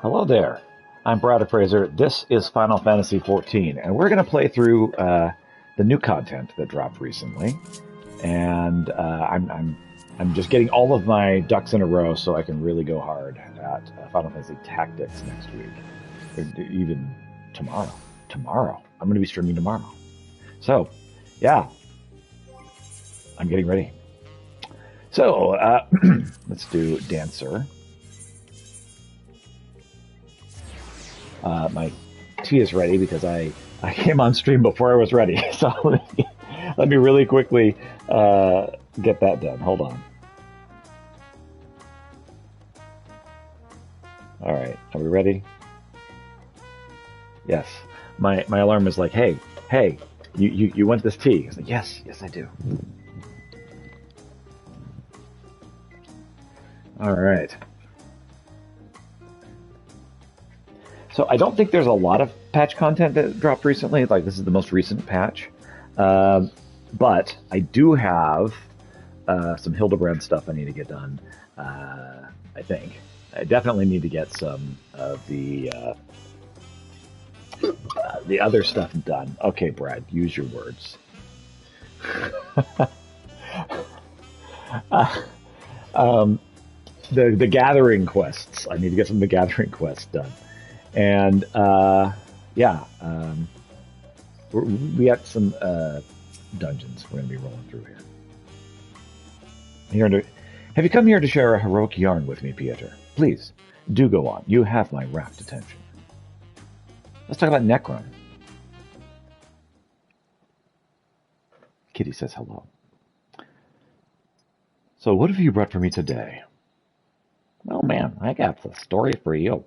Hello there. I'm Brad Fraser. This is Final Fantasy XIV, and we're going to play through the new content that dropped recently. And I'm just getting all of my ducks in a row so I can really go hard at Final Fantasy Tactics next week, or even tomorrow. Tomorrow, I'm going to be streaming tomorrow. So, yeah, I'm getting ready. So let's do Dancer. My tea is ready because I came on stream before I was ready. So let me really quickly get that done. Hold on. All right, are we ready? Yes. My alarm is like, hey, you want this tea? I was like, yes, I do. All right. So I don't think there's a lot of patch content that dropped recently. Like this is the most recent patch, but I do have some Hildebrand stuff I need to get done. I think I definitely need to get some of the other stuff done. Okay, Brad, use your words. The gathering quests. I need to get some of the gathering quests done. And yeah, we got some dungeons we're going to be rolling through here. Have you come here to share a heroic yarn with me, Pieter? Please, do go on. You have my rapt attention. Let's talk about Necron. Kitty says hello. So what have you brought for me today? Oh man, I got the story for you.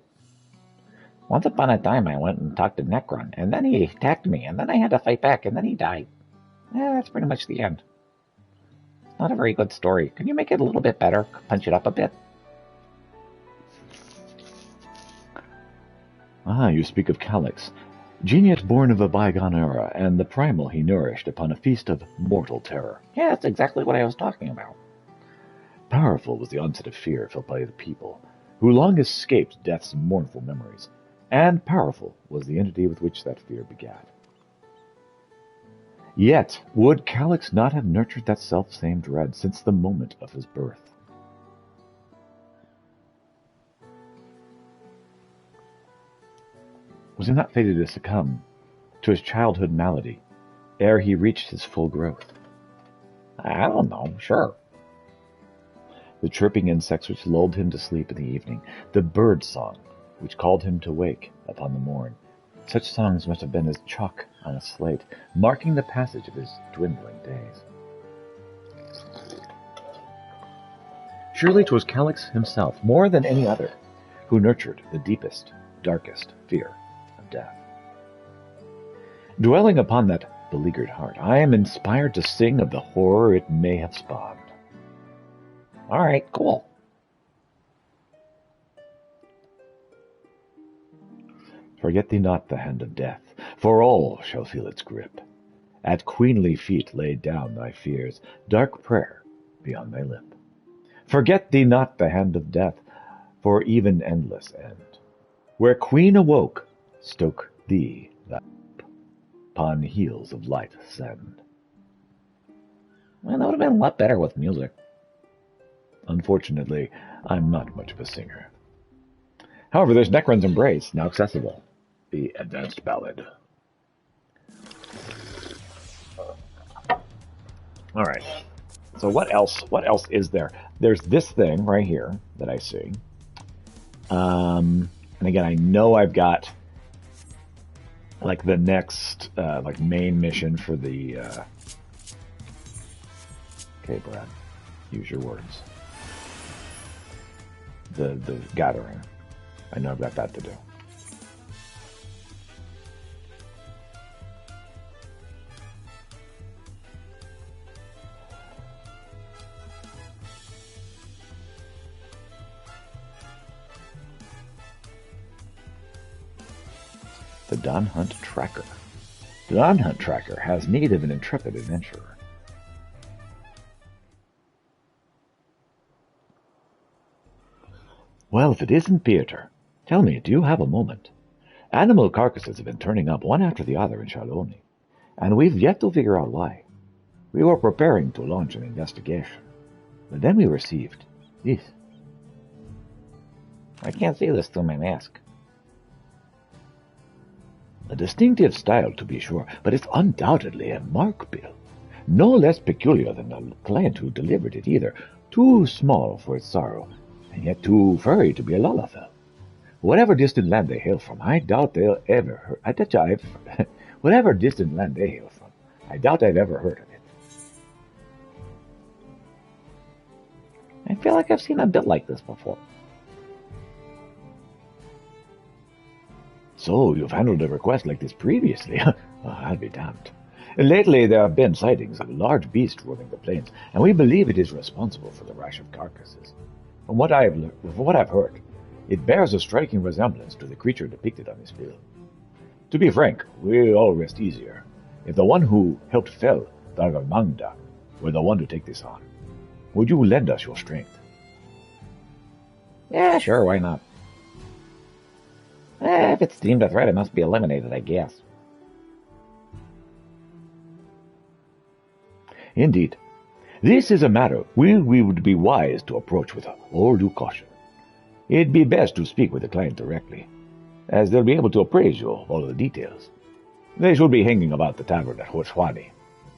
Once upon a time, I went and talked to Necron, and then he attacked me, and then I had to fight back, and then he died. Yeah, that's pretty much the end. Not a very good story. Can you make it a little bit better? Punch it up a bit? Ah, you speak of Calyx. Genius born of a bygone era, and the primal he nourished upon a feast of mortal terror. Yeah, that's exactly what I was talking about. Powerful was the onset of fear felt by the people, who long escaped death's mournful memories. And powerful was the entity with which that fear begat. Yet would Calyx not have nurtured that self-same dread since the moment of his birth? Was he not fated to succumb to his childhood malady ere he reached his full growth? I don't know, sure. The chirping insects which lulled him to sleep in the evening, the bird song which called him to wake upon the morn. Such songs must have been as chalk on a slate, marking the passage of his dwindling days. Surely 'twas Calyx himself, more than any other, who nurtured the deepest, darkest fear of death. Dwelling upon that beleaguered heart, I am inspired to sing of the horror it may have spawned. All right, cool. Forget thee not the hand of death, for all shall feel its grip. At queenly feet lay down thy fears, dark prayer be on thy lip. Forget thee not the hand of death, for even endless end. Where queen awoke, stoke thee thy hope, upon heels of light send. Well, that would have been a lot better with music. Unfortunately, I'm not much of a singer. However, there's Necron's Embrace, now accessible. The Advanced Ballad. All right. So what else is there? There's this thing right here that I see. And again, I know I've got like the next like main mission for the okay, Brad, use your words. The gathering. I know I've got that to do. The Dawn Hunt Tracker. The Dawn Hunt Tracker has need of an intrepid adventurer. Well, if it isn't Pieter, Tell me, do you have a moment? Animal carcasses have been turning up one after the other in Charloni, and we've yet to figure out why. We were preparing to launch an investigation, but then we received this. I can't see this through my mask. A distinctive style, to be sure, but it's undoubtedly a mark bill. No less peculiar than the client who delivered it either. Too small for its sorrow, and yet too furry to be a lullaby. Whatever distant land they hail from, I doubt they'll ever heard. Whatever distant land they hail from, I doubt I've ever heard of it. I feel like I've seen a bit like this before. So, you've handled a request like this previously? I'll be damned. Lately, there have been sightings of a large beast roaming the plains, and we believe it is responsible for the rush of carcasses. From what I've heard, it bears a striking resemblance to the creature depicted on this bill. To be frank, we all rest easier if the one who helped fell Dargamanda were the one to take this on. Would you lend us your strength? Yeah, sure, why not? If it's deemed a threat, it must be eliminated, I guess. Indeed. This is a matter we would be wise to approach with all due caution. It'd be best to speak with the client directly, as they'll be able to appraise you of all the details. They should be hanging about the tavern at Horswani.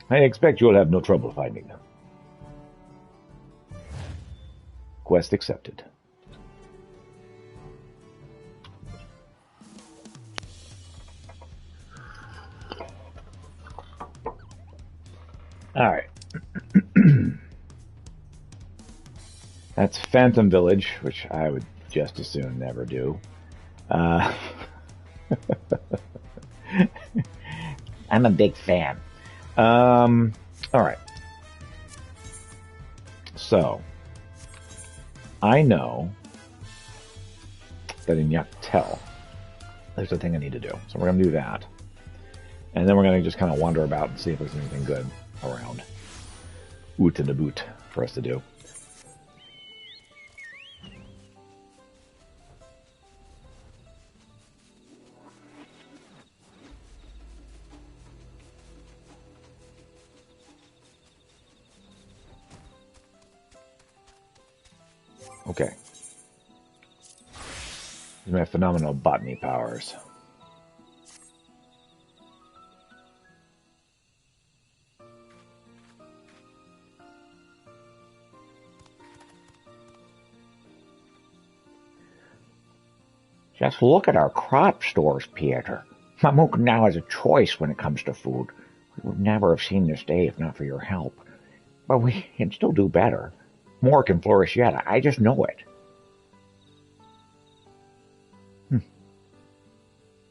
I expect you'll have no trouble finding them. Quest accepted. Alright. That's Phantom Village, which I would just as soon never do. I'm a big fan. Alright. So, I know that in Yaktel, there's a thing I need to do. So we're going to do that. And then we're going to just kind of wander about and see if there's anything good around. Oot and a boot for us to do. Okay. These are my phenomenal botany powers. Just look at our crop stores, Pieter. Mamuk now has a choice when it comes to food. We would never have seen this day if not for your help. But we can still do better. More can flourish yet. I just know it.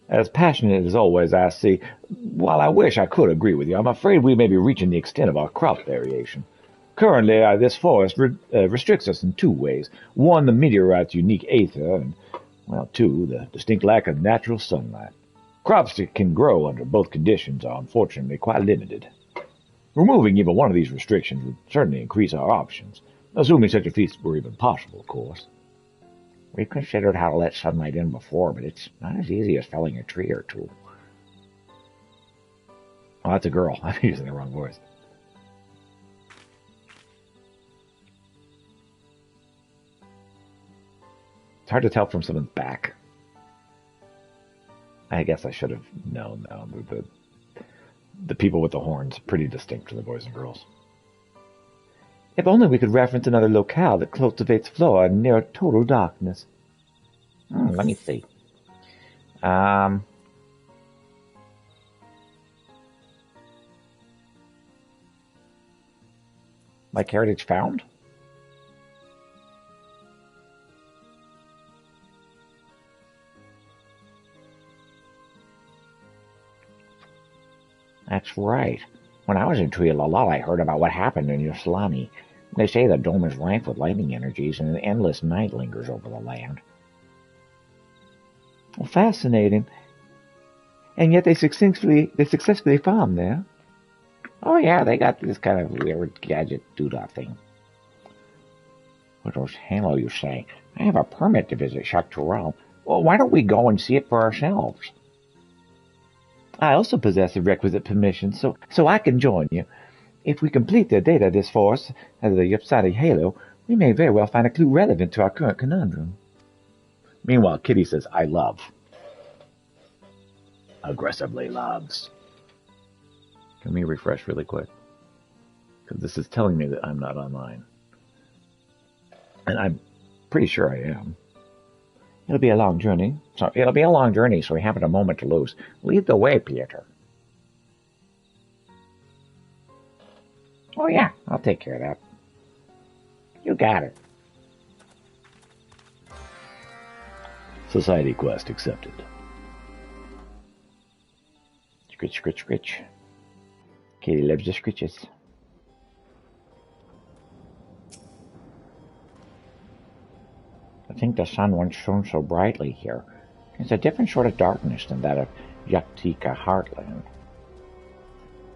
As passionate as always, I see. While I wish I could agree with you, I'm afraid we may be reaching the extent of our crop variation. Currently, this forest restricts us in two ways. One, the meteorite's unique aether, and, well, two, the distinct lack of natural sunlight. Crops that can grow under both conditions are unfortunately quite limited. Removing even one of these restrictions would certainly increase our options, assuming such a feat were even possible, of course. We've considered how to let sunlight in before, but it's not as easy as felling a tree or two. Oh, that's a girl. I'm using the wrong voice. It's hard to tell from someone's back. I guess I should have known, though. The people with the horns, pretty distinct from the boys and girls. If only we could reference another locale that cultivates flora in near total darkness. Let me see. Like heritage found? That's right. When I was in Trialala, I heard about what happened in Yoslani. They say the dome is rife with lightning energies and an endless night lingers over the land. Well, fascinating. And yet they successfully farmed there. Oh yeah, they got this kind of weird gadget doodah thing. What does Halo you say? I have a permit to visit Shaktural. Well, why don't we go and see it for ourselves? I also possess the requisite permission, so I can join you. If we complete the data disk force of the Ypsilanti Halo, we may very well find a clue relevant to our current conundrum. Meanwhile, Kitty says, I love. Aggressively loves. Can we refresh really quick? Because this is telling me that I'm not online. And I'm pretty sure I am. It'll be a long journey, so we haven't a moment to lose. Lead the way, Pieter. Oh yeah, I'll take care of that. You got it. Society quest accepted. Scritch, scritch, scritch. Katie loves the scritches. I think the sun once shone so brightly here. It's a different sort of darkness than that of Yaktika Heartland.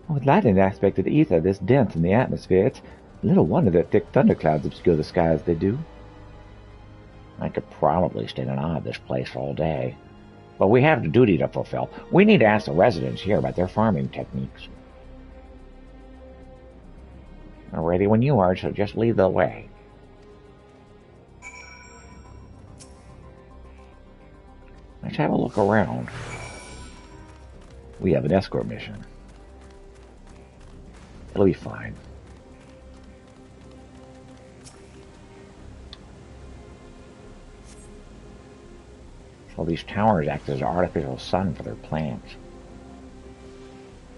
With light and aspect of the ether this dense in the atmosphere, it's little wonder that thick thunderclouds obscure the sky as they do. I could probably stand in awe of this place all day. But we have a duty to fulfill. We need to ask the residents here about their farming techniques. I'm ready when you are, so just lead the way. Let's have a look around. We have an escort mission. It'll be fine. So these towers act as an artificial sun for their plants.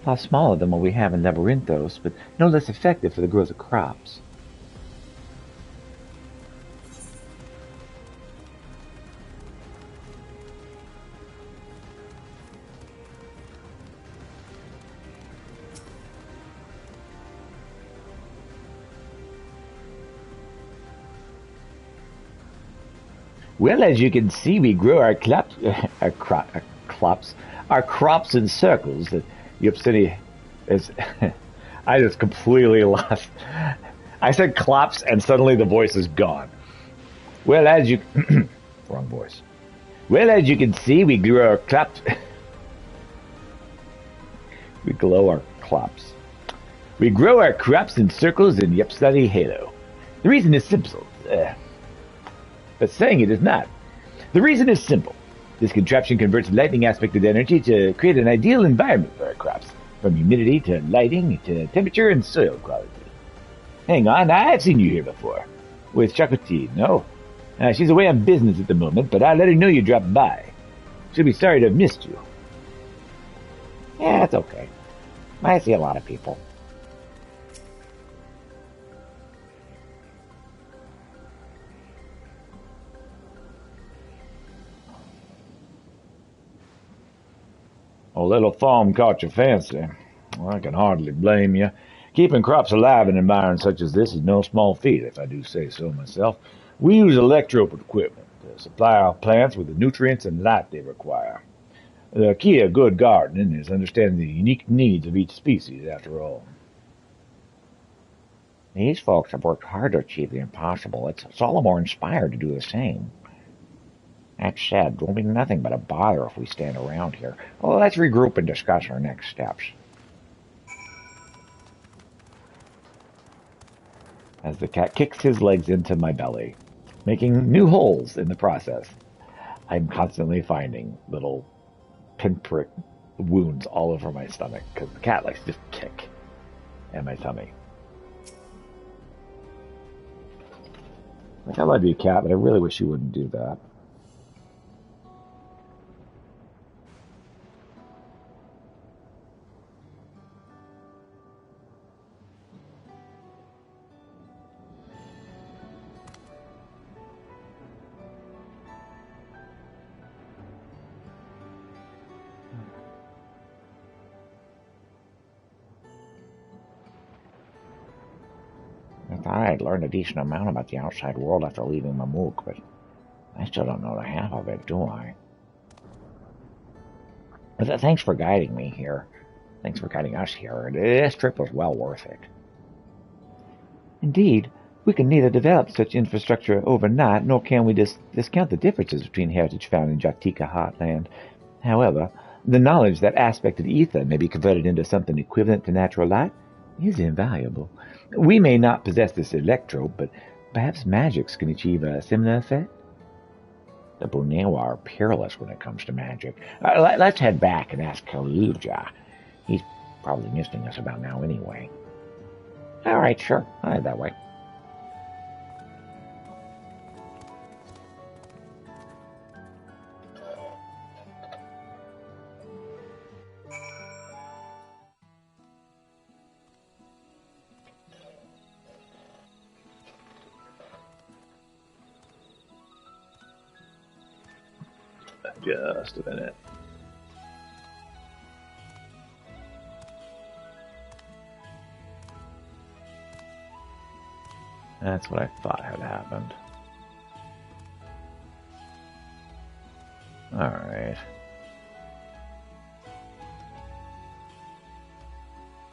A lot smaller than what we have in Labyrinthos, but no less effective for the growth of crops. Well, as you can see, we grow our crops in circles. That Ypsilanti is. I just completely lost. I said clops, and suddenly the voice is gone. Well, as you wrong voice. Well, as you can see, we grow our crops. We grow our crops. We grow our crops in circles in Ypsilanti Halo. The reason is simple. But saying it is not. The reason is simple. This contraption converts lightning aspected energy to create an ideal environment for our crops, from humidity to lighting to temperature and soil quality. Hang on, I've seen you here before. With Chocolatine, no? She's away on business at the moment, but I'll let her know you dropped by. She'll be sorry to have missed you. Yeah, it's okay. I see a lot of people. A little farm caught your fancy. Well, I can hardly blame you. Keeping crops alive in environments such as this is no small feat, if I do say so myself. We use electrical equipment to supply our plants with the nutrients and light they require. The key of good gardening is understanding the unique needs of each species, after all. These folks have worked hard to achieve the impossible. It's all the more inspired to do the same. That said, it will be nothing but a bother if we stand around here. Well, let's regroup and discuss our next steps. As the cat kicks his legs into my belly, making new holes in the process, I'm constantly finding little pinprick wounds all over my stomach, because the cat likes to just kick at my tummy. Like, I love you, cat, but I really wish you wouldn't do that. I thought I had learned a decent amount about the outside world after leaving Mamook, but I still don't know the half of it, do I? But thanks for guiding me here. Thanks for guiding us here. This trip was well worth it. Indeed, We can neither develop such infrastructure overnight, nor can we discount the differences between heritage found in Jatika heartland. However, the knowledge that aspect of ether may be converted into something equivalent to natural light is invaluable. We may not possess this electrode, but perhaps magics can achieve a similar effect? The Bunewa are peerless when it comes to magic. Let's head back and ask Kaluja. He's probably missing us about now anyway. All right, sure. I'll head that way. Just a minute. That's what I thought had happened. Alright.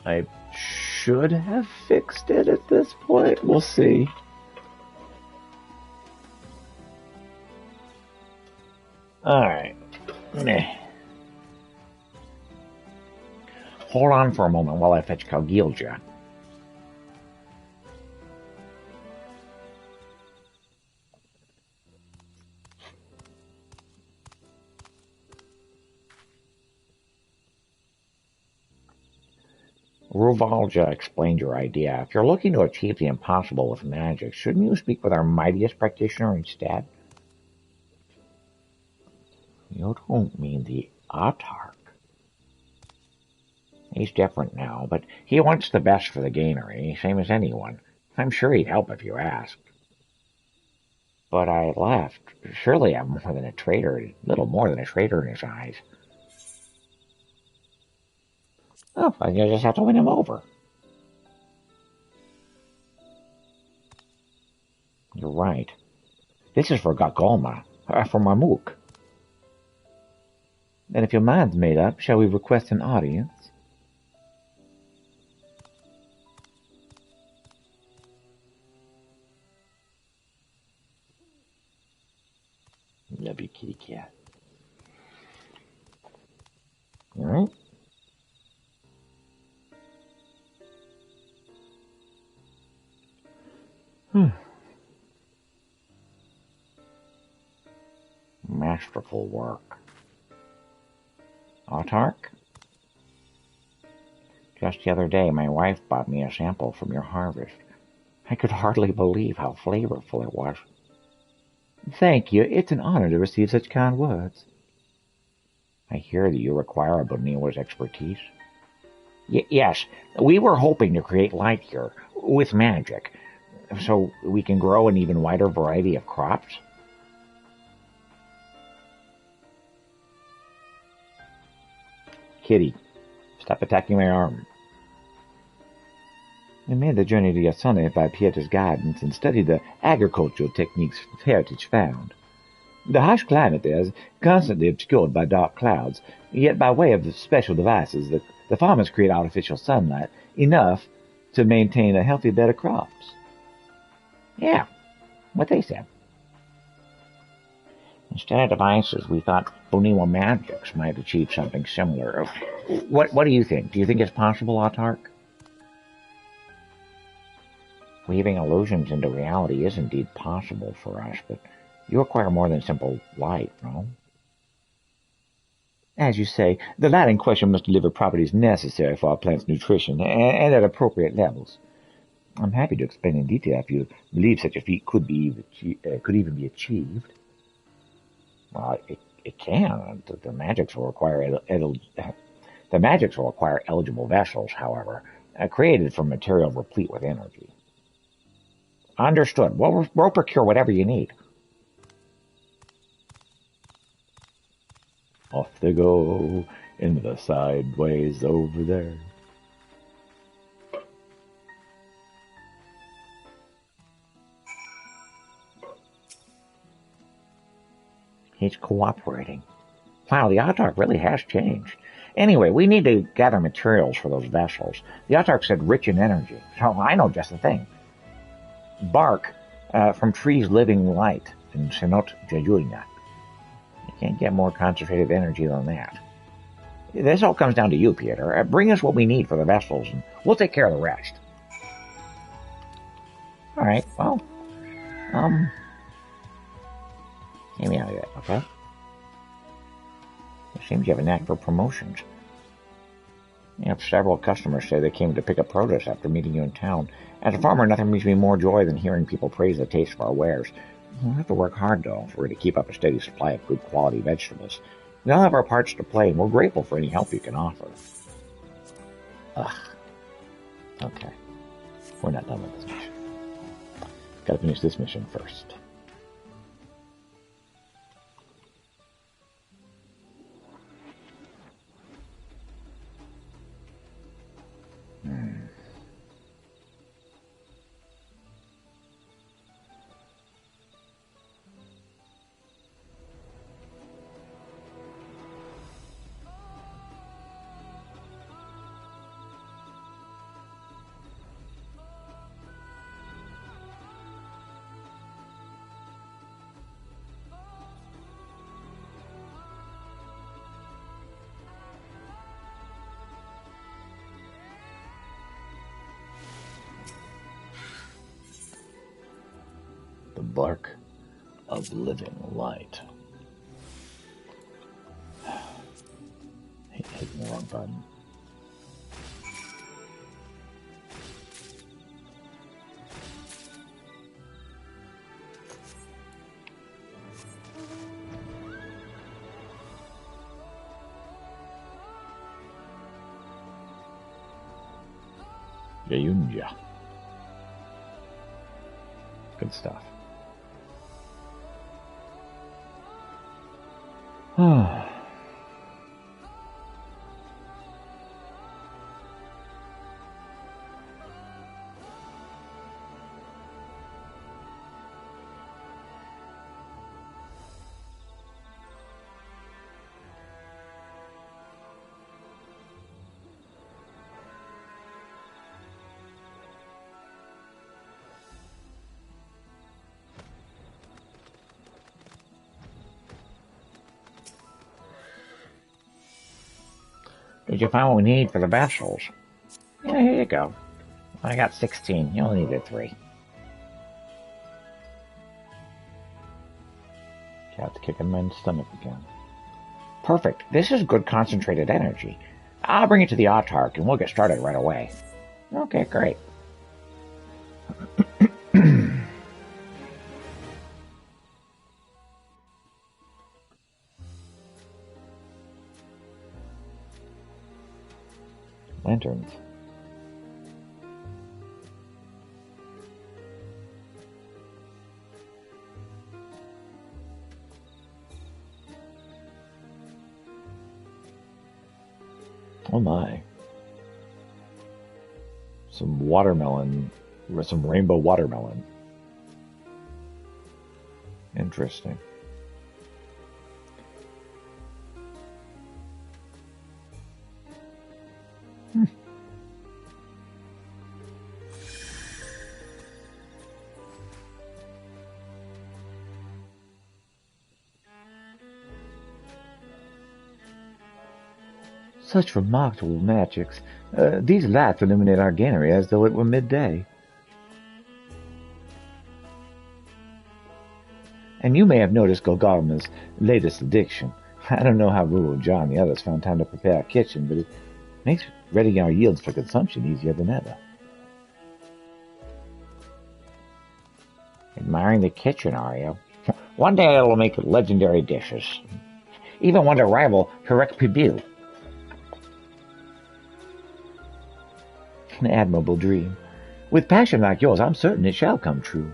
I should have fixed it at this point. We'll see. Alright. Hold on for a moment while I fetch Kalgilja. Ruvalja explained your idea. If you're looking to achieve the impossible with magic, shouldn't you speak with our mightiest practitioner instead? You don't mean the Autarch. He's different now, but he wants the best for the gainery, same as anyone. I'm sure he'd help if you asked. But I left. Surely I'm more than a traitor, little more than a traitor in his eyes. Oh, I just have to win him over. You're right. This is for Gagolma, for Marmook. Then if your mind's made up, shall we request an audience? Love you, kitty cat. Alright. Masterful work. Autarch? Just the other day, my wife bought me a sample from your harvest. I could hardly believe how flavorful it was. Thank you. It's an honor to receive such kind words. I hear that you require a Boniwa's expertise. Yes, we were hoping to create light here, with magic, so we can grow an even wider variety of crops. Kitty, stop attacking my arm. We made the journey to Yasone by Pieter's guidance and studied the agricultural techniques of heritage found. The harsh climate there is constantly obscured by dark clouds, yet by way of special devices, the farmers create artificial sunlight enough to maintain a healthy bed of crops. Yeah, what they said. Instead of devices, we thought Boniwa magics might achieve something similar. What do you think? Do you think it's possible, Autarch? Weaving illusions into reality is indeed possible for us, but you require more than simple light, no? As you say, the light in question must deliver properties necessary for our plant's nutrition, and at appropriate levels. I'm happy to explain in detail if you believe such a feat could even be achieved. Well, it can. The magics will require eligible vessels, however, created from material replete with energy. Understood. We'll procure whatever you need. Off they go into the sideways over there. He's cooperating. Wow, the Autarch really has changed. Anyway, we need to gather materials for those vessels. The Autarch said rich in energy, so I know just the thing. bark from trees living light in Senot Jajulna. You can't get more concentrated energy than that. This all comes down to you, Peter. Bring us what we need for the vessels, and we'll take care of the rest. All right, well, get me out of it, okay? It seems you have a knack for promotions. You have several customers say they came to pick up produce after meeting you in town. As a farmer, nothing brings me more joy than hearing people praise the taste of our wares. We'll have to work hard, though, for to keep up a steady supply of good quality vegetables. We all have our parts to play, and we're grateful for any help you can offer. Ugh. Okay. We're not done with this mission. Gotta finish this mission first. The bark of living light. Hitting the wrong button. Yayunja. Good stuff. Did you find what we need for the vessels? Yeah, here you go. I got 16. You only needed 3. Cat's kicking men's stomach again. Perfect. This is good concentrated energy. I'll bring it to the Autarch and we'll get started right away. Okay, great. Lanterns. Oh my. Some watermelon, some rainbow watermelon. Interesting. Such remarkable magics. These lights illuminate our granary as though it were midday. And you may have noticed Golgotha's latest addiction. I don't know how Ruru, John, and the others found time to prepare our kitchen, but it makes readying our yields for consumption easier than ever. Admiring the kitchen, are you? One day it'll make legendary dishes. Even one to rival Herek Pibil. An admirable dream. With passion like yours, I'm certain it shall come true.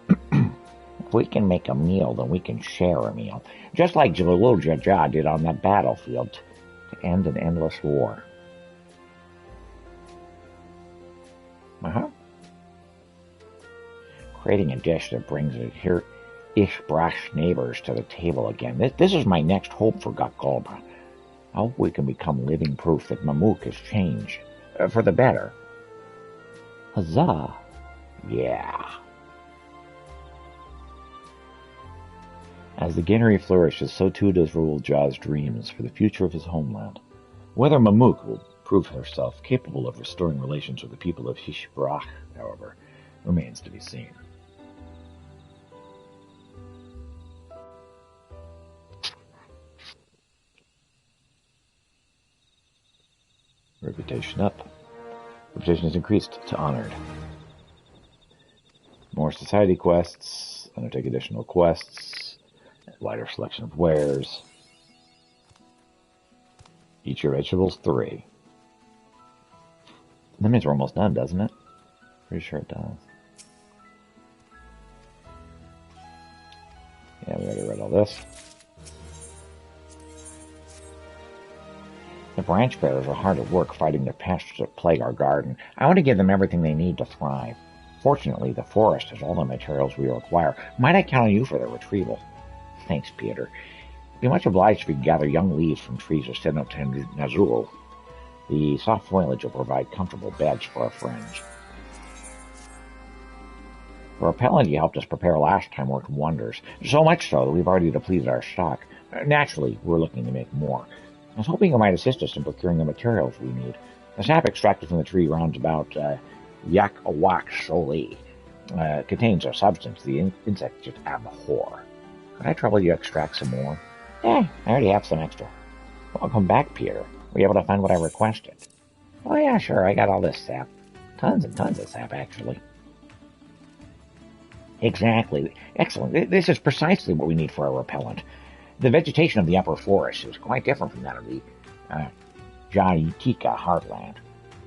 If we can make a meal, then we can share a meal. Just like Jalul Jaja did on that battlefield to end an endless war. Creating a dish that brings here Ishbrash neighbors to the table again. This is my next hope for Gakolba. I hope we can become living proof that Mamook has changed. For the better. Huzzah! Yeah. As the Ginnery flourishes, so too does Roald Jaw's dreams for the future of his homeland. Whether Mamook will prove herself capable of restoring relations with the people of Hishbrach, however, remains to be seen. Reputation up. Reputation is increased to honored. More society quests, undertake additional quests, wider selection of wares. Eat your vegetables 3. That means we're almost done, doesn't it? Pretty sure it does. Yeah, we already read all this. The branch bearers are hard at work fighting the pests that plague our garden. I want to give them everything they need to thrive. Fortunately, the forest has all the materials we require. Might I count on you for their retrieval? Thanks, Peter. Be much obliged if you gather young leaves from trees of Senot and Nazul. The soft foliage will provide comfortable beds for our friends. The repellent you helped us prepare last time worked wonders, so much so that we've already depleted our stock. Naturally, we're looking to make more. I was hoping you might assist us in procuring the materials we need. The sap extracted from the tree rounds about Yak-Awak Soli contains a substance the insects just abhor. Could I trouble you to extract some more? I already have some extra. Welcome back, Peter. Were you able to find what I requested? Oh yeah, sure, I got all this sap. Tons and tons of sap, actually. Exactly. Excellent. This is precisely what we need for our repellent. The vegetation of the upper forest is quite different from that of the Jaitika heartland.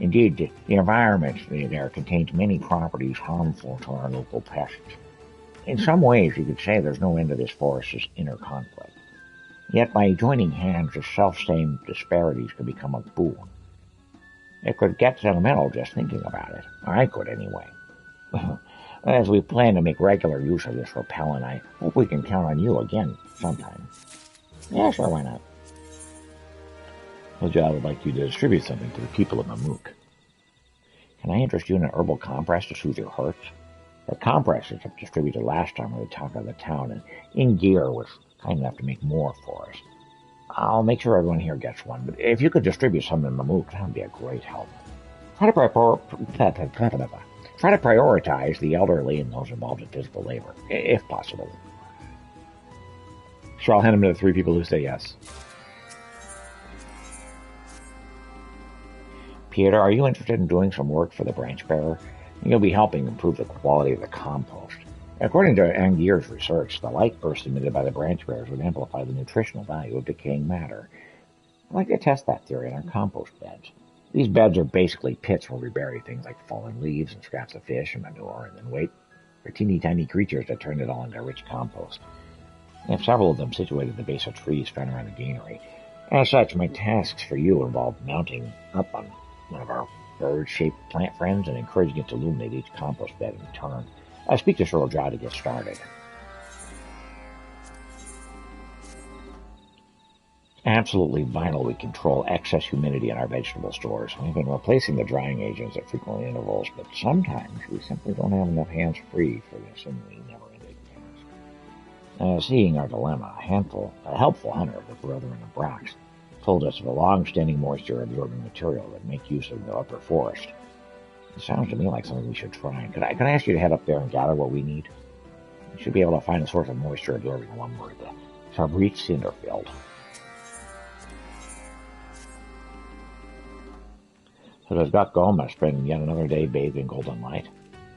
Indeed, the environment there contains many properties harmful to our local pests. In some ways, you could say there's no end to this forest's inner conflict. Yet by joining hands, the self-same disparities could become a boon. It could get sentimental just thinking about it. Or I could, anyway. As we plan to make regular use of this repellent, I hope we can count on you again sometime. Yeah, sure, why not? Well, John would like you to distribute something to the people of Mamook. Can I interest you in an herbal compress to soothe your hurts? The compresses I've distributed last time were the talk of the town, and Ingir was kind enough to make more for us. I'll make sure everyone here gets one, but if you could distribute some in Mamook, that would be a great help. Try to prioritize the elderly and those involved in physical labor, if possible. Sure, I'll hand them to the 3 people who say yes. Peter, are you interested in doing some work for the branch bearer? You'll be helping improve the quality of the compost. According to Angier's research, the light burst emitted by the branch bearers would amplify the nutritional value of decaying matter. I'd like to test that theory in our compost beds. These beds are basically pits where we bury things like fallen leaves and scraps of fish and manure, and then wait for teeny tiny creatures to turn it all into rich compost. I have several of them situated at the base of trees found around the granary. As such, my tasks for you involve mounting up on one of our bird-shaped plant friends and encouraging it to illuminate each compost bed in turn. I speak to Cheryl Jai to get started. Absolutely vital we control excess humidity in our vegetable stores. We've been replacing the drying agents at frequent intervals, but sometimes we simply don't have enough hands free for this seemingly never-ending task. Seeing our dilemma, a helpful hunter of the Brethren of Brox told us of a long-standing moisture-absorbing material that make use of the upper forest. It sounds to me like something we should try. Could I ask you to head up there and gather what we need? We should be able to find a source of moisture-absorbing lumber at the Sabrit Cinder Field. So does Gok Goma spend yet another day bathed in golden light?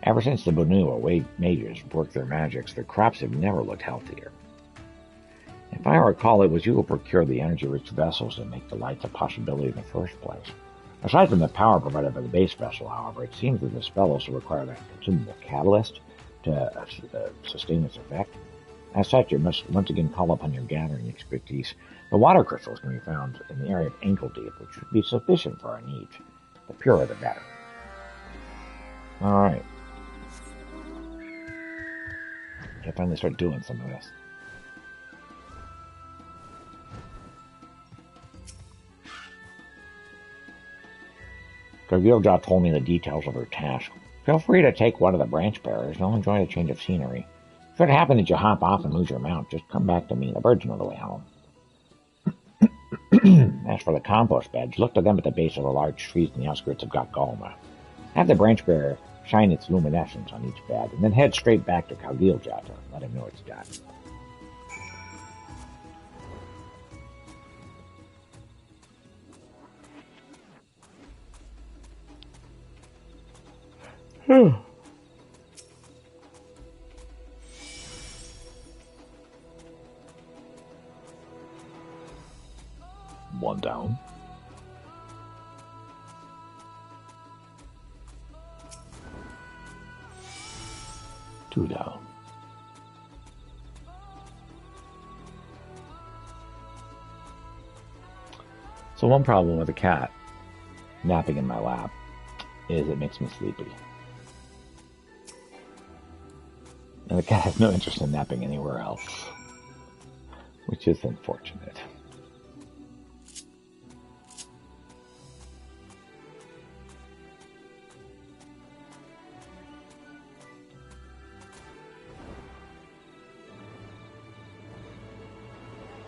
Ever since the Bunua mages worked their magics, their crops have never looked healthier. If I recall, it was you who procured the energy-rich vessels that make the lights a possibility in the first place. Aside from the power provided by the base vessel, however, it seems that the spell also required a consumable catalyst to sustain its effect. As such, you must once again call upon your gathering expertise. The water crystals can be found in the area of ankle deep, which should be sufficient for our needs. The purer the better. Alright. I finally start doing some of this. Gargilja told me the details of her task. Feel free to take one of the branch bearers. They'll enjoy a change of scenery. If it happens that you hop off and lose your mount, just come back to me. The birds know the way home. As for the compost beds, look to them at the base of the large trees in the outskirts of Gakgolma. Have the branch bearer shine its luminescence on each bed, and then head straight back to Kalgilja to let him know it's done. One down. Two down. So one problem with a cat napping in my lap is it makes me sleepy. And the cat has no interest in napping anywhere else, which is unfortunate.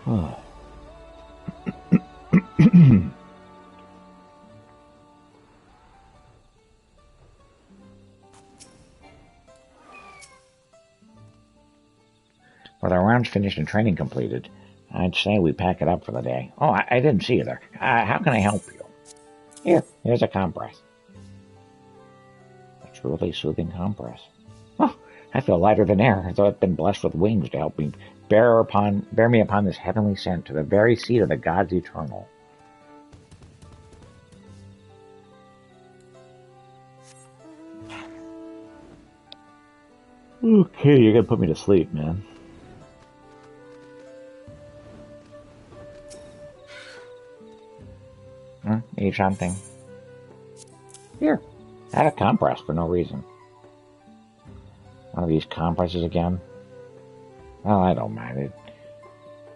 Oh. With our rounds finished and training completed, I'd say we pack it up for the day. Oh, I didn't see you there. How can I help you? Here's a compress. A truly soothing compress. Oh, I feel lighter than air, as though I've been blessed with wings to help me bear me upon this heavenly scent to the very seat of the gods eternal. Okay, you're gonna put me to sleep, man. Need something? Here, I had a compress for no reason. One of these compresses again? Well, I don't mind it.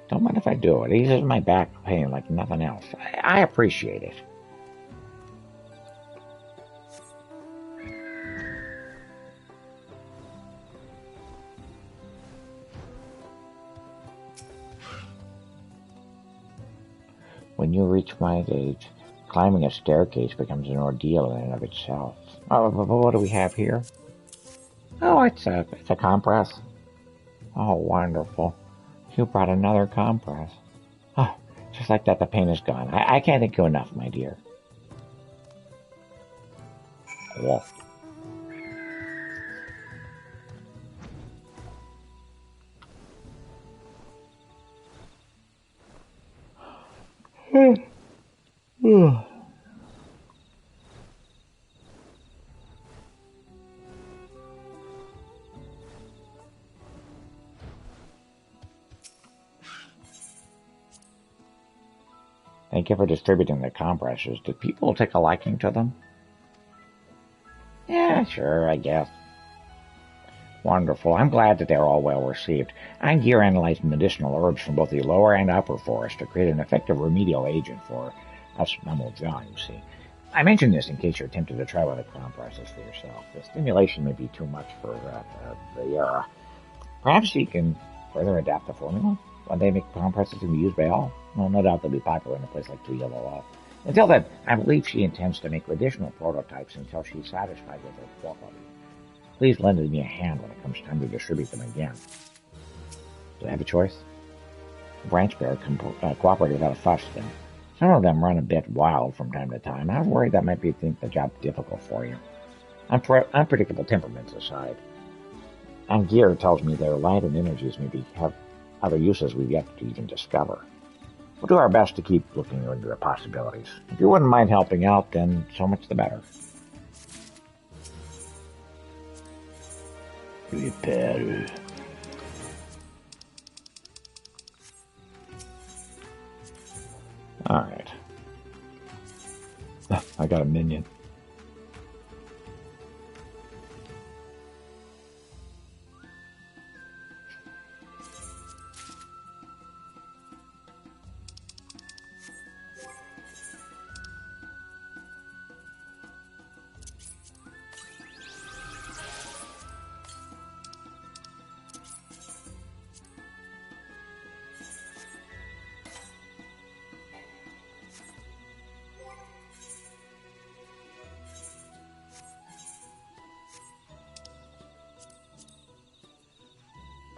Don't mind if I do. It eases my back pain like nothing else. I appreciate it. When you reach my age, climbing a staircase becomes an ordeal in and of itself. Oh, what do we have here? Oh, it's a compress. Oh, wonderful. You brought another compress. Oh, just like that, the pain is gone. I can't thank you enough, my dear. Cool. Thank you for distributing the compresses. Did people take a liking to them? Yeah, sure, I guess. Wonderful. I'm glad that they're all well received. I'm gear analyzing medicinal herbs from both the lower and upper forest to create an effective remedial agent for us mammal John, you see. I mention this in case you're tempted to try one of the compresses for yourself. The stimulation may be too much for the era. Perhaps you can further adapt the formula. One day make compresses can be used by all. Well, no doubt they'll be popular in a place like Two Yellow. Until then, I believe she intends to make additional prototypes until she's satisfied with their quality. Please lend me a hand when it comes time to distribute them again. Do I have a choice? The branch bearer cooperated without a fuss then. Some of them run a bit wild from time to time. I was worried that might make the job difficult for you. Unpredictable temperaments aside. Angier tells me their light and energies maybe have other uses we've yet to even discover. We'll do our best to keep looking into the possibilities. If you wouldn't mind helping out, then so much the better. Repair. Alright. I got a minion.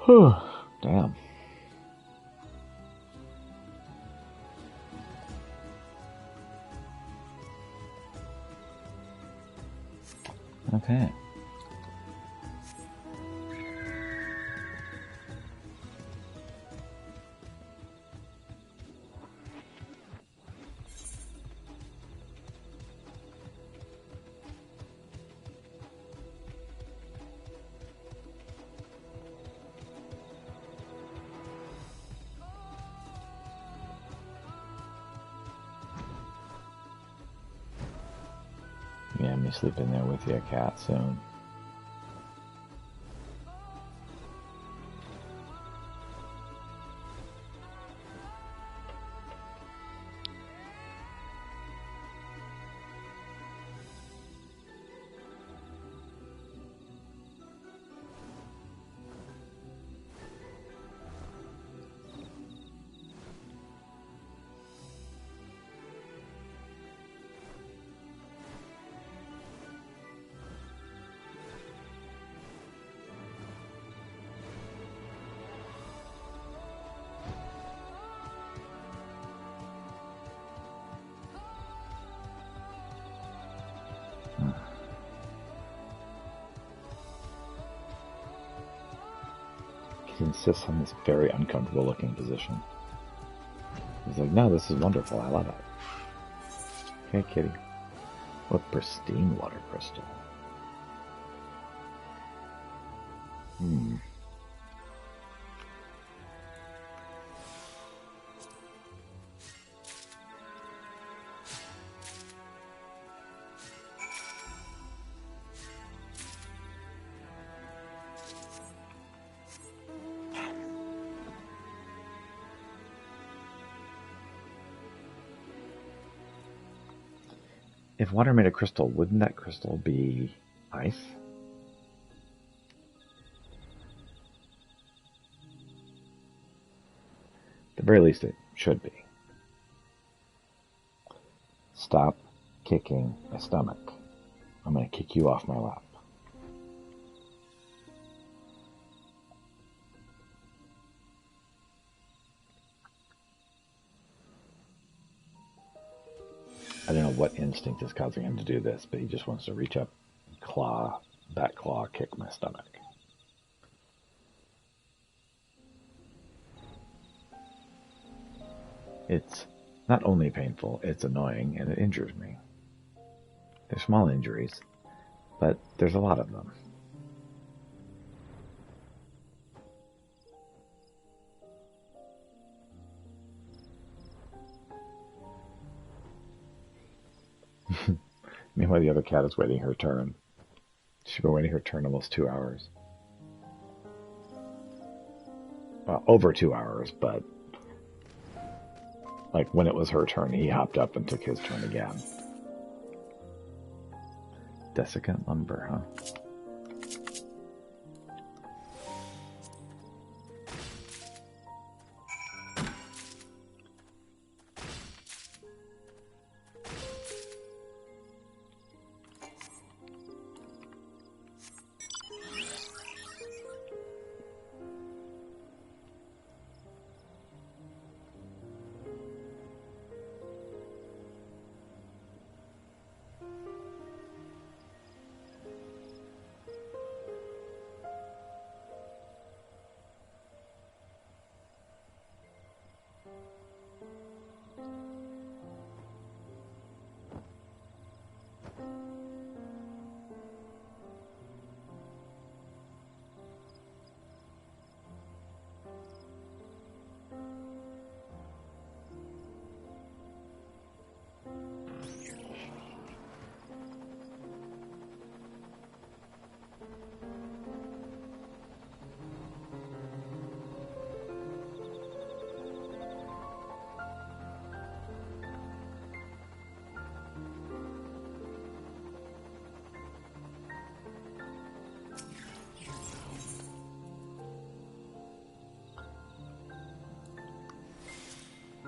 Whew. Damn. Okay. Yeah, me sleeping there with your cat soon. He insists on this very uncomfortable looking position. He's like, no, this is wonderful. I love it. Hey, kitty. What pristine water crystal. If water made of crystal, wouldn't that crystal be ice? At the very least, it should be. Stop kicking my stomach. I'm going to kick you off my lap. I don't know what instinct is causing him to do this, but he just wants to reach up, back claw, kick my stomach. It's not only painful, it's annoying, and it injures me. They're small injuries, but there's a lot of them. Meanwhile, the other cat is waiting her turn. She's been waiting her turn almost 2 hours. Well, over 2 hours, but like when it was her turn, he hopped up and took his turn again. Desiccant lumber, huh?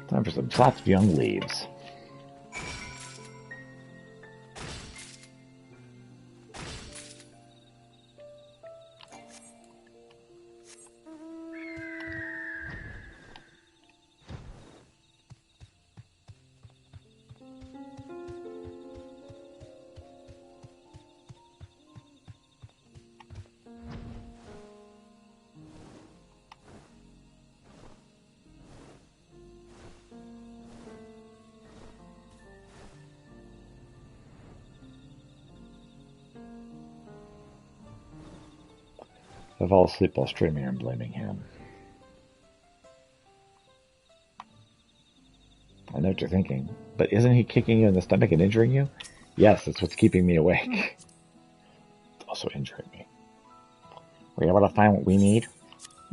Time for some soft young leaves. I fall asleep while streaming and blaming him. I know what you're thinking, but isn't he kicking you in the stomach and injuring you? Yes, that's what's keeping me awake. It's also injuring me. Were you able to find what we need?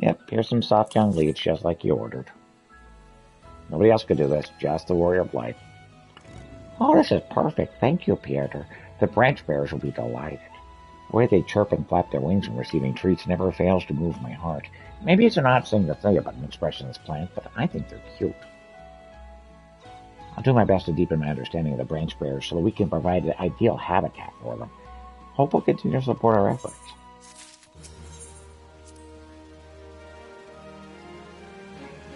Yep, here's some soft young leaves just like you ordered. Nobody else could do this, just the warrior of light. Oh, this is perfect. Thank you, Pieter. The branch bearers will be delighted. The way they chirp and flap their wings when receiving treats never fails to move my heart. Maybe it's an odd thing to say about an expressionless plant, but I think they're cute. I'll do my best to deepen my understanding of the branch bearers so that we can provide the ideal habitat for them. Hope we'll continue to support our efforts.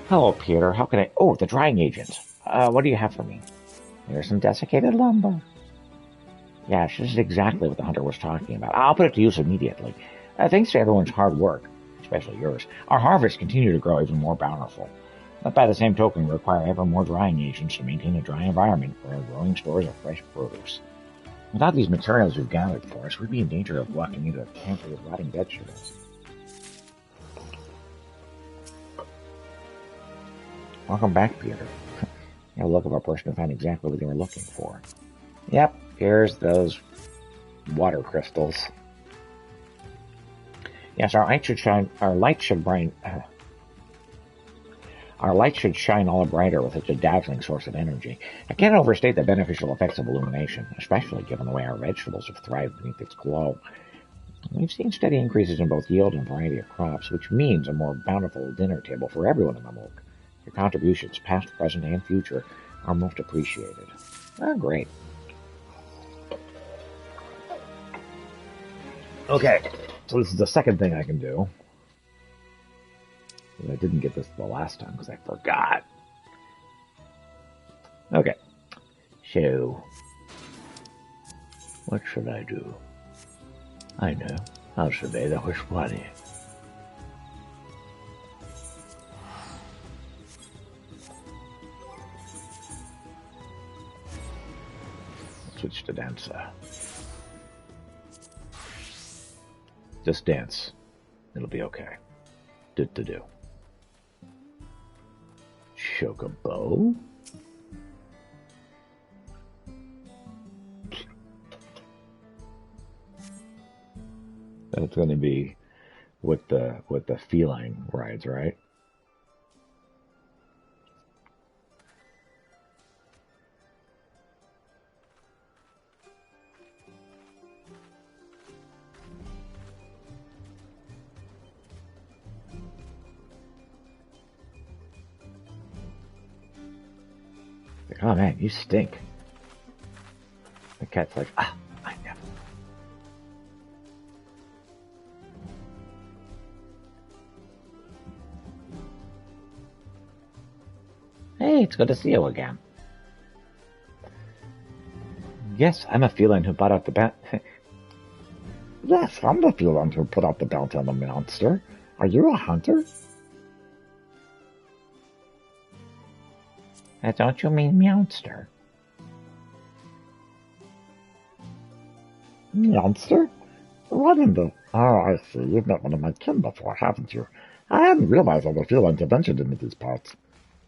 Hello, Peter. How can I... Oh, the drying agent. What do you have for me? Here's some desiccated lumber. Yes, this is exactly what the hunter was talking about. I'll put it to use immediately. Thanks to everyone's hard work, especially yours, our harvests continue to grow even more bountiful. But by the same token, we require ever more drying agents to maintain a dry environment for our growing stores of fresh produce. Without these materials you've gathered for us, we'd be in danger of walking into a pantry of rotting vegetables. Welcome back, Peter. You have a look of a person who found exactly what they were looking for. Yep, here's those water crystals. Yes, our light should shine all the brighter with such a dazzling source of energy. I can't overstate the beneficial effects of illumination, especially given the way our vegetables have thrived beneath its glow. We've seen steady increases in both yield and variety of crops, which means a more bountiful dinner table for everyone in the Mulk. Your contributions, past, present, and future, are most appreciated. Oh, great. Okay, so this is the second thing I can do. I didn't get this the last time because I forgot. Okay, so what should I do? I know, I'll survey the horse body. Switch to dancer. Just dance. It'll be okay. Do. Chocobo? That's going to be what the feline rides, right? Oh man, you stink. The cat's like, I know. Hey, it's good to see you again. Yes, I'm a feline who bought out the Yes, I'm the feline who put out the bounty on the monster. Are you a hunter? Don't you mean Meowster? Meowster? What in the... Oh, I see. You've met one of my kin before, haven't you? I hadn't realized all the felines had ventured into these parts.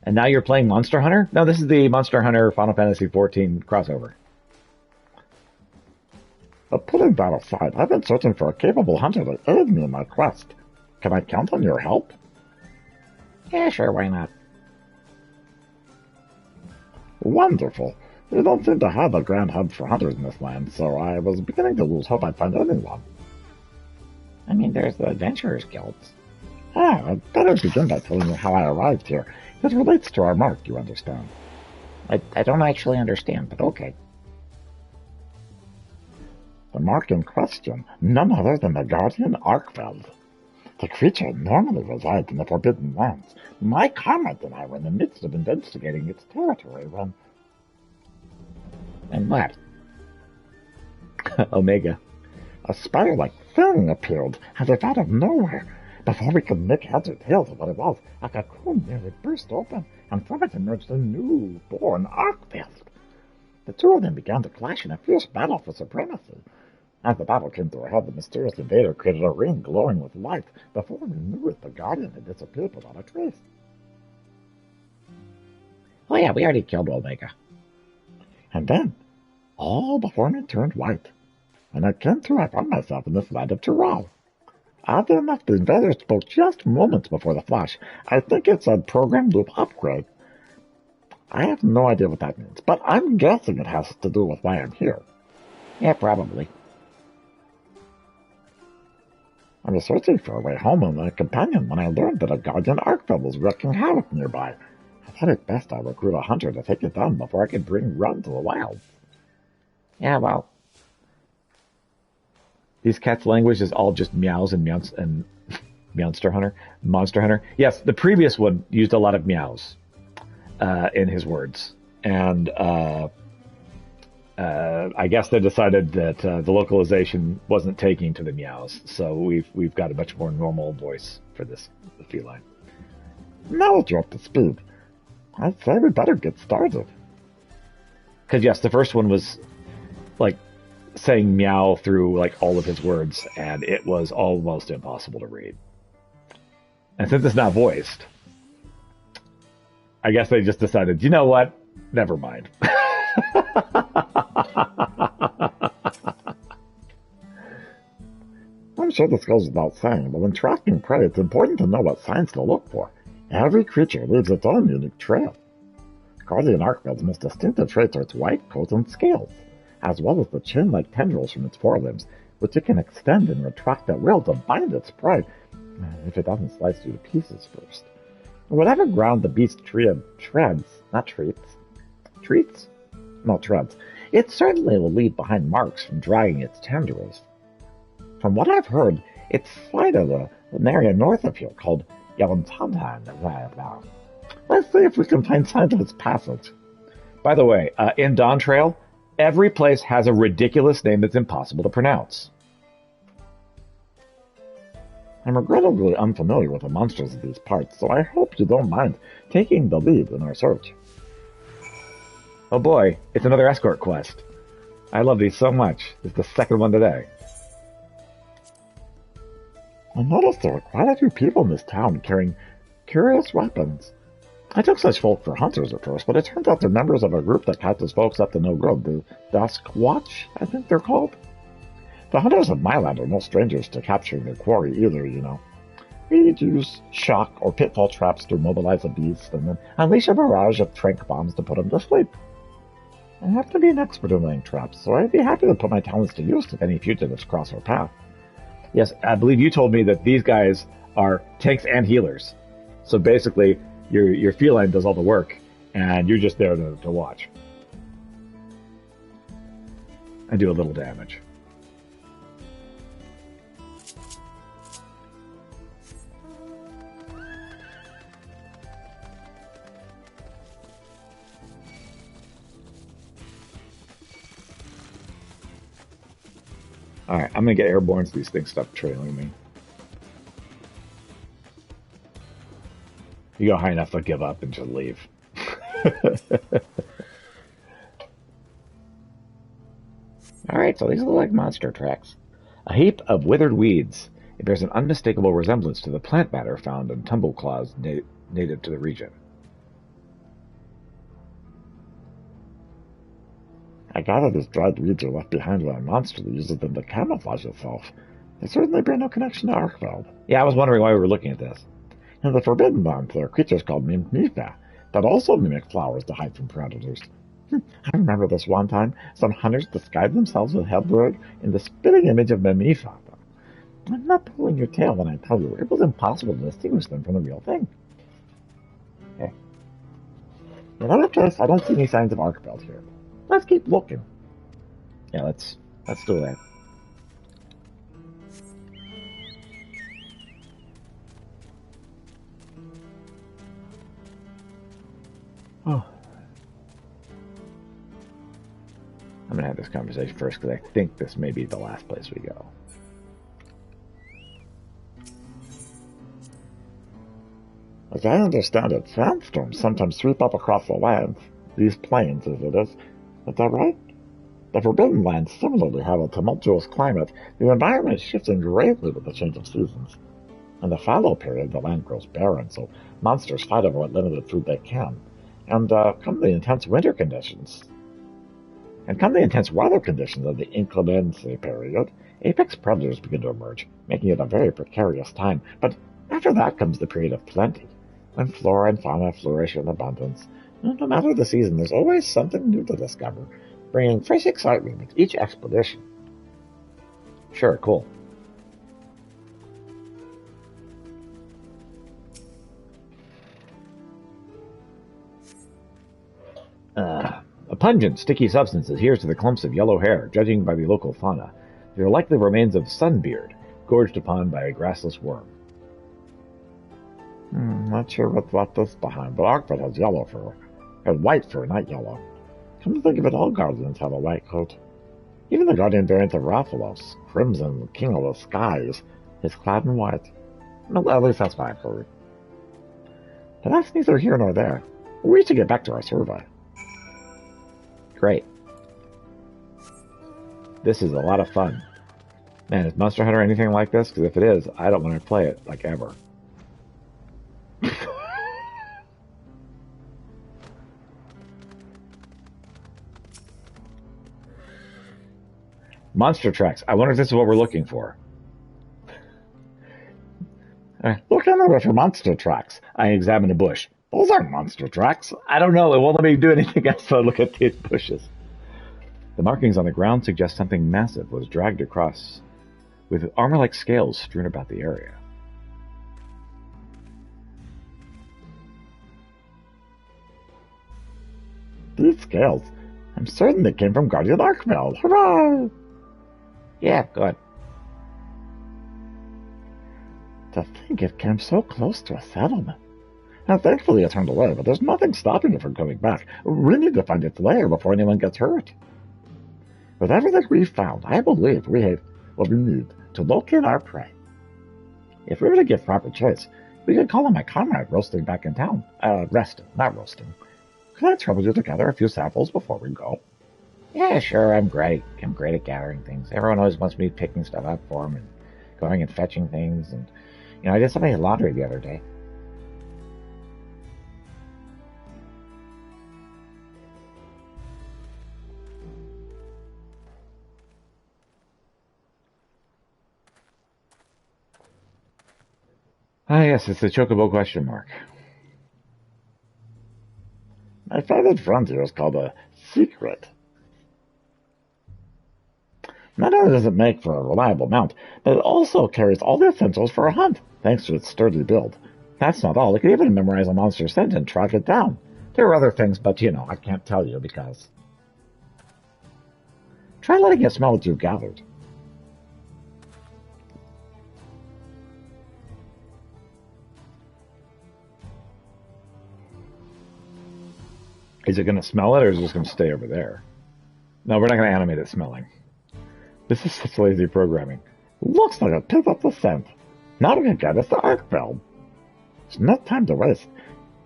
And now you're playing Monster Hunter? No, this is the Monster Hunter Final Fantasy XIV crossover. But putting that aside, I've been searching for a capable hunter to aid me in my quest. Can I count on your help? Yeah, sure, why not? Wonderful. We don't seem to have a grand hub for hunters in this land, so I was beginning to lose hope I'd find anyone. I mean, there's the Adventurers Guilds. I'd better begin by telling you how I arrived here. It relates to our mark, you understand. I don't actually understand, but okay. The mark in question, none other than the Guardian Arkfeld. The creature normally resides in the Forbidden Lands. My comrade and I were in the midst of investigating its territory when... And what? Omega. A spire-like thing appeared, as if out of nowhere. Before we could make heads or tails of what it was, a cocoon nearly burst open, and from it emerged a new-born Arkfeld. The two of them began to clash in a fierce battle for supremacy. As the battle came to a head, the mysterious invader created a ring glowing with light. Before we knew it, the Guardian had disappeared without a trace. Oh yeah, we already killed Omega. And then, all before me turned white. When I came to, I found myself in this land of Tyrell. Oddly enough, the invader spoke just moments before the flash. I think it's a program loop upgrade. I have no idea what that means, but I'm guessing it has to do with why I'm here. Yeah, probably. I was searching for a way home with my companion when I learned that a Guardian Archfield was wreaking havoc nearby. I thought it best I recruit a hunter to take it down before I could bring Run to the wild. Yeah, well. These cats' language is all just meows and meows and Monster Hunter. Yes, the previous one used a lot of meows in his words, and I guess they decided that the localization wasn't taking to the meows, so we've got a much more normal voice for this feline. Now we'll drop the speed. I'd say we better get started. Because yes, the first one was like saying meow through like all of his words, and it was almost impossible to read. And since it's not voiced, I guess they just decided, you know what? Never mind. I'm sure this goes without saying, but when tracking prey, it's important to know what signs to look for. Every creature leaves its own unique trail. Guardian Archfield's most distinctive traits are its white coat and scales, as well as the chin-like tendrils from its forelimbs, which it can extend and retract at will to bind its prey, if it doesn't slice you to pieces first. Whatever ground the beast treads, it certainly will leave behind marks from dragging its tendrils. From what I've heard, it's slight of an area north of here called Yellentantan. Let's see if we can find signs of its passage. By the way, in Dawntrail, every place has a ridiculous name that's impossible to pronounce. I'm regrettably unfamiliar with the monsters of these parts, so I hope you don't mind taking the lead in our search. Oh boy, it's another escort quest. I love these so much. It's the second one today. I noticed there were quite a few people in this town carrying curious weapons. I took such folk for hunters at first, but it turns out they're members of a group that catches folks up to no good, the Dusk Watch, I think they're called. The hunters of my land are no strangers to capturing their quarry either, you know. We'd use shock or pitfall traps to mobilize a beast, and then unleash a barrage of trank bombs to put them to sleep. I have to be an expert in laying traps, so I'd be happy to put my talents to use if any fugitives cross our path. Yes, I believe you told me that these guys are tanks and healers. So basically, your feline does all the work, and you're just there to watch. And do a little damage. Alright, I'm gonna get airborne so these things stop trailing me. You go high enough, they'll give up and just leave. Alright, so these look like monster tracks. A heap of withered weeds. It bears an unmistakable resemblance to the plant matter found in tumbleclaws native to the region. I gather these dried weeds are left behind by a monster that uses them to camouflage itself. They certainly bear no connection to Archfeld. Yeah, I was wondering why we were looking at this. In the Forbidden Lands, there are creatures called Mimifa that also mimic flowers to hide from predators. I remember this one time, some hunters disguised themselves with Hedberg in the spitting image of Mimifa. I'm not pulling your tail when I tell you it was impossible to distinguish them from the real thing. Okay. In other case, I don't see any signs of Archfeld here. Let's keep looking. Yeah, let's do that. Oh. I'm gonna have this conversation first because I think this may be the last place we go. As I understand it, sandstorms sometimes sweep up across the land, these plains as it is. Is that right? The Forbidden Lands similarly have a tumultuous climate, the environment shifting greatly with the change of seasons. In the fallow period, the land grows barren, so monsters fight over what limited food they can. And come the intense weather conditions of the inclemency period, apex predators begin to emerge, making it a very precarious time. But after that comes the period of plenty, when flora and fauna flourish in abundance. And no matter the season, there's always something new to discover, bringing fresh excitement with each expedition. Sure, cool. A pungent, sticky substance adheres to the clumps of yellow hair, judging by the local fauna. They are likely remains of sunbeard, gorged upon by a grassless worm. Not sure what's left this behind, but Arkford has yellow fur. Has white fur, not yellow. Come to think of it, all guardians have a white coat. Even the guardian variant of Rathalos, Crimson, King of the Skies, is clad in white. Well, at least that's what I've heard. But that's neither here nor there. We should get back to our survey. Great. This is a lot of fun. Man, is Monster Hunter anything like this? Because if it is, I don't want to play it, like, ever. Monster tracks. I wonder if this is what we're looking for. Look anywhere for monster tracks. I examine a bush. Those aren't monster tracks. I don't know. It won't let me do anything else, so I look at these bushes. The markings on the ground suggest something massive was dragged across, with armor-like scales strewn about the area. These scales. I'm certain they came from Guardian Arkfeld. Hurrah! Yeah, good. To think it came so close to a settlement. Now, thankfully it turned away, but there's nothing stopping it from coming back. We need to find its lair before anyone gets hurt. With everything we've found, I believe we have what we need to locate our prey. If we were to give proper choice, we could call on my comrade roasting back in town. Resting, not roasting. Could I trouble you to gather a few samples before we go? Yeah, sure, I'm great. I'm great at gathering things. Everyone always wants me picking stuff up for them and going and fetching things. And, I did somebody's laundry the other day. Ah, yes, it's the Chocobo question mark. My favorite frontier is called a secret. Not only does it make for a reliable mount, but it also carries all the essentials for a hunt, thanks to its sturdy build. That's not all, it can even memorize a monster's scent and track it down. There are other things, but I can't tell you because... Try letting it smell what you've gathered. Is it going to smell it, or is it just going to stay over there? No, we're not going to animate it smelling. This is such lazy programming. Looks like it picked up the scent. Now we can get us to Arkfeld. There's no time to waste.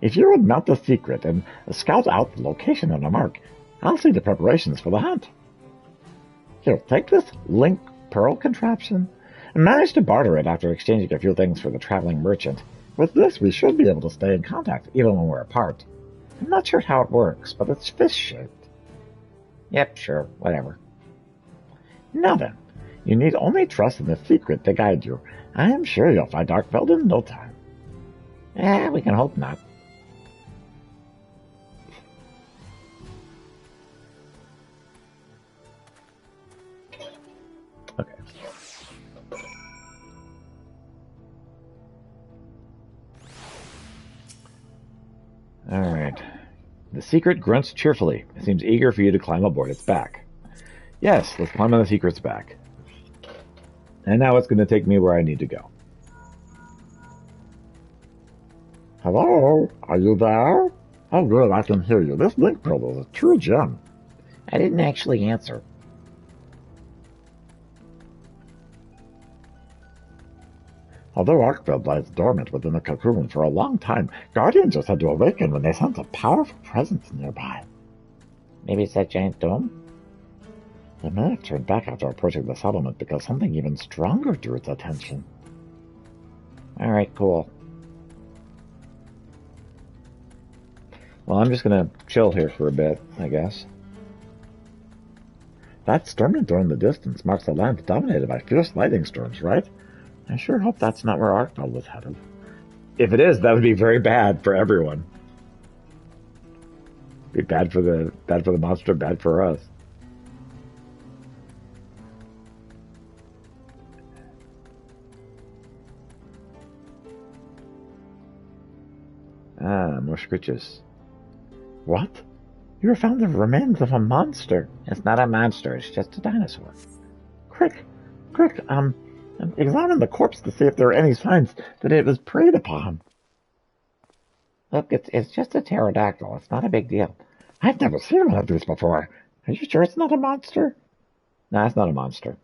If you would mount the secret and scout out the location on a mark, I'll see the preparations for the hunt. Here, take this link pearl contraption and manage to barter it after exchanging a few things for the traveling merchant. With this, we should be able to stay in contact even when we're apart. I'm not sure how it works, but it's fish-shaped. Yep, sure, whatever. Now then, you need only trust in the secret to guide you. I am sure you'll find Arkfeld in no time. We can hope not. Okay. All right. The secret grunts cheerfully. It seems eager for you to climb aboard its back. Yes, let's climb on the secret's back. And now it's going to take me where I need to go. Hello? Are you there? Oh good, I can hear you. This link pearl is a true gem. I didn't actually answer. Although Arkfeld lies dormant within the cocoon for a long time, Guardians just had to awaken when they sensed a powerful presence nearby. Maybe it's that giant dome? It may have turned back after approaching the settlement because something even stronger drew its attention. Alright, cool. Well, I'm just gonna chill here for a bit, I guess. That storming door in the distance marks a land dominated by fierce lightning storms, right? I sure hope that's not where Arknell was headed. If it is, that would be very bad for everyone. Be bad for the monster, bad for us. Ah, more scritches. What? You found the remains of a monster. It's not a monster, it's just a dinosaur. Quick, examine the corpse to see if there are any signs that it was preyed upon. Look, it's just a pterodactyl. It's not a big deal. I've never seen one of these before. Are you sure it's not a monster? No, it's not a monster.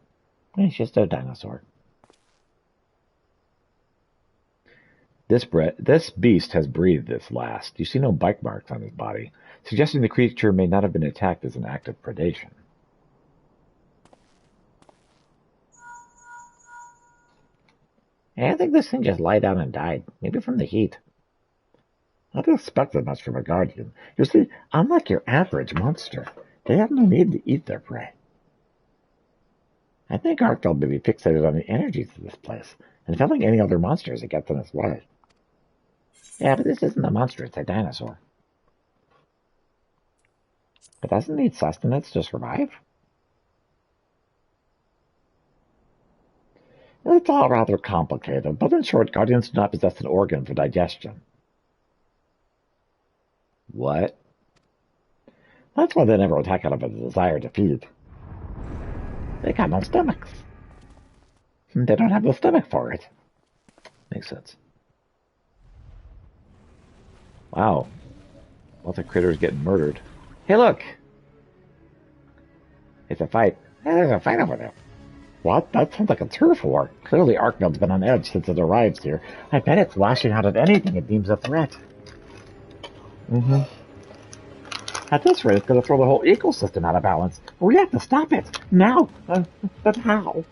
It's just a dinosaur. This beast has breathed its last. You see no bite marks on his body, suggesting the creature may not have been attacked as an act of predation. I think this thing just lied down and died. Maybe from the heat. I didn't expect that much from a guardian. You see, unlike your average monster, they have no need to eat their prey. I think Arknell may be fixated on the energies of this place, and killing any other monsters that gets in its way. Yeah, but this isn't a monster, it's a dinosaur. It doesn't need sustenance to survive. It's all rather complicated, but in short, guardians do not possess an organ for digestion. What? That's why they never attack out of a desire to feed. They got no stomachs. They don't have the stomach for it. Makes sense. Wow. Lots of critters getting murdered. Hey, look! It's a fight. Hey, there's a fight over there. What? That sounds like a turf war. Clearly Arknell's been on edge since it arrived here. I bet it's lashing out at anything it deems a threat. Mm-hmm. At this rate, it's going to throw the whole ecosystem out of balance. We have to stop it. Now. But how?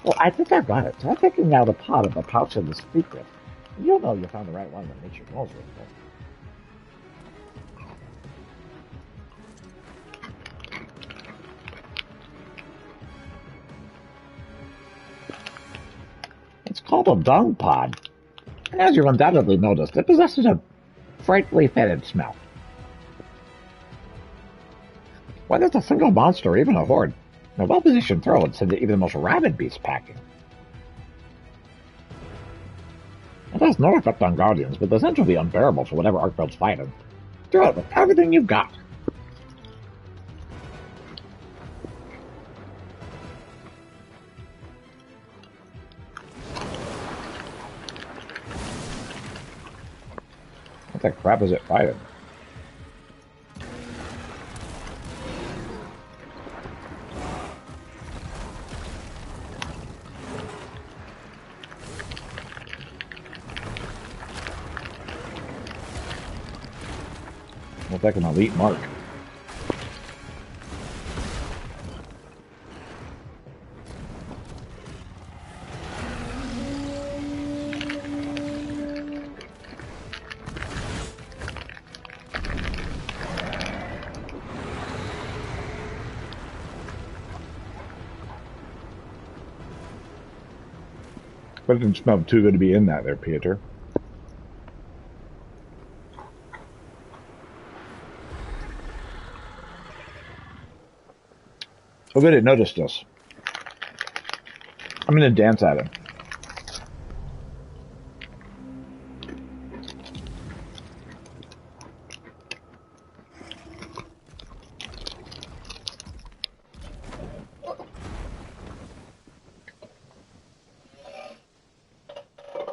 Well, I think I've got it. Try taking out a pot of the pouch of the secret. You'll know you found the right one that makes your nose really full. It's called a dung pod. As you've undoubtedly noticed, it possesses a frightfully fetid smell. Whether it's a single monster or even a horde, a well-positioned throw would send even the most rabid beast packing. It has no effect on guardians, but is essentially unbearable for whatever Arknell's fighting. Throw it with everything you've got. What the crap is it fighting? Looks like an elite mark. But it didn't smell too good to be in that there, Peter. Oh, good, it noticed us. I'm gonna dance at him.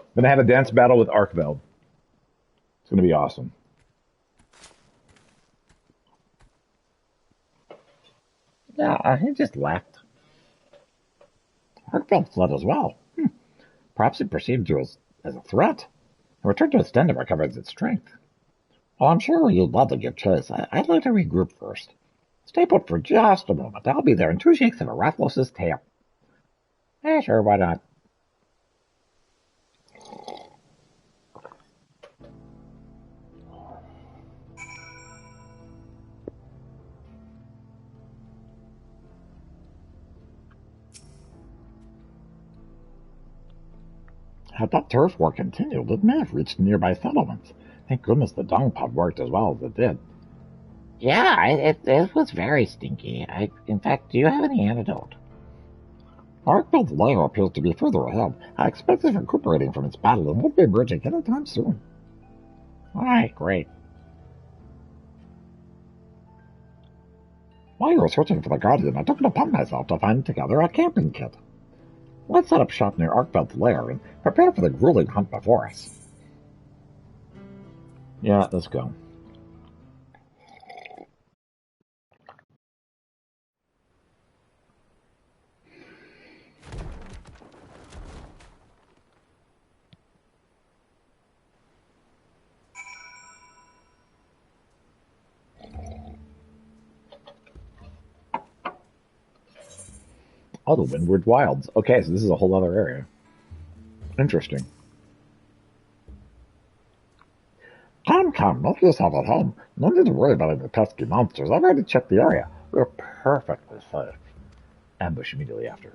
I'm gonna have a dance battle with Arkveld. It's gonna be awesome. Yeah, he just left. Arkveld fled as well. Perhaps it perceived you as a threat, and returned to its den to recover its strength. Well, I'm sure you'd love to give chase. I'd like to regroup first. Stay put for just a moment. I'll be there in 2 shakes of a Rathlos's tail. Sure, why not? Had that turf war continued, it may have reached nearby settlements. Thank goodness the dung pod worked as well as it did. Yeah, it was very stinky. In fact, do you have any antidote? Arkfeld's lair appears to be further ahead. I expect it's recuperating from its battle and won't be emerging anytime soon. Alright, great. While you were searching for the Guardian, I took it upon myself to find together a camping kit. Let's set up shop near Arkfeld's lair and prepare for the grueling hunt before us. Yeah, let's go. Oh, the Windward Wilds. Okay, so this is a whole other area. Interesting. Come, make yourself at home. No need to worry about any pesky monsters. I've already checked the area. We're perfectly safe. Ambush immediately after.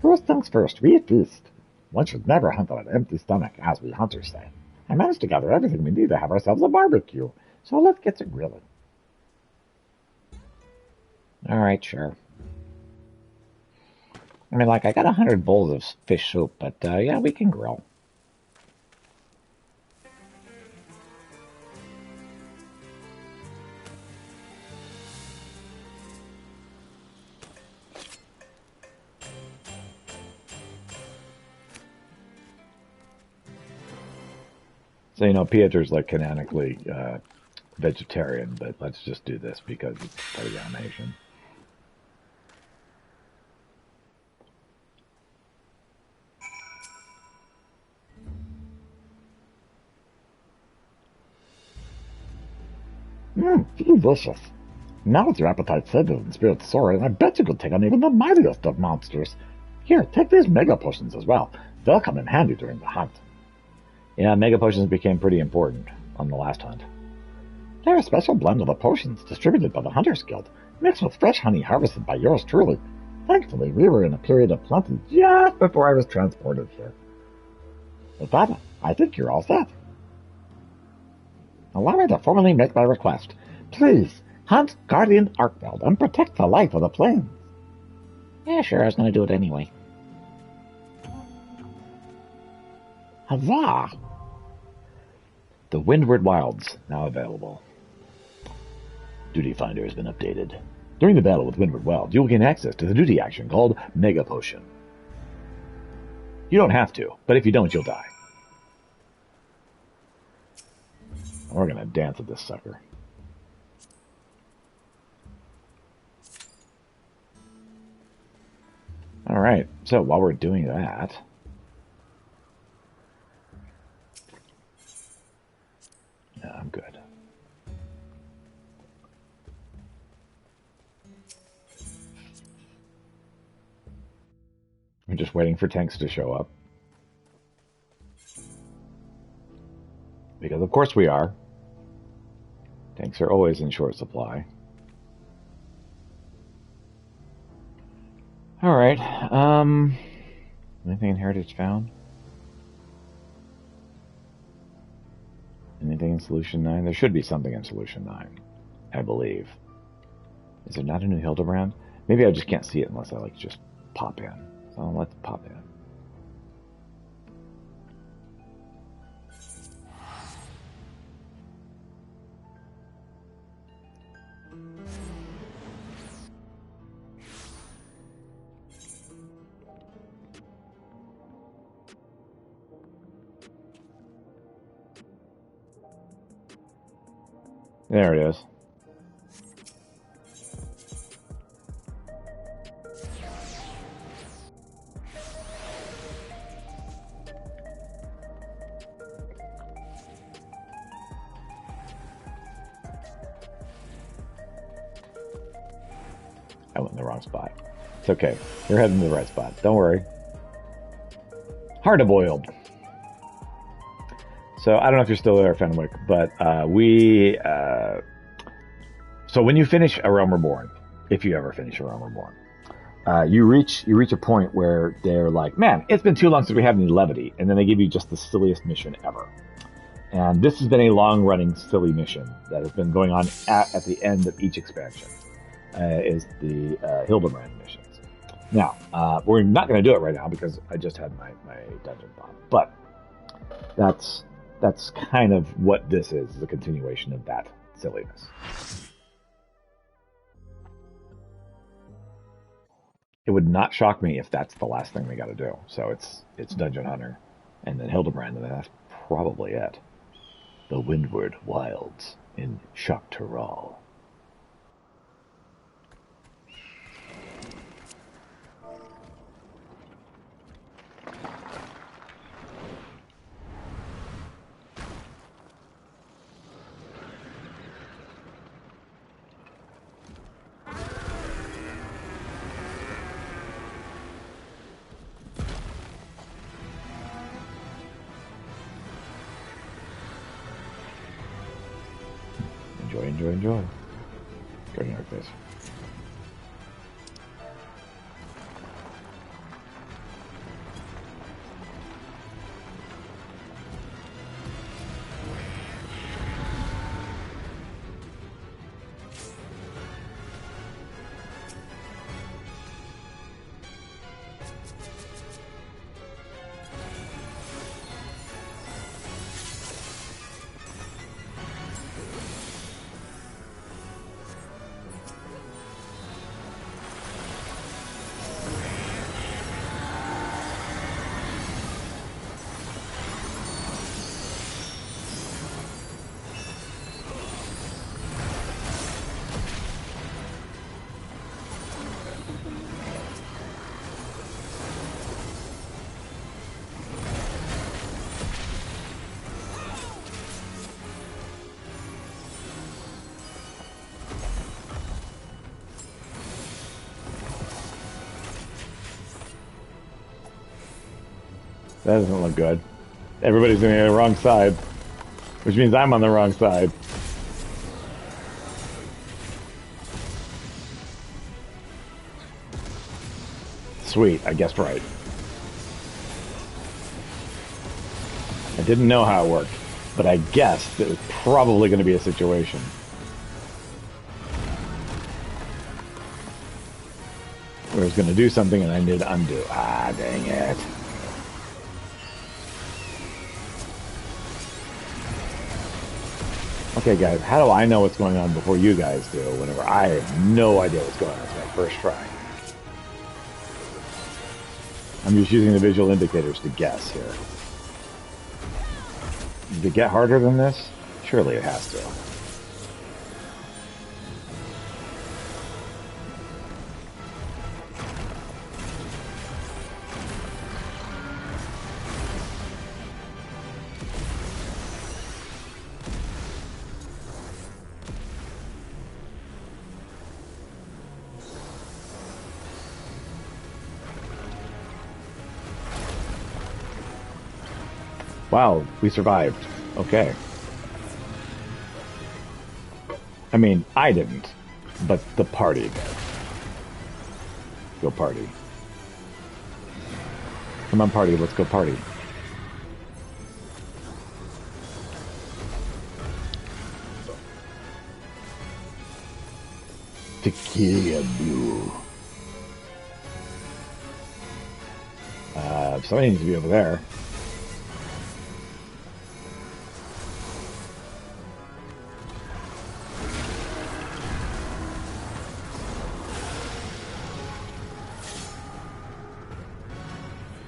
First things first, we feast. One should never hunt on an empty stomach, as we hunters say. I managed to gather everything we need to have ourselves a barbecue, so let's get to grilling. Alright, sure. I mean, like, I got 100 bowls of fish soup, but, yeah, we can grill. So, you know, Pieter's like canonically vegetarian, but let's just do this because it's part of the animation. Delicious. Now with your appetite sated and spirits soaring, I bet you could take on even the mightiest of monsters. Here, take these mega potions as well. They'll come in handy during the hunt. Yeah, mega potions became pretty important on the last hunt. They're a special blend of the potions distributed by the Hunters Guild, mixed with fresh honey harvested by yours truly. Thankfully, we were in a period of plenty just before I was transported here. With that, I think you're all set. Allow me to formally make my request. Please, hunt Guardian Arkfeld and protect the life of the plains. Yeah, sure, I was going to do it anyway. Huzzah! The Windward Wilds, now available. Duty Finder has been updated. During the battle with Windward Wilds, you will gain access to the duty action called Mega Potion. You don't have to, but if you don't, you'll die. We're going to dance with this sucker. Alright, so while we're doing that... Yeah, I'm good. I'm just waiting for tanks to show up. Because of course we are. Tanks are always in short supply. Alright, anything in Heritage found? Anything in Solution 9? There should be something in Solution 9, I believe. Is there not a new Hildebrand? Maybe I just can't see it unless I like just pop in. So let's pop in. There it is. I went in the wrong spot. It's okay. You're heading to the right spot. Don't worry. Hard-boiled. So I don't know if you're still there, Fenwick, but so when you finish A Realm Reborn, if you ever finish A Realm Reborn, you reach a point where they're like, man, it's been too long since we had any levity, and then they give you just the silliest mission ever. And this has been a long-running silly mission that has been going on at the end of each expansion, is the Hildebrand missions. Now, we're not going to do it right now because I just had my dungeon bomb, but that's kind of what this is a continuation of that silliness. It would not shock me if that's the last thing they got to do. So it's Dungeon Hunter, and then Hildebrand, and that's probably it. The Windward Wilds in Shaktaral. Enjoy. Going like this. That doesn't look good. Everybody's doing it on the wrong side, which means I'm on the wrong side. Sweet, I guessed right. I didn't know how it worked, but I guessed it was probably going to be a situation. Where I was going to do something and I needed to undo. Ah, dang it. Okay, guys, how do I know what's going on before you guys do, whenever I have no idea what's going on? It's my first try. I'm just using the visual indicators to guess here. Did it get harder than this? Surely it has to. Wow, we survived. Okay. I mean, I didn't, but the party did. Go party. Come on, party, let's go party. Tequila Blue. Somebody needs to be over there.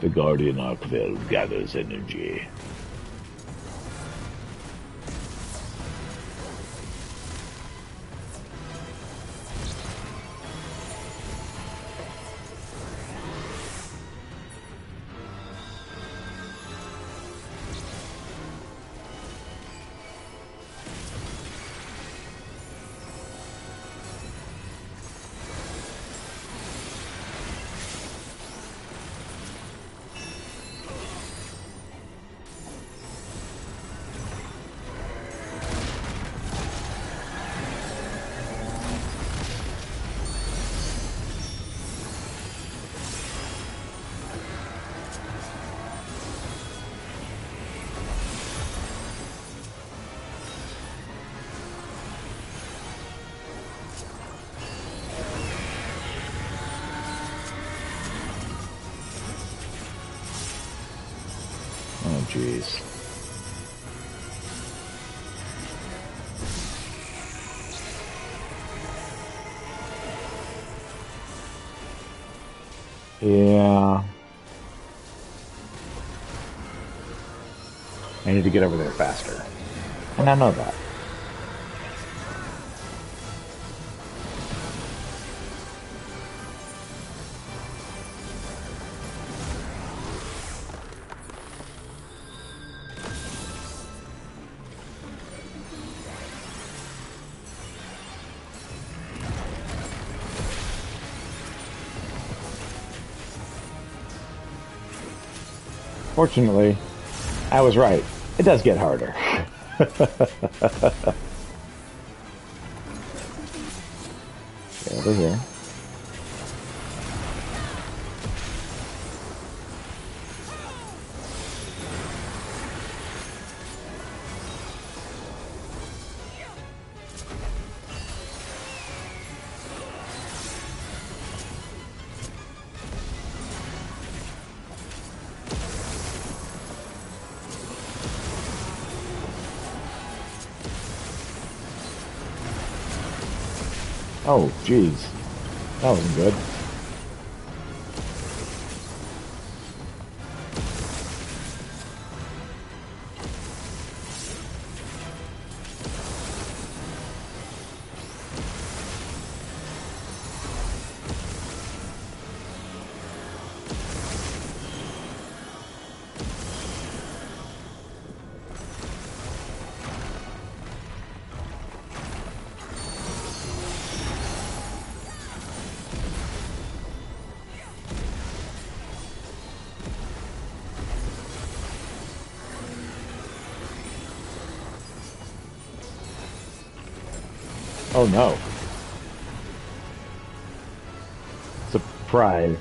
The Guardian Arkville gathers energy. jeez. Yeah. I need to get over there faster. And I know that. Fortunately, I was right. It does get harder. Get over here. Oh, jeez. That wasn't good. Oh no. Surprise.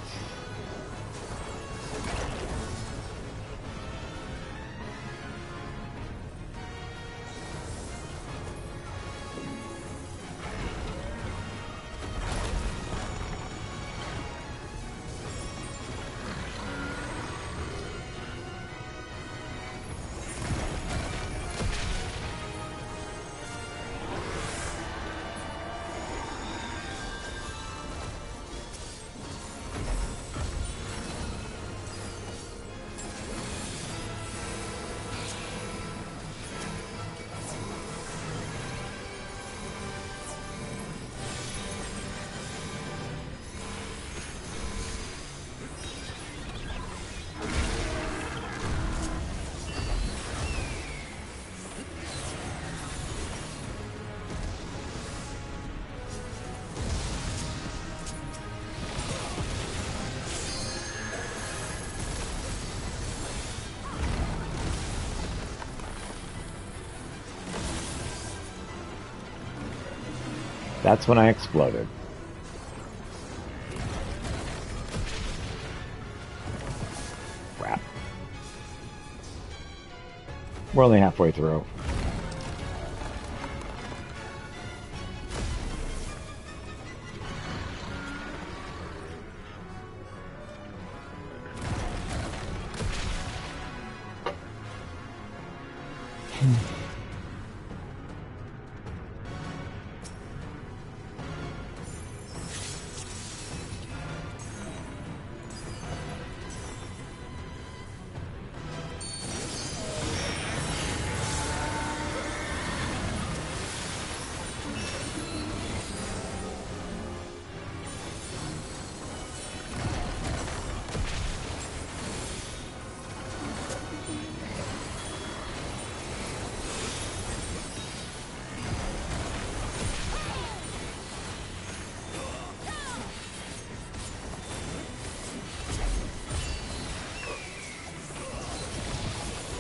That's when I exploded. Crap. We're only halfway through.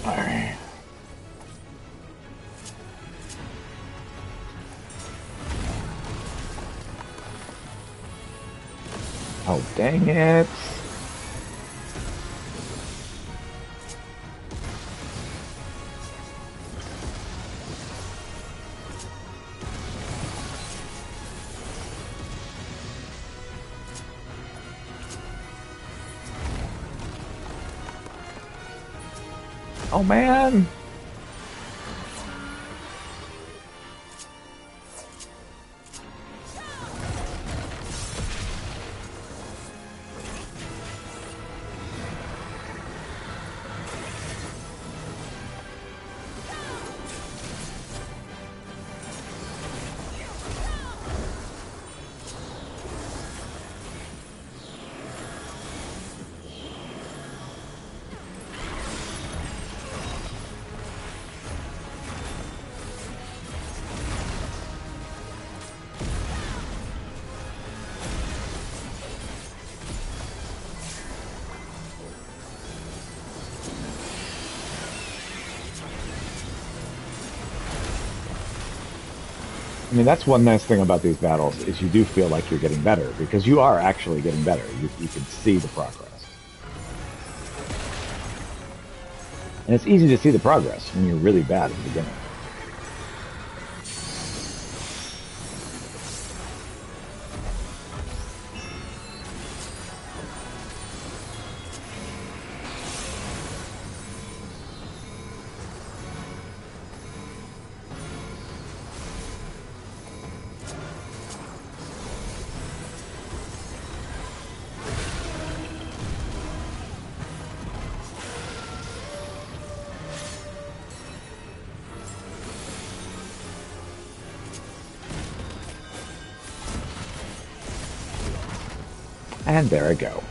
Alright. Oh, dang it. Oh, man. I mean, that's one nice thing about these battles is you do feel like you're getting better because you are actually getting better. You can see the progress. And it's easy to see the progress when you're really bad at the beginning. And there I go.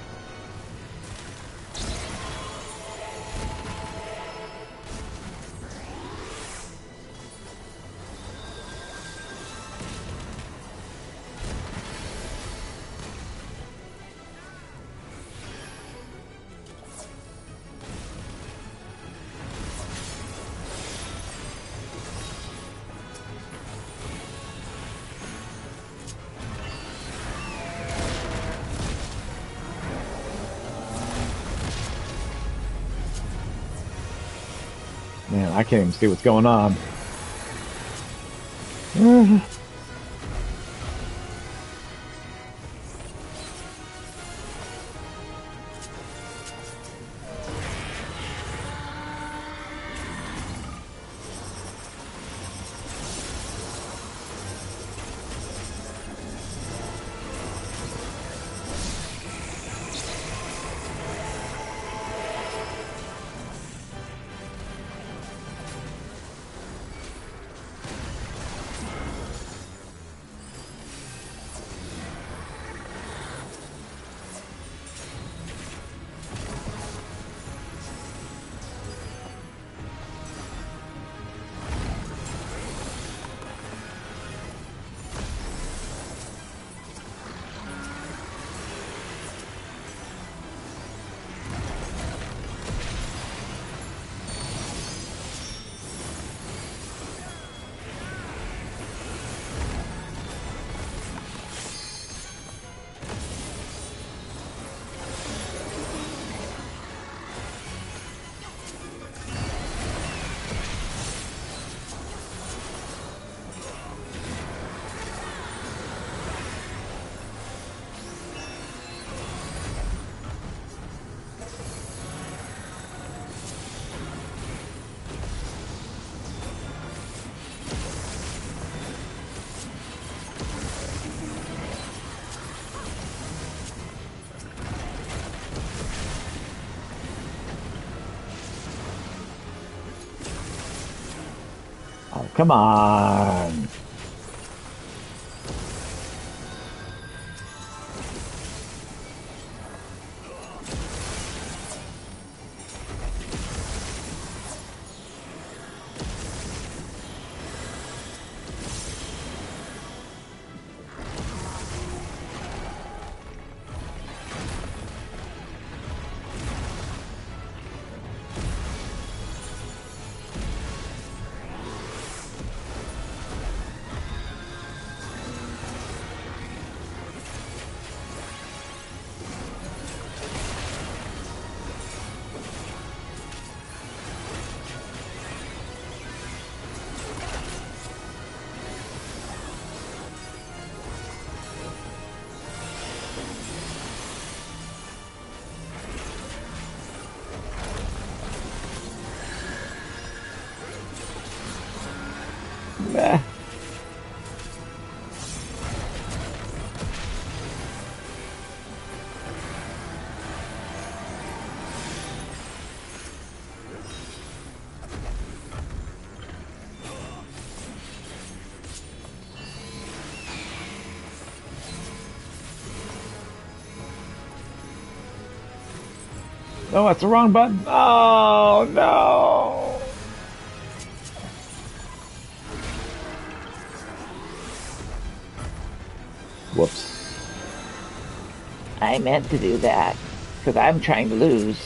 Man, I can't even see what's going on. Oh, come on. Oh, that's the wrong button. Oh, no. Whoops. I meant to do that because I'm trying to lose.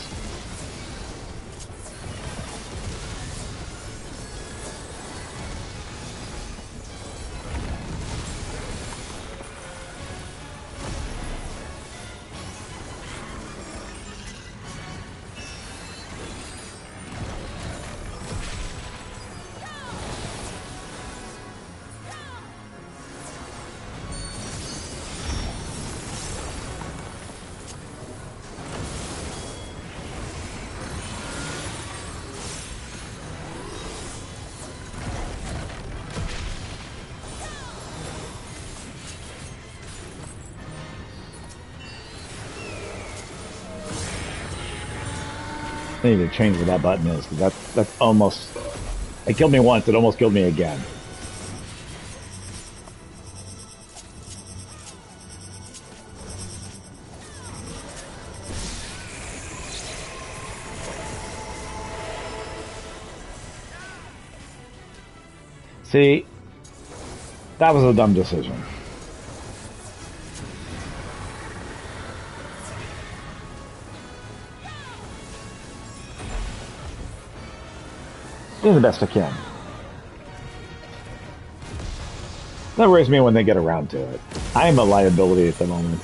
I need to change where that button is because that's almost. It killed me once. It almost killed me again. See, that was a dumb decision. Do the best I can. That worries me when they get around to it. I am a liability at the moment.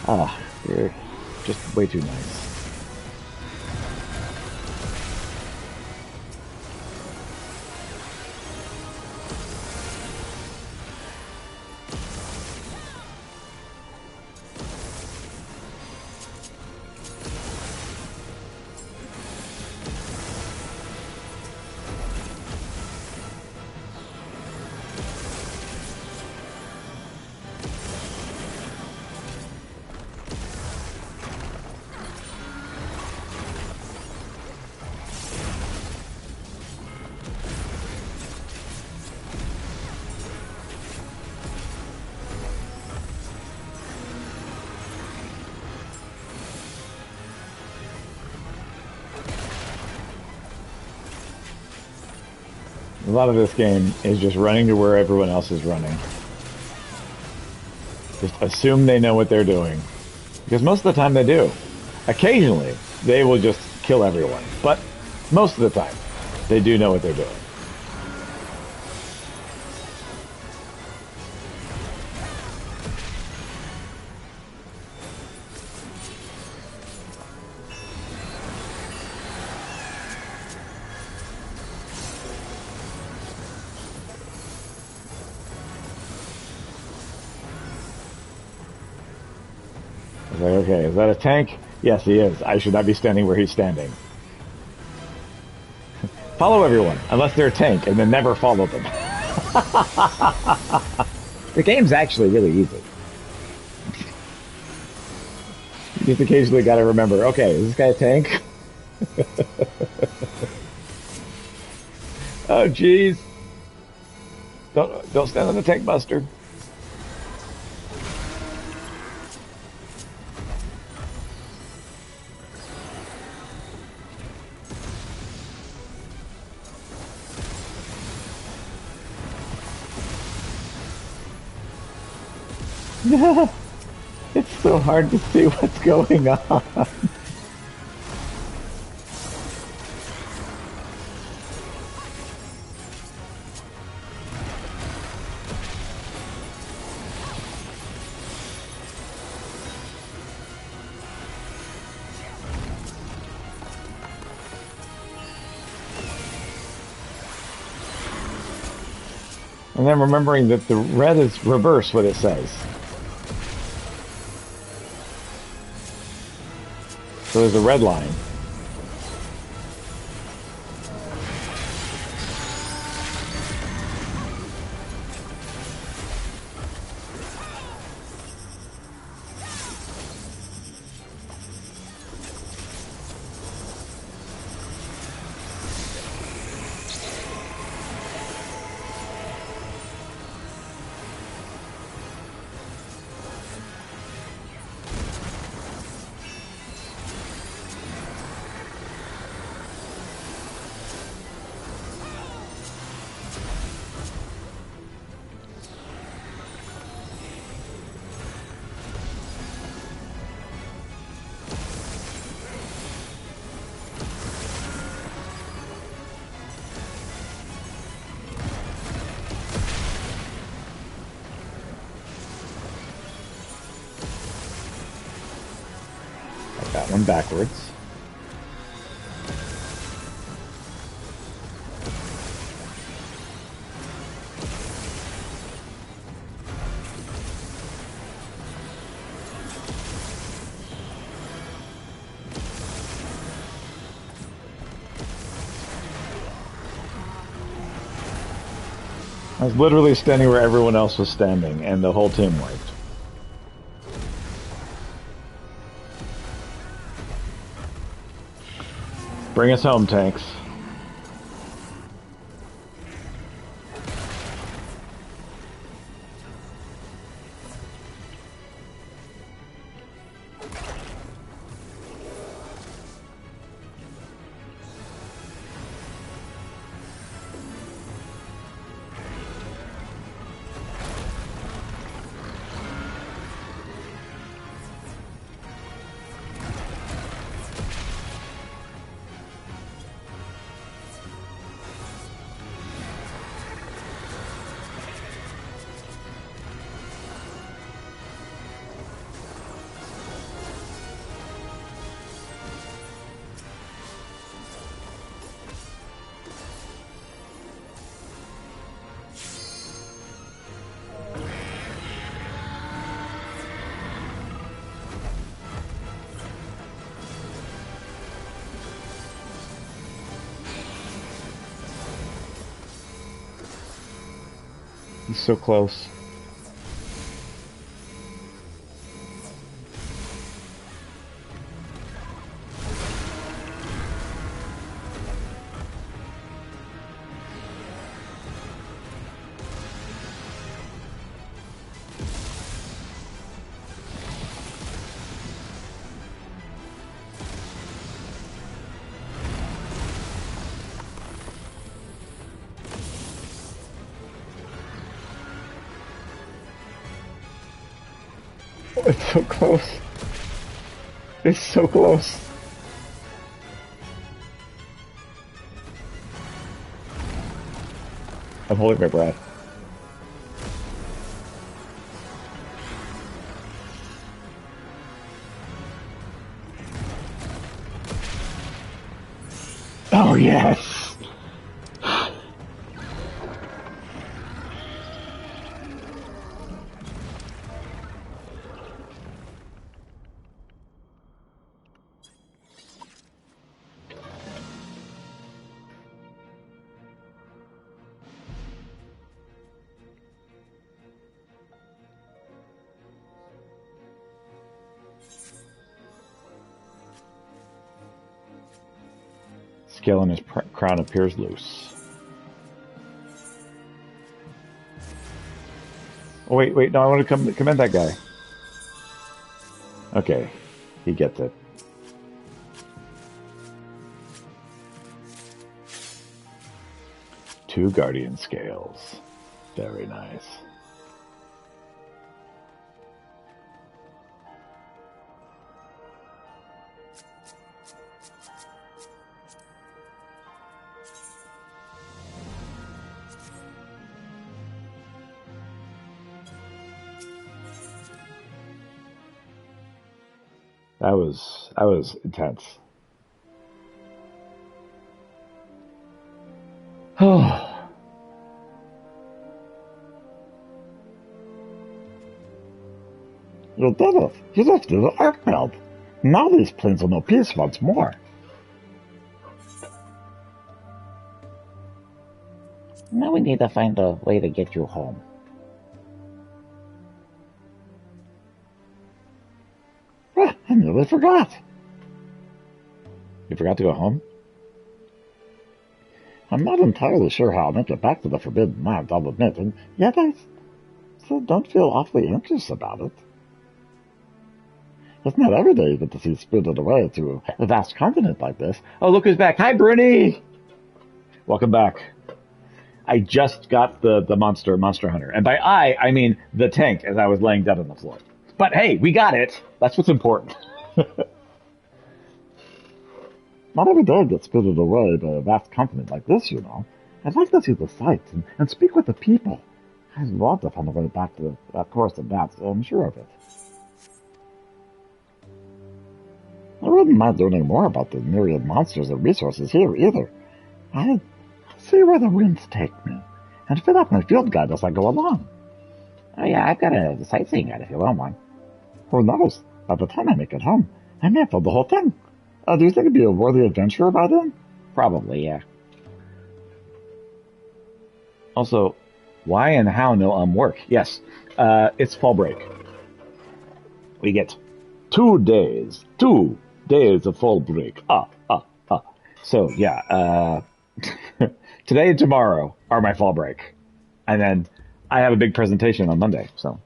Ah, you're just way too nice. A lot of this game is just running to where everyone else is running. Just assume they know what they're doing. Because most of the time they do. Occasionally, they will just kill everyone. But most of the time, they do know what they're doing. Like, okay, is that a tank? Yes, he is. I should not be standing where he's standing. Follow everyone, unless they're a tank, and then never follow them. The game's actually really easy. You just occasionally gotta remember, okay, is this guy a tank? Oh, jeez. Don't stand on the tank buster. It's so hard to see what's going on. And then remembering that the red is reverse what it says. So there's a red line. that one backwards. I was literally standing where everyone else was standing, and the whole team wiped. Bring us home, tanks. He's so close. It's so close. It's so close. I'm holding my breath. Oh, yes! Scale on his crown appears loose. Oh, wait, no, I want to commend that guy. Okay, he gets it. Two guardian scales. Very nice. That was intense. Oh. You did it! You lifted the airfield! Now these planes will know peace once more. Now we need to find a way to get you home. I nearly forgot. You forgot to go home? I'm not entirely sure how I'll make it back to the Forbidden Lands, I'll admit, and yet I still don't feel awfully anxious about it. It's not every day you get to see spirited away to a vast continent like this. Oh, look who's back. Hi, Bruni! Welcome back. I just got the monster hunter. And by I mean the tank as I was laying dead on the floor. But hey, we got it. That's what's important. Not every day I get spirited away by a vast continent like this, you know. I'd like to see the sights and speak with the people. I'd love to find a way back to that course of bats, I'm sure of it. I wouldn't mind learning more about the myriad monsters and resources here either. I'd see where the winds take me, and fill out my field guide as I go along. Oh yeah, I've got a sightseeing guide if you want one. Who knows? By the time I make it home, I may have filled the whole thing. Do you think it'd be a worthy adventure by then? Probably, yeah. Also, why and how no work? Yes, it's fall break. We get 2 days. 2 days of fall break. So, yeah, today and tomorrow are my fall break. And then I have a big presentation on Monday, so.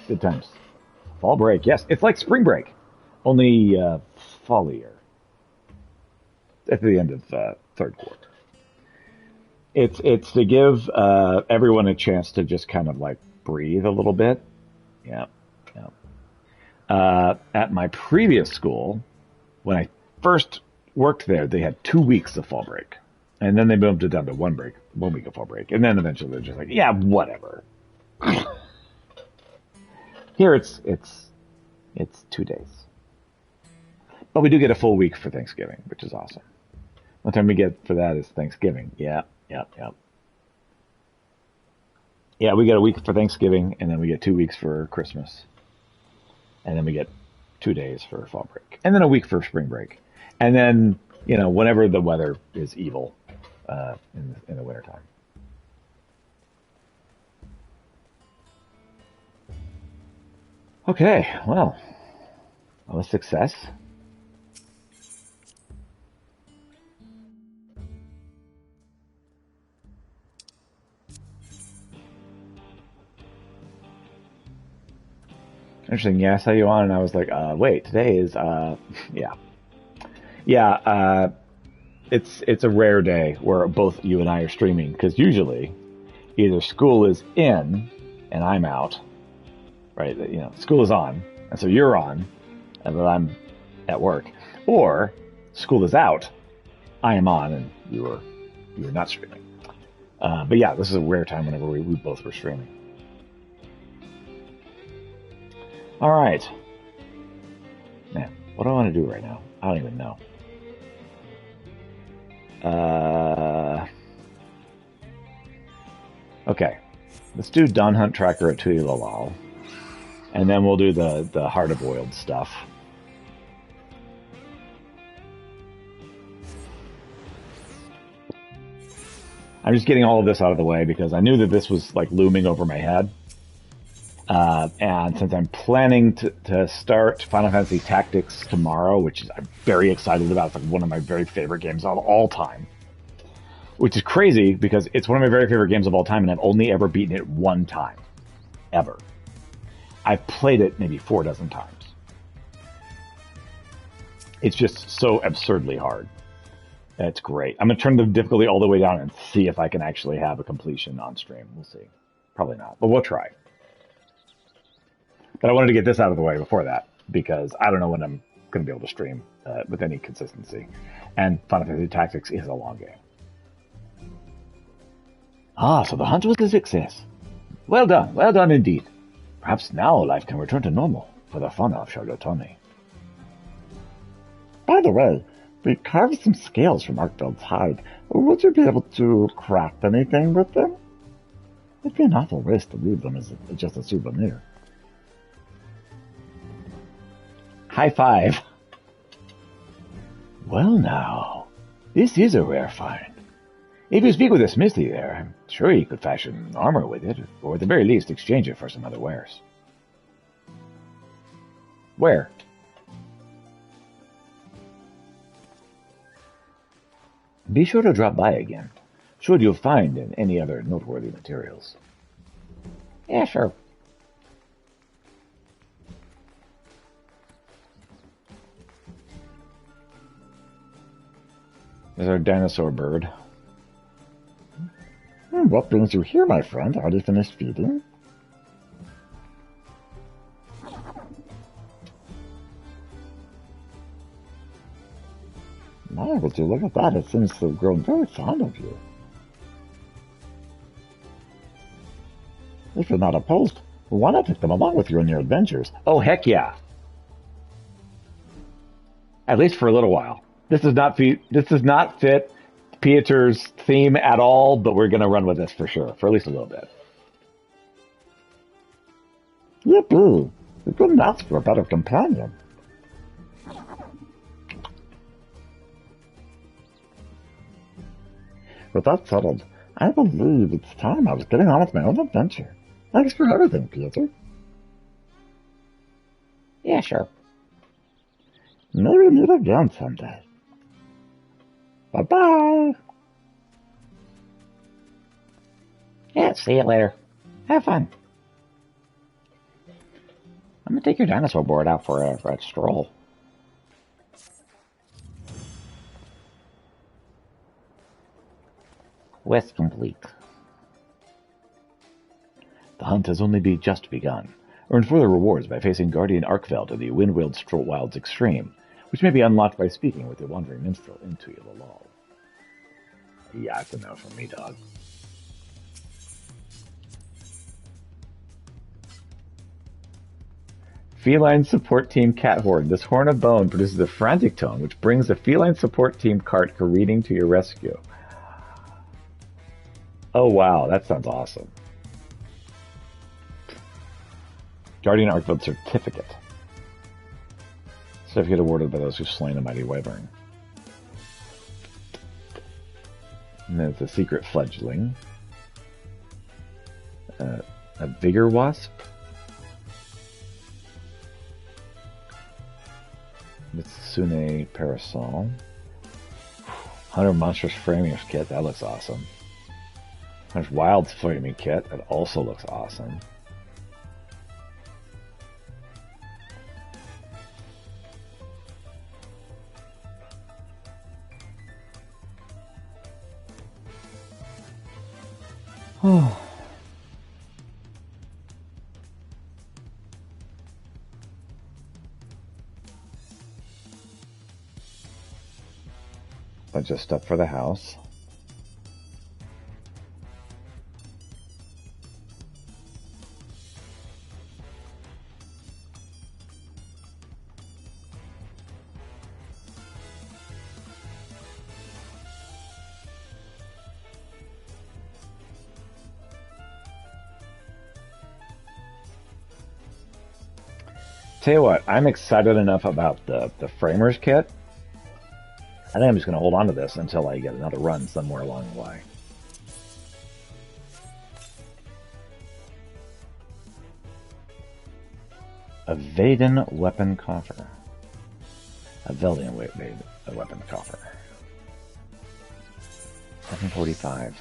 Good times. Fall break, yes. It's like spring break, only fallier. At the end of third quarter. It's to give everyone a chance to just kind of like breathe a little bit. Yeah. At my previous school, when I first worked there, they had 2 weeks of fall break. And then they moved it down to 1 week of fall break. And then eventually they're just like, yeah, whatever. Here it's 2 days. But we do get a full week for Thanksgiving, which is awesome. One time we get for that is Thanksgiving. Yep. Yeah, we get a week for Thanksgiving, and then we get 2 weeks for Christmas. And then we get 2 days for fall break. And then a week for spring break. And then, whenever the weather is evil in the wintertime. Okay, well, a success. Interesting. Yeah, I saw you on, and I was like, wait, today is, yeah. It's a rare day where both you and I are streaming, because usually either school is in and I'm out, right? School is on, and so you're on, and then I'm at work, or school is out, I am on, and you're not streaming. But yeah, this is a rare time whenever we both were streaming. All right. Man, what do I want to do right now? I don't even know. Okay. Let's do Dawn Hunt Tracker at Tuilalal. And then we'll do the hard-boiled stuff. I'm just getting all of this out of the way because I knew that this was like looming over my head. And since I'm planning to start Final Fantasy Tactics tomorrow, which I'm very excited about, it's like one of my very favorite games of all time. Which is crazy because it's one of my very favorite games of all time, and I've only ever beaten it one time. Ever. I've played it maybe 4 dozen times. It's just so absurdly hard. It's great. I'm going to turn the difficulty all the way down and see if I can actually have a completion on stream. We'll see. Probably not, but we'll try. But I wanted to get this out of the way before that, because I don't know when I'm going to be able to stream with any consistency. And Final Fantasy Tactics is a long game. Ah, so the hunt was a success. Well done indeed. Perhaps now life can return to normal for the fauna of Charlottoni. By the way, we carved some scales from Arkfeld's hide. Would you be able to craft anything with them? It'd be an awful waste to leave them as just a souvenir. High five. Well now, this is a rare find. If you speak with a smithy there, I'm sure you could fashion armor with it, or at the very least exchange it for some other wares. Where? Be sure to drop by again, should you find any other noteworthy materials. Yeah, sure. There's our dinosaur bird. What brings you here, my friend? Are you finished feeding? My, would you look at that? It seems to have grown very fond of you. If you're not opposed, why not take them along with you in your adventures? Oh, heck yeah. At least for a little while. This does not fit Pieter's theme at all, but we're going to run with this for sure, for at least a little bit. Yippee! You couldn't ask for a better companion. With that settled, I believe it's time I was getting on with my own adventure. Thanks for everything, Pieter. Yeah, sure. Maybe meet again someday. Bye-bye! Yeah, see you later. Have fun. I'm gonna take your dinosaur board out for a stroll. Quest complete. The hunt has only just begun. Earn further rewards by facing Guardian Arkveld of the Windwild Wilds Extreme, which may be unlocked by speaking with the Wandering Minstrel into Ilalal. Yeah, that's a no from me, dog. Feline Support Team Cat Horn. This horn of bone produces a frantic tone, which brings the Feline Support Team cart careening to your rescue. Oh wow, that sounds awesome. Guardian Arkveld Certificate. Certificate awarded by those who slain a mighty wyvern. And there's a secret fledgling. A vigor wasp. Mitsune parasol. Hunter monstrous framing kit. That looks awesome. There's wild framing kit. That also looks awesome. Oh. Bunch of stuff for the house. Tell you what, I'm excited enough about the framers kit. I think I'm just going to hold on to this until I get another run somewhere along the way. A Vaden weapon coffer. A Veldian weapon coffer. 745.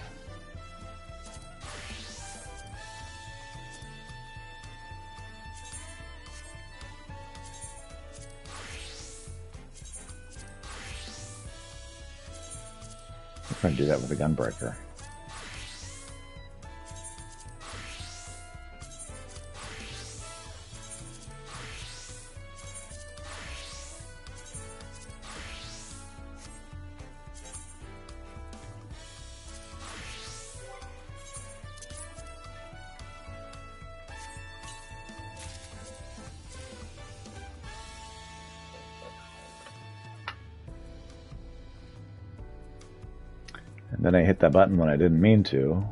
I'm going to do that with a gunbreaker. And then I hit that button when I didn't mean to.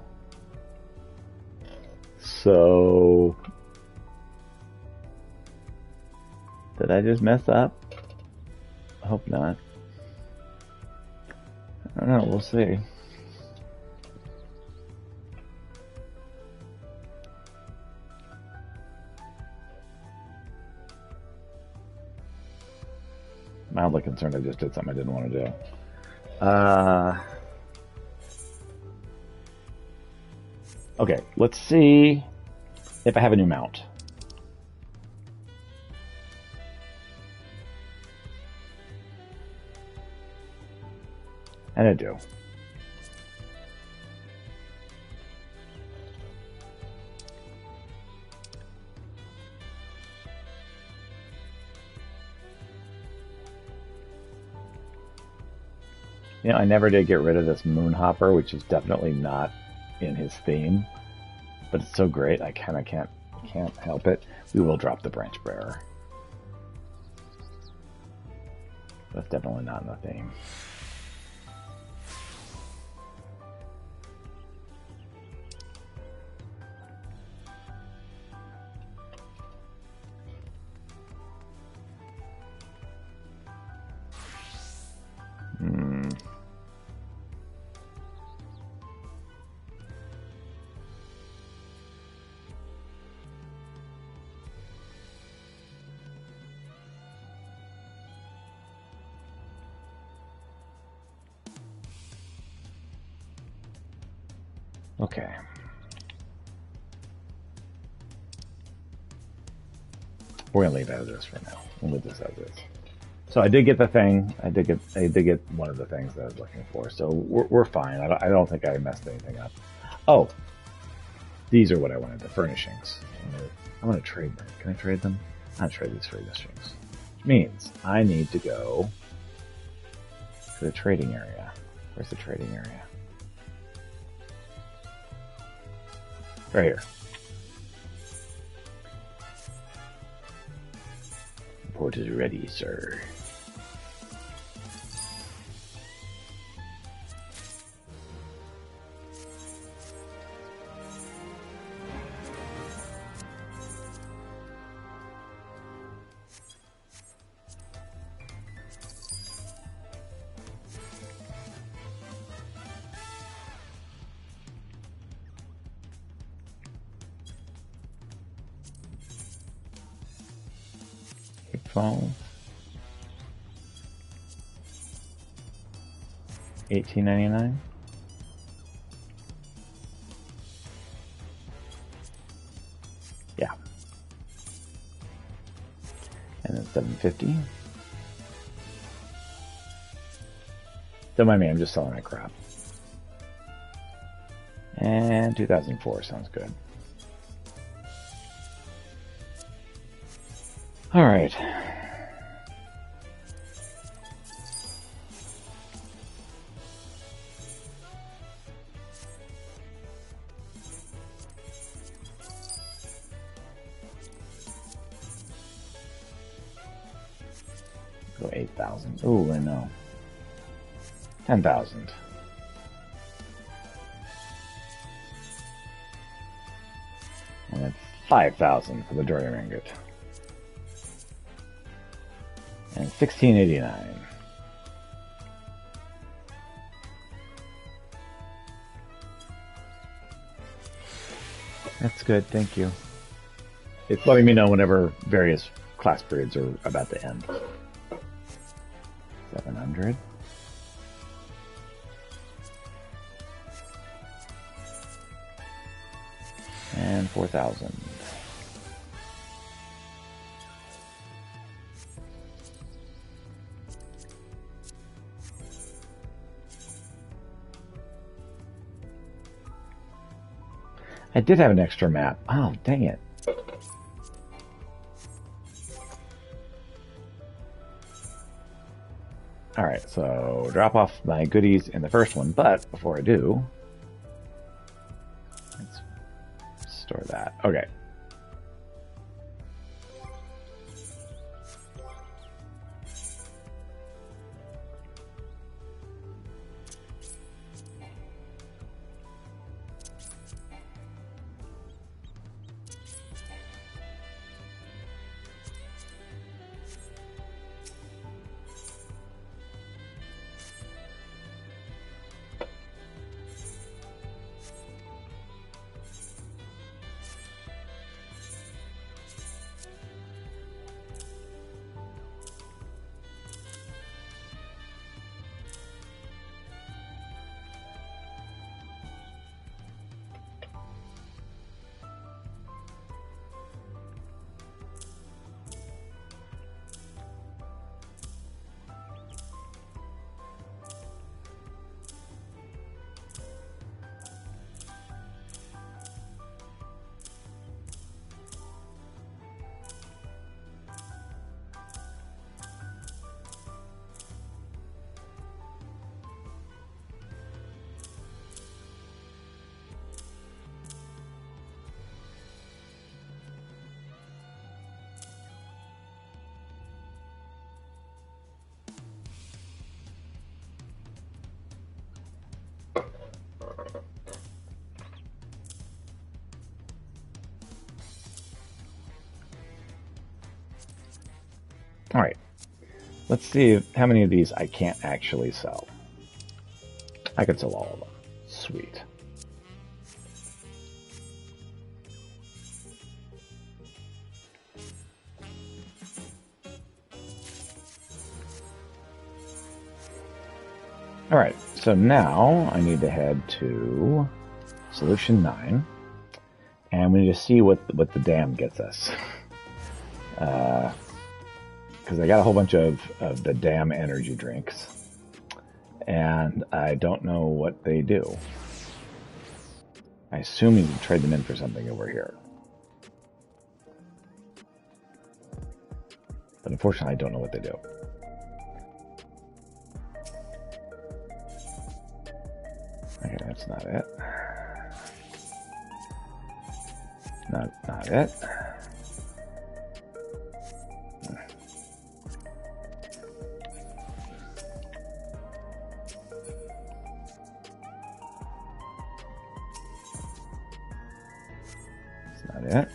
So... did I just mess up? I hope not. I don't know, we'll see. Mildly concerned I just did something I didn't want to do. Okay, let's see if I have a new mount. And I do. You know, I never did get rid of this Moonhopper, which is definitely not in his theme, but it's so great I kind of can't help it. We will drop the branch bearer. That's definitely not in the theme. Okay. We're gonna leave as is for now. We'll leave this as is. So I did get the thing. I did get one of the things that I was looking for. So we're fine. I don't think I messed anything up. Oh, these are what I wanted. The furnishings. I'm gonna trade them. Can I trade them? I'll trade these furnishings. Which means I need to go to the trading area. Where's the trading area? Right here. Port is ready, sir. Phone. 18.99. Yeah. And then 750. Don't mind me, I'm just selling my crap. And 2004 sounds good. All right. Go 8,000. Ooh, I know. 10,000. And then 5,000 for the Dory Ringgit. And 16.89. That's good, thank you. It's letting me know whenever various class periods are about to end. 700. And 4,000. I did have an extra map. Oh, dang it. Alright, so drop off my goodies in the first one, but before I do, let's store that. Okay. All right. Let's see how many of these I can't actually sell. I could sell all of them. Sweet. All right, so now I need to head to Solution 9, and we need to see what the dam gets us. Because I got a whole bunch of the dam energy drinks, and I don't know what they do. I assume you can trade them in for something over here. But unfortunately, I don't know what they do. Okay, that's not it. Not it. That's not it.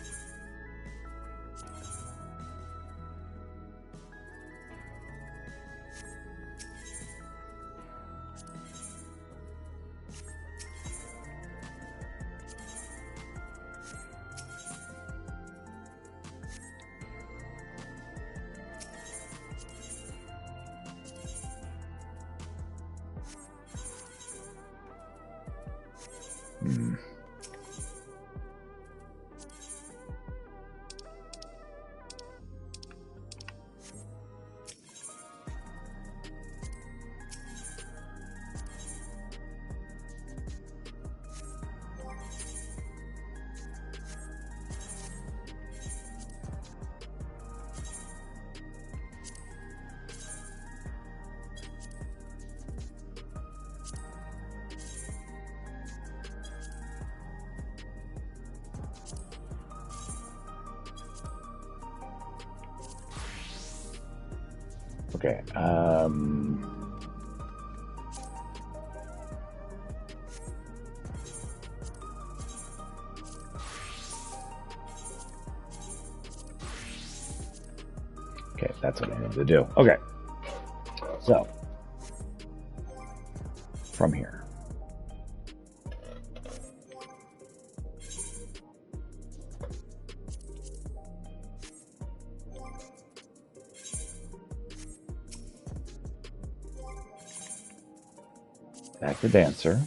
Okay. Okay, that's what I need to do. Okay. So, from here. Back to Dancer.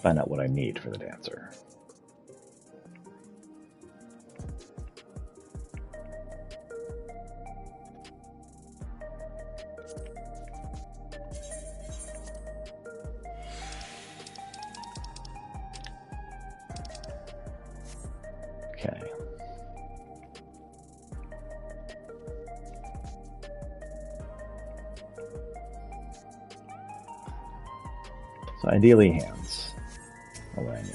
Find out what I need for the Dancer. Okay. So ideally hands are what I need.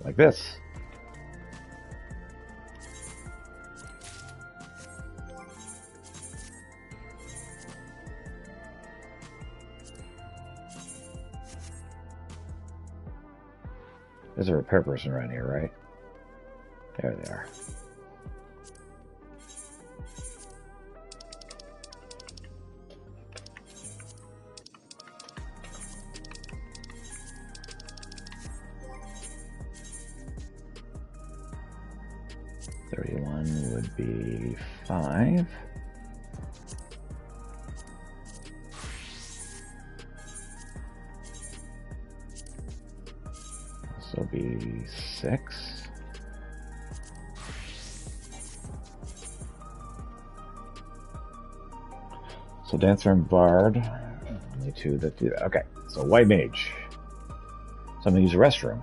Like this. There's a repair person around here, right? There they are. $31 would be 5. This will be 6. So Dancer and Bard, only 2 that do that. Okay, so White Mage. So I'm going to use the restroom.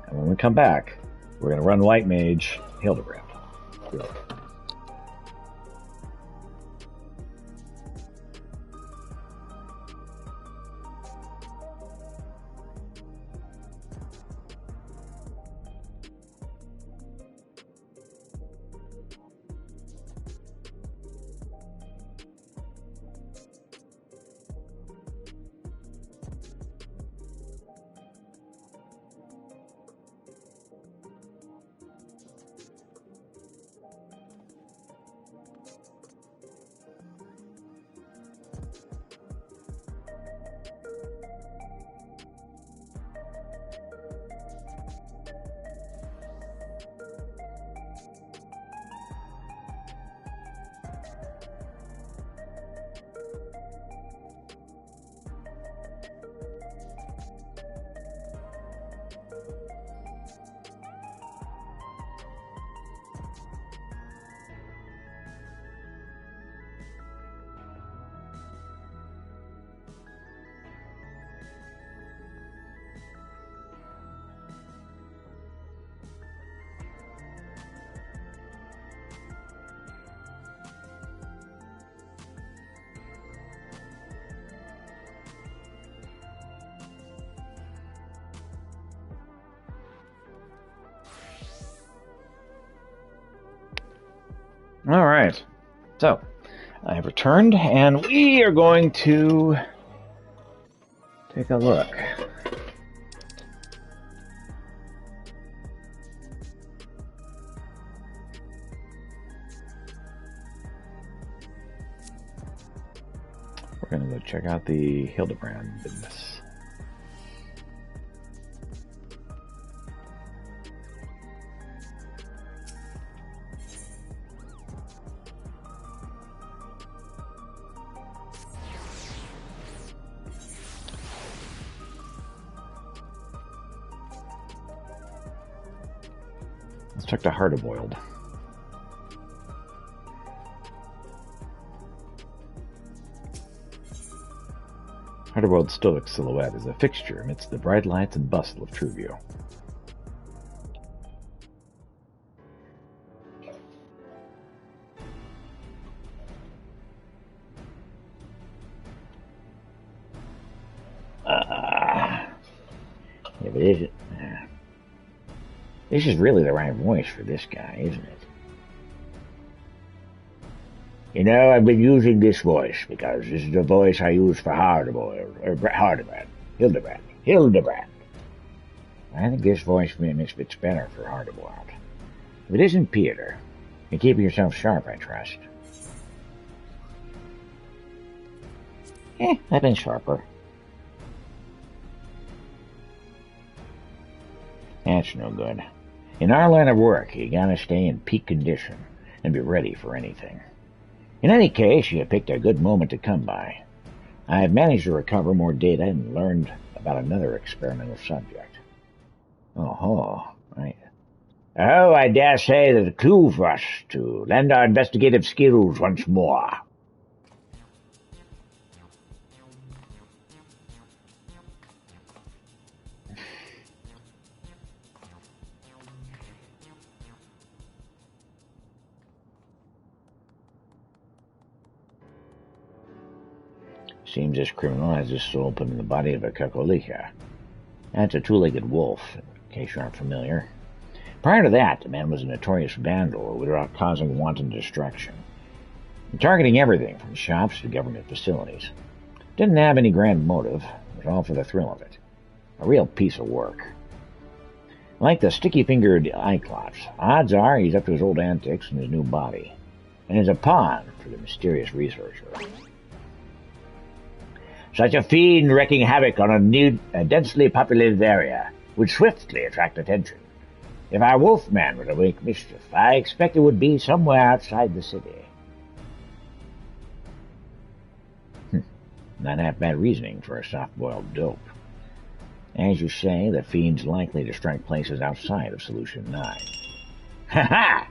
And when we come back, we're going to run White Mage Hildebrand. Good. All right. So, I have returned, and we are going to take a look. We're going to go check out the Hildebrand business. Let's check the Hard-Boiled. Hard-Boiled stoic silhouette is a fixture amidst the bright lights and bustle of Trueview. Yeah, but this is really the right voice for this guy, isn't it? You know, I've been using this voice because this is the voice I use for Hildebrand. I think this voice fits better for Hard-Boiled. If it isn't Peter, you're keeping yourself sharp, I trust. I've been sharper. That's no good. In our line of work, you gotta stay in peak condition and be ready for anything. In any case, you picked a good moment to come by. I have managed to recover more data and learned about another experimental subject. Right. Oh, I dare say there's a clue for us to lend our investigative skills once more. Seems this criminal has his soul put in the body of a kakolika. That's a two-legged wolf, in case you aren't familiar. Prior to that, the man was a notorious vandal without causing wanton destruction, targeting everything from shops to government facilities. Didn't have any grand motive. It was all for the thrill of it. A real piece of work. Like the sticky-fingered Iclops, odds are he's up to his old antics in his new body, and is a pawn for the mysterious researcher. Such a fiend wreaking havoc on a densely populated area would swiftly attract attention. If our wolfman were to make mischief, I expect it would be somewhere outside the city. Not half bad reasoning for a soft-boiled dope. As you say, the fiend's likely to strike places outside of Solution 9. Ha-ha!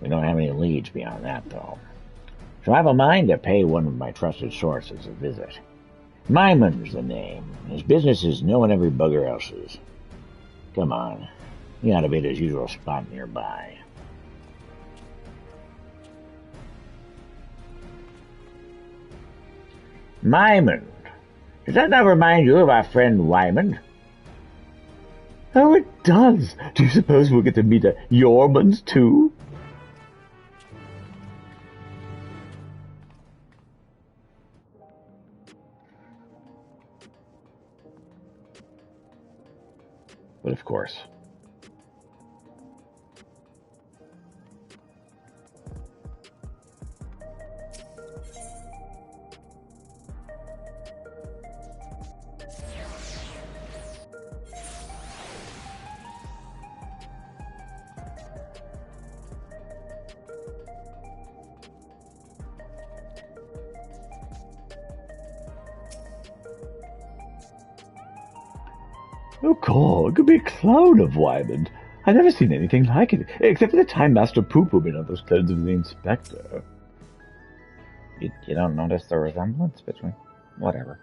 We don't have any leads beyond that, though. So I have a mind to pay one of my trusted sources a visit. Myman's the name. His business is knowing every bugger else's. Come on. He ought to be at his usual spot nearby. Myman. Does that not remind you of our friend Wyman? Oh, it does. Do you suppose we'll get to meet a Yormans, too? But of course. Oh, God, it could be a clone of Wyman. I've never seen anything like it, except for the Time Master Poo-Poo in those clones of the Inspector. You don't notice the resemblance between... Whatever.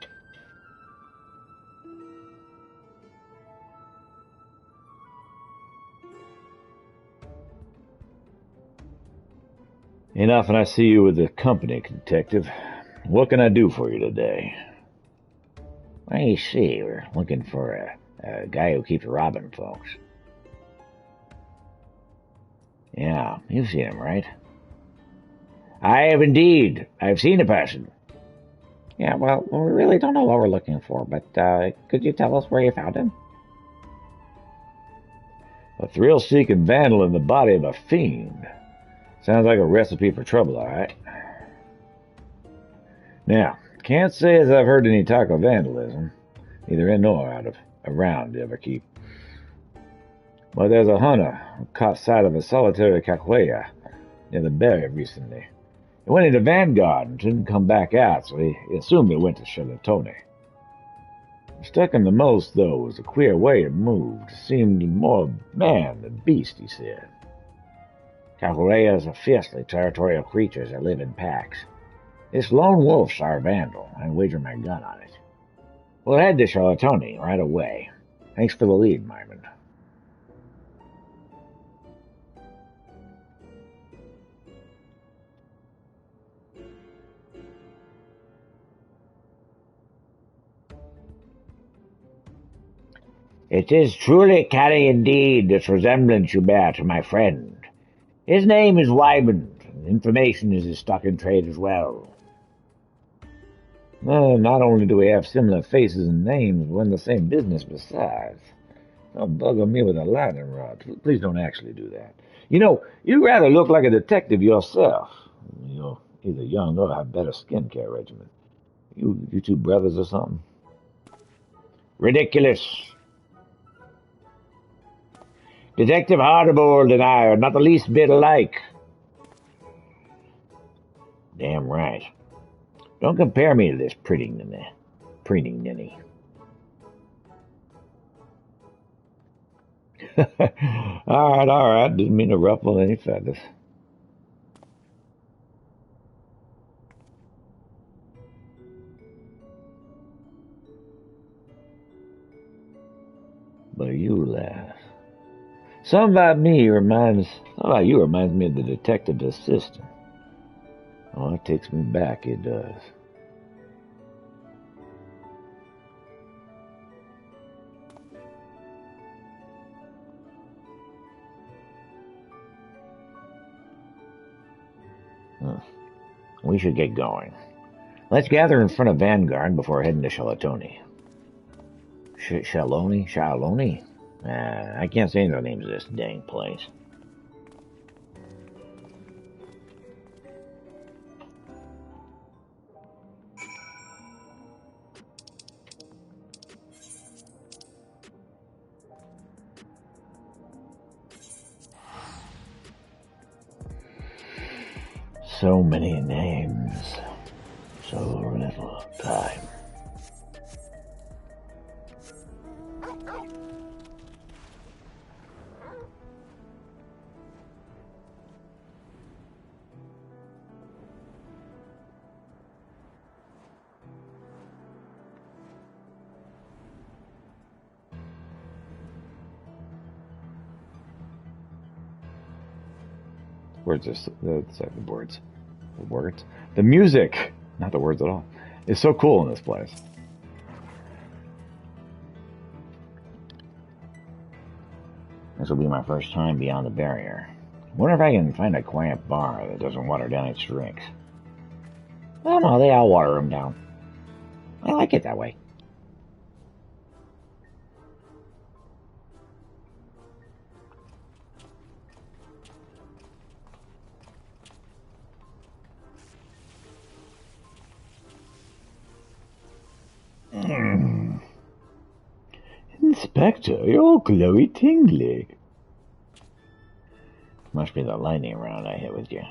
Enough, and I see you with the company, detective. What can I do for you today? Well, you see, we're looking for a guy who keeps robbing folks. Yeah, Now, you've seen him, right? I have indeed. I've seen a person. Yeah, well, we really don't know what we're looking for, but could you tell us where you found him? A thrill-seeking vandal in the body of a fiend. Sounds like a recipe for trouble, all right? Now, can't say as I've heard any talk of vandalism, either in or around Everkeep. But there's a hunter who caught sight of a solitary caquea near the barrier recently. It went into Vanguard and didn't come back out, so he assumed it went to Chelatone. What struck him the most, though, was the queer way it moved. It seemed more man than beast, he said. Caqueas are fiercely territorial creatures that live in packs. This lone wolf's our vandal. I wager my gun on it. We'll head to Chelatone right away. Thanks for the lead, Myron. It is truly canny indeed, this resemblance you bear to my friend. His name is Wyband, and information is his stock in trade as well. Well, not only do we have similar faces and names, we're in the same business besides. Don't bugger me with a lightning rod. Please don't actually do that. You know, you rather look like a detective yourself. You're either young or have better skincare regimen. You two brothers or something? Ridiculous. Detective Hardboiled and I are not the least bit alike. Damn right. Don't compare me to this pretty ninny. All right. Didn't mean to ruffle any feathers. But you laugh. Something about you reminds me of the detective's assistant. Oh, it takes me back, it does. We should get going. Let's gather in front of Vanguard before heading to Chelatone. Shaloni? I can't say the names of this dang place. So many names, so little time. Words are the words. The words. The music, not the words at all, is so cool in this place. This will be my first time beyond the barrier. Wonder if I can find a quiet bar that doesn't water down its drinks. Oh no, they all water them down. I like it that way. Inspector, you're glowy tingly. Must be the lightning round I hit with you.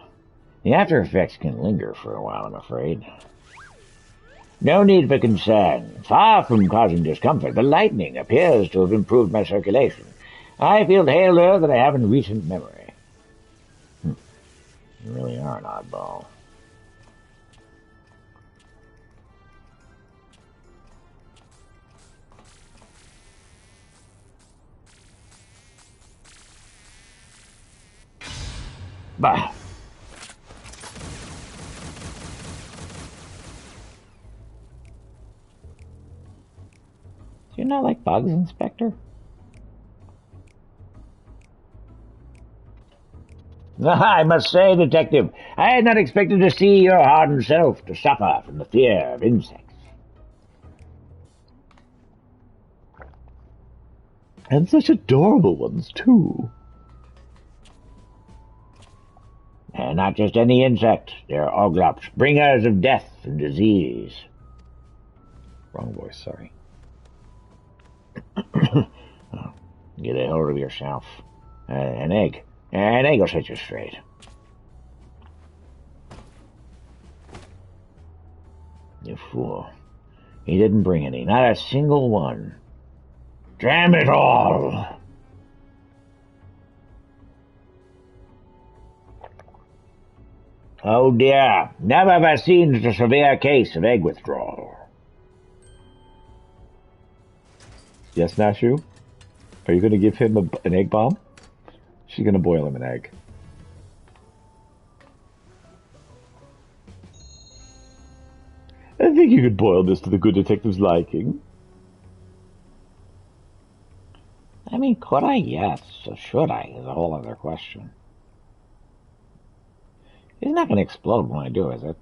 The after effects can linger for a while, I'm afraid. No need for concern. Far from causing discomfort, the lightning appears to have improved my circulation. I feel haler than I have in recent memory. You really are an oddball. Bah! Do you not like bugs, Inspector? I must say, Detective, I had not expected to see your hardened self to suffer from the fear of insects. And such adorable ones, too. And not just any insect. They're oglops, bringers of death and disease. Wrong voice, sorry. Get a hold of yourself. An egg. An egg will set you straight. You fool. He didn't bring any. Not a single one. Damn it all! Oh dear. Never have I seen such a severe case of egg withdrawal. Yes, Nashu? Are you going to give him an egg bomb? She's going to boil him an egg. I think you could boil this to the good detective's liking. I mean, could I? Yes. So should I? Is a whole other question. It's not going to explode when I do, is it?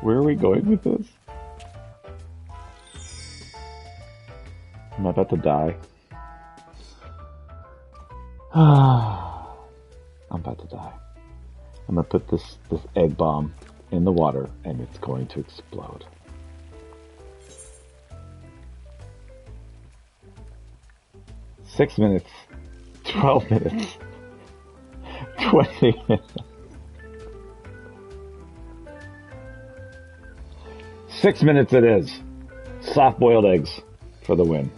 Where are we going with this? I'm about to die. I'm about to die. I'm going to put this egg bomb in the water and it's going to explode. Six minutes. 12 minutes. 20 minutes. 6 minutes it is. Soft-boiled eggs for the win.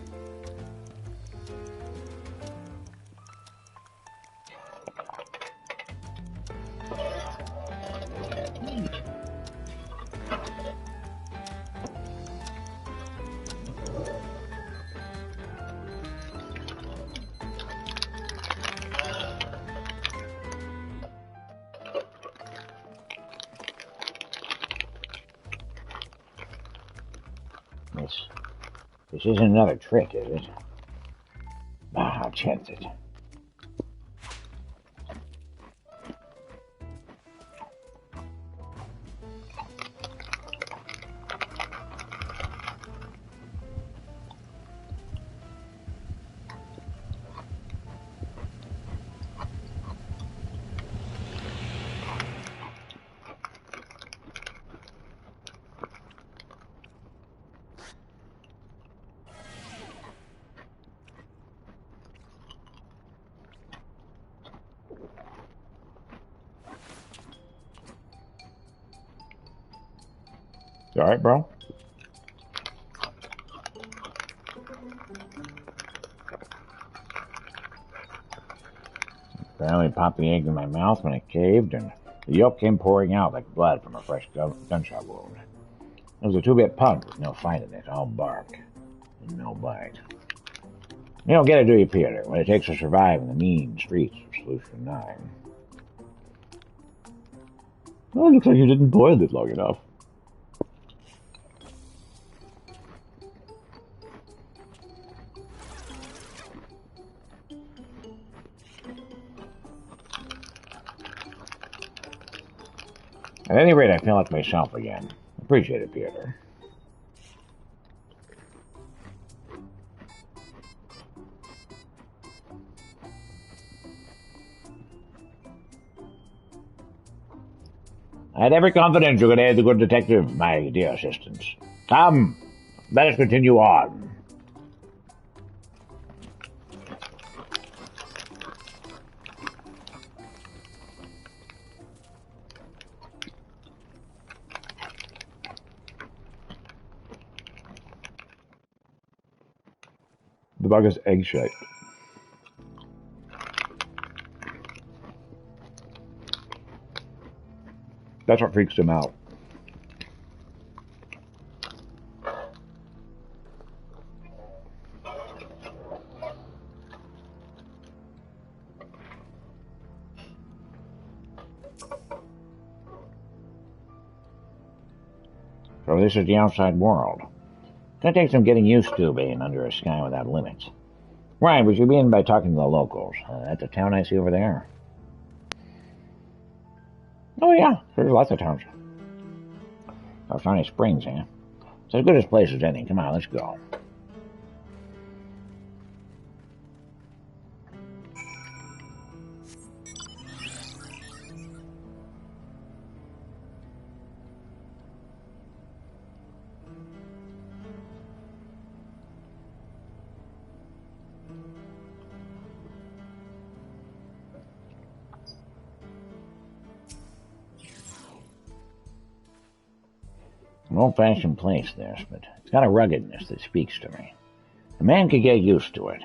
This isn't another trick, is it? I'll chance it. You alright, bro? Apparently popped the egg in my mouth when it caved, and the yolk came pouring out like blood from a fresh gunshot wound. It was a 2-bit pug with no fight in it, all bark and no bite. You don't get it, do you, Peter? What it takes to survive in the mean streets of Solution 9. Well, it looks like you didn't boil it long enough. At any rate, I feel like myself again. Appreciate it, Peter. I had every confidence you could aid the good detective, my dear assistants. Come, let us continue on. The bug is egg-shaped. That's what freaks him out. So this is the outside world. Gonna take some getting used to being under a sky without limits. Right, we should begin by talking to the locals. That's a town I see over there. Oh yeah, there's lots of towns. Oh, Sunny Springs, eh? It's as good a place as any. Come on, let's go. An old-fashioned place, this, but it's got a ruggedness that speaks to me. A man could get used to it.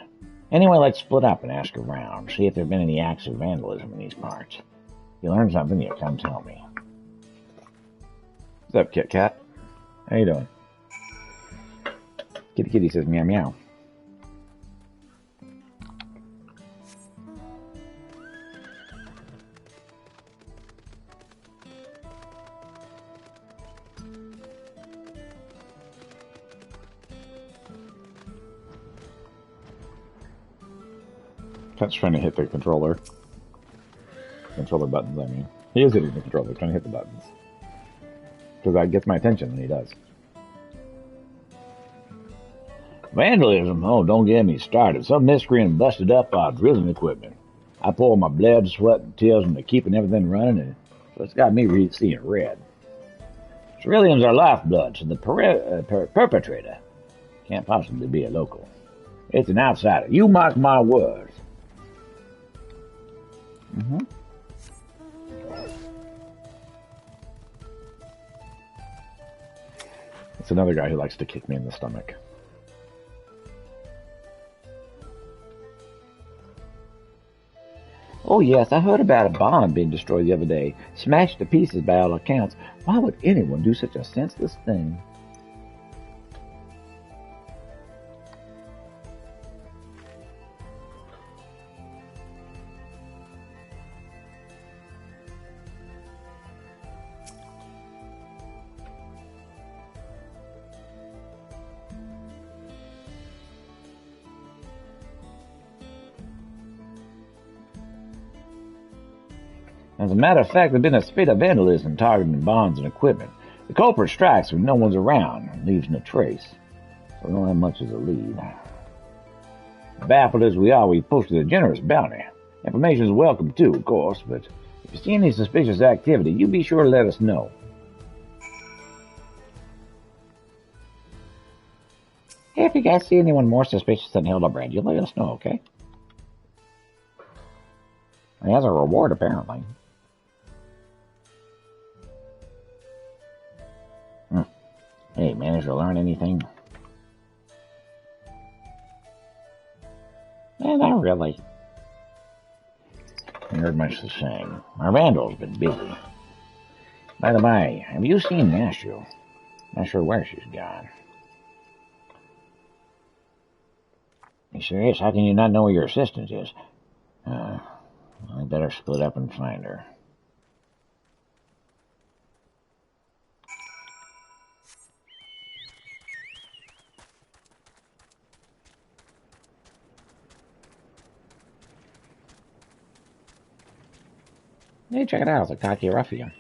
Anyway, let's split up and ask around, see if there have been any acts of vandalism in these parts. If you learn something, you come tell me. What's up, Kit Kat? How you doing? Kitty Kitty says meow meow. Cat's trying to hit the controller. Controller buttons, I mean. He is hitting the controller, trying to hit the buttons. Because that gets my attention when he does. Vandalism? Oh, don't get me started. Some miscreant busted up our drilling equipment. I pour my blood, sweat, and tears into keeping everything running, and so it's got me seeing red. Civilians are lifeblood, so the perpetrator can't possibly be a local. It's an outsider. You mark my words. Mm-hmm. It's another guy who likes to kick me in the stomach. Oh yes, I heard about a bomb being destroyed the other day. Smashed to pieces by all accounts. Why would anyone do such a senseless thing? As a matter of fact, there's been a spate of vandalism targeting bonds and equipment. The culprit strikes when no one's around and leaves no trace, so we don't have much as a lead. Baffled as we are, we posted a generous bounty. Information is welcome too, of course, but if you see any suspicious activity, you be sure to let us know. Hey, if you guys see anyone more suspicious than Hildebrand, you let us know, okay? He has a reward, apparently. Hey, managed to learn anything? Not really. I heard much the same. Our vandal's been busy. By the way, have you seen Nashu? Not sure where she's gone. You serious? How can you not know where your assistant is? I better split up and find her. Hey, check it out. It's a cocky ruffian.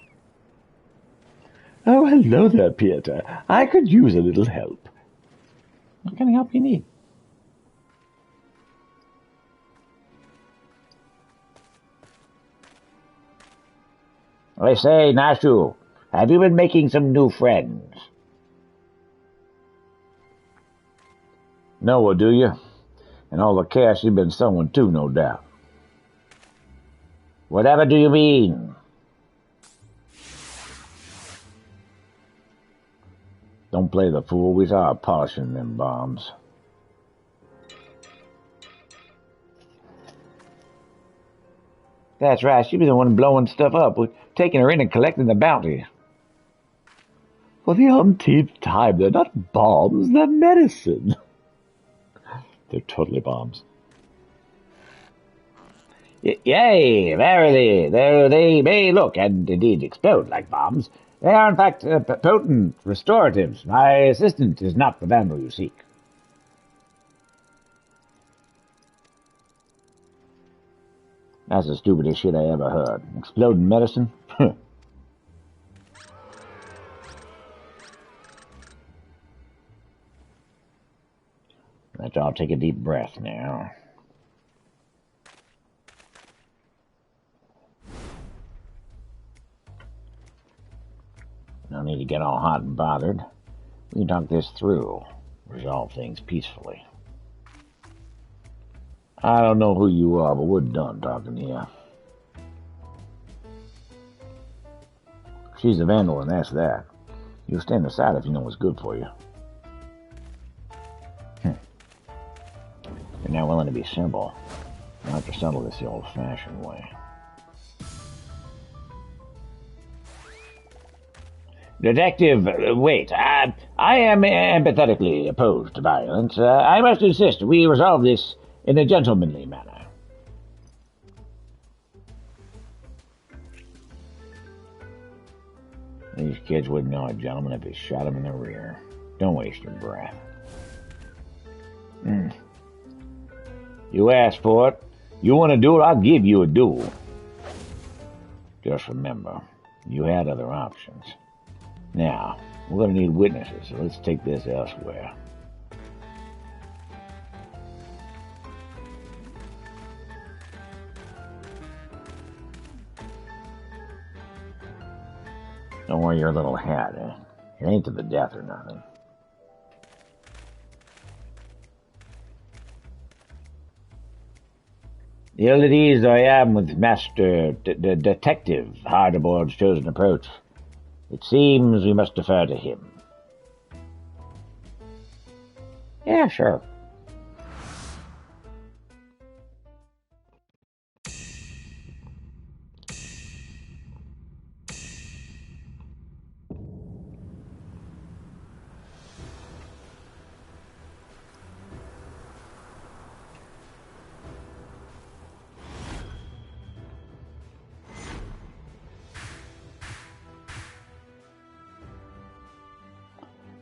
Oh, hello there, Peter. I could use a little help. What kind of help you need? I say, Nashu, have you been making some new friends? No, do you? And all the cash you've been sowing too, no doubt. Whatever do you mean? Don't play the fool. We saw her polishing them bombs. That's right. She was the one blowing stuff up. We're taking her in and collecting the bounty. For the umpteenth time, they're not bombs, they're medicine. They're totally bombs. Yea, verily, though they may look and indeed explode like bombs, They are, in fact, potent restoratives. My assistant is not the vandal you seek. That's the stupidest shit I ever heard. Exploding medicine? Let's all take a deep breath now. No need to get all hot and bothered. We can talk this through. Resolve things peacefully. I don't know who you are, but we're done talking to you. She's a vandal, and that's that. You'll stand aside if you know what's good for you. You're not willing to be simple. You'll have to settle this the old-fashioned way. Detective, wait. I am empathetically opposed to violence. I must insist we resolve this in a gentlemanly manner. These kids wouldn't know a gentleman if he shot him in the rear. Don't waste your breath. You asked for it. You want to do it, I'll give you a duel. Just remember, you had other options. Now, we're going to need witnesses, so let's take this elsewhere. Don't wear your little hat, eh? It ain't to the death or nothing. Ill at ease I am with Master Detective Hardboard's chosen approach. It seems we must defer to him. Yeah, sure.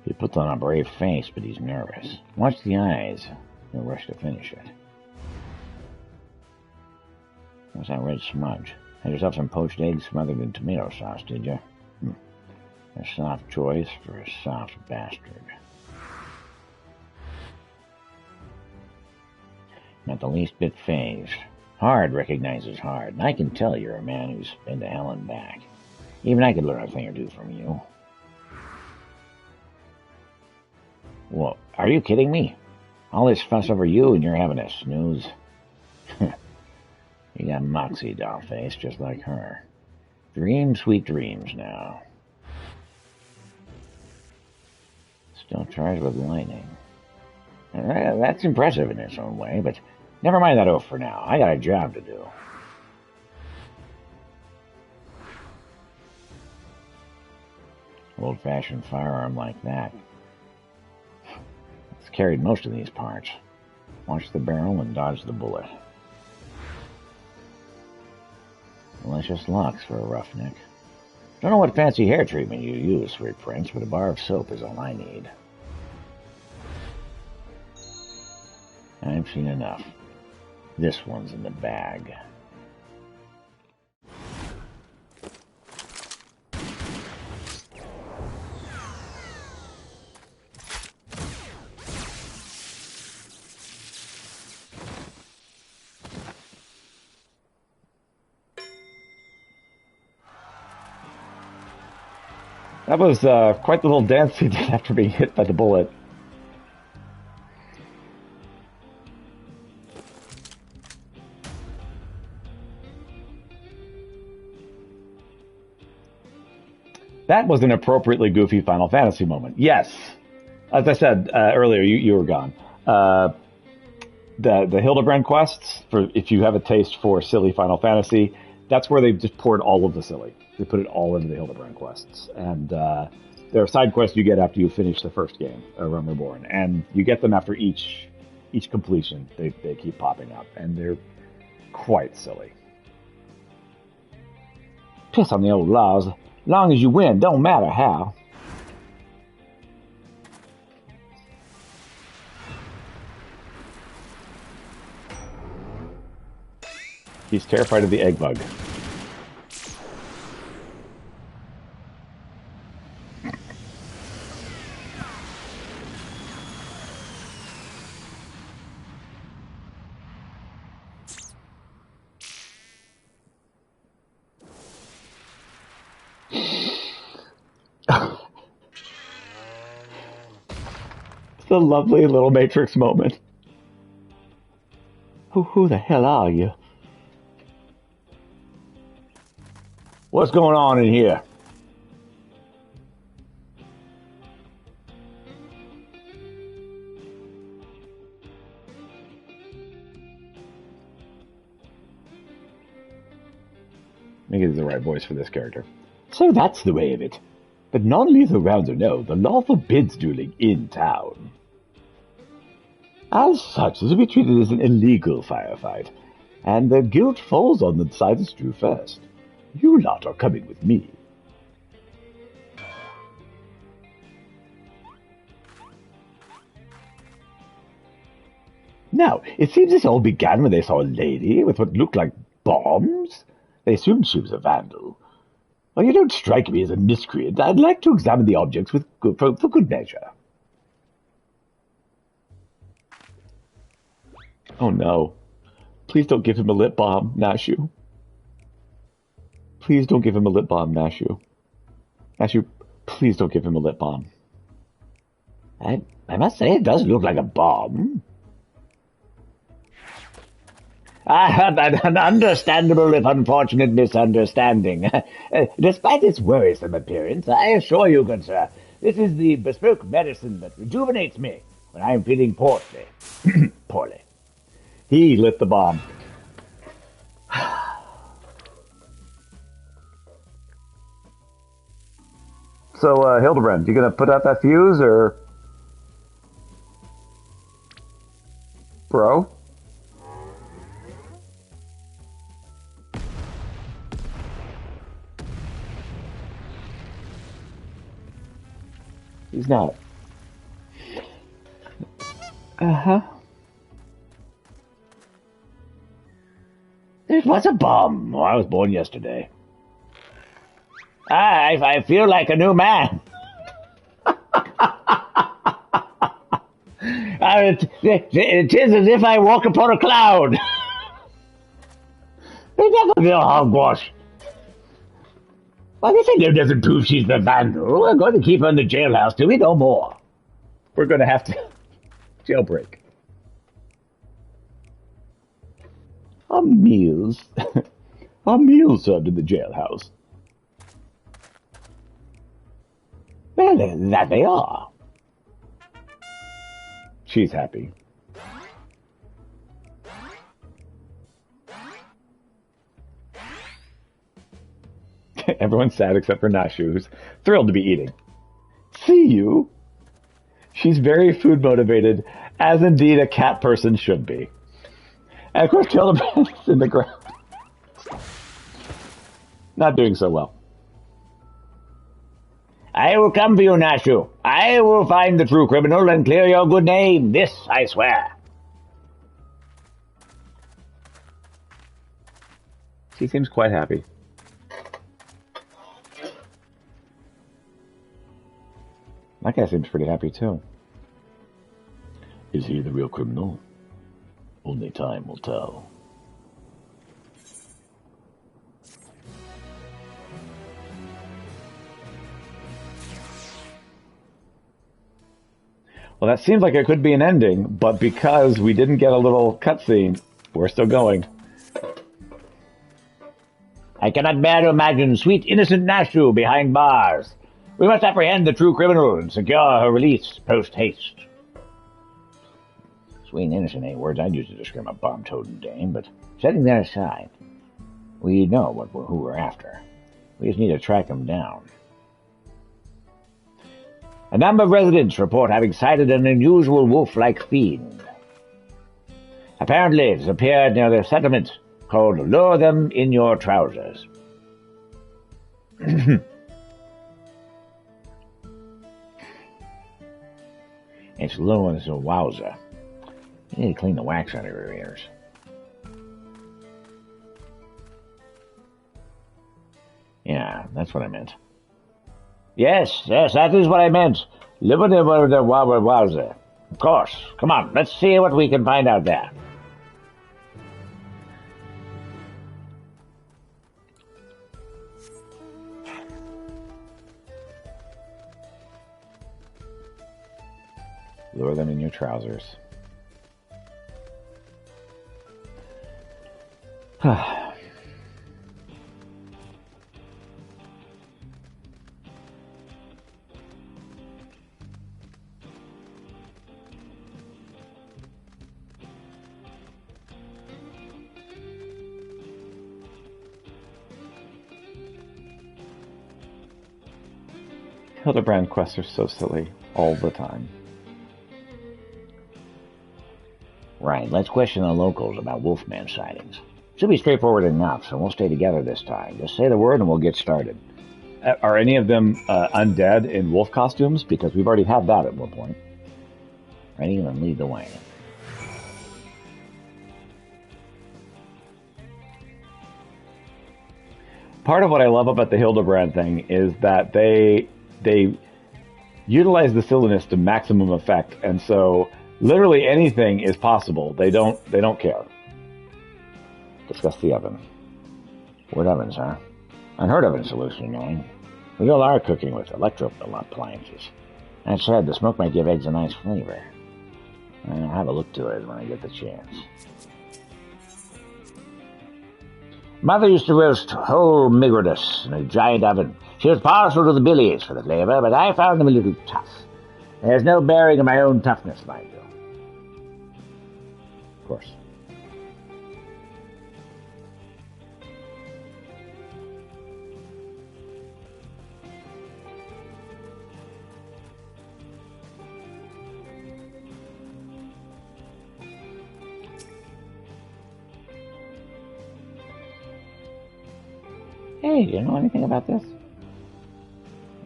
He puts on a brave face, but he's nervous. Watch the eyes. He'll rush to finish it. What's that red smudge? Had yourself some poached eggs smothered in tomato sauce, did you? A soft choice for a soft bastard. Not the least bit phased. Hard recognizes hard, and I can tell you're a man who's been to hell and back. Even I could learn a thing or two from you. Well, are you kidding me? All this fuss over you and you're having a snooze? You got moxie, dollface, just like her. Dream sweet dreams now. Still charged with lightning. That's impressive in its own way, but never mind that oath for now. I got a job to do. Old-fashioned firearm like that. It's carried most of these parts. Watch the barrel and dodge the bullet. Delicious locks for a roughneck. Don't know what fancy hair treatment you use, sweet prince, but a bar of soap is all I need. I've seen enough. This one's in the bag. That was quite the little dance he did after being hit by the bullet. That was an appropriately goofy Final Fantasy moment. Yes. As I said earlier, you were gone. The Hildebrand quests, for if you have a taste for silly Final Fantasy, that's where they've just poured all of the silly. They put it all into the Hildebrand quests. And there are side quests you get after you finish the first game, Realm Reborn. And you get them after each completion. They keep popping up. And they're quite silly. Piss on the old laws. Long as you win, don't matter how. He's terrified of the egg bug. It's a lovely little Matrix moment. Who the hell are you? What's going on in here? Maybe it's the right voice for this character. So that's the way of it. But non-lethal rounds or no, the law forbids dueling in town. As such, this will be treated as an illegal firefight, and the guilt falls on the side that's drew first. You lot are coming with me. Now, it seems this all began when they saw a lady with what looked like bombs. They assumed she was a vandal. Well, you don't strike me as a miscreant. I'd like to examine the objects for good measure. Oh no. Please don't give him a lip balm, Nashu. Please don't give him a lip balm, Nashu. Nashu, please don't give him a lip balm. I must say it does look like a bomb. I have an understandable if unfortunate misunderstanding. Despite its worrisome appearance, I assure you, good sir, this is the bespoke medicine that rejuvenates me when I am feeling poorly. Poorly. He lit the bomb. So, Hildebrand, you gonna put out that fuse, or... Bro? He's not. Uh-huh. It was a bomb. Oh, I was born yesterday. I feel like a new man. It is as if I walk upon a cloud. They never will hogwash. Well, this ain't no doesn't prove she's the vandal. We're going to keep her in the jailhouse till we know more. We're going to have to jailbreak. Our meals served in the jailhouse. Well, that they are. She's happy. Everyone's sad except for Nashu, who's thrilled to be eating. See you. She's very food motivated, as indeed a cat person should be. And of course, Hildebrand is in the ground. Not doing so well. I will come for you, Nashu. I will find the true criminal and clear your good name. This I swear. She seems quite happy. That guy seems pretty happy, too. Is he the real criminal? Only time will tell. Well, that seems like it could be an ending, but because we didn't get a little cutscene, we're still going. I cannot bear to imagine sweet, innocent Nashu behind bars. We must apprehend the true criminal and secure her release post-haste. Sweet and innocent ain't words I'd use to describe a bomb-toting dame, but setting that aside, we know who we're after. We just need to track him down. A number of residents report having sighted an unusual wolf-like fiend. Apparently, it has appeared near their settlement, called Lure Them in Your Trousers. It's a little one is a wowza. You need to clean the wax out of your ears. Yeah, that's what I meant. Yes, that is what I meant. Living in one of the wowza. Of course. Come on, let's see what we can find out there. Lure them in your trousers. Hildebrand quests are so silly all the time. Right, let's question the locals about Wolfman sightings. Should be straightforward enough, so we'll stay together this time. Just say the word and we'll get started. Are any of them undead in wolf costumes? Because we've already had that at one point. Ready? Then lead the way. Part of what I love about the Hildebrand thing is that they utilize the silliness to maximum effect, and so literally anything is possible. They don't care. Discuss the oven. What ovens, huh? Unheard of in solution, knowing. We all are cooking with electro appliances. That said, the smoke might give eggs a nice flavor. I'll have a look to it when I get the chance. Mother used to roast whole migradus in a giant oven. She was partial to the billies for the flavor, but I found them a little tough. There's no bearing on my own toughness, mind you. Of course. Hey, do you know anything about this?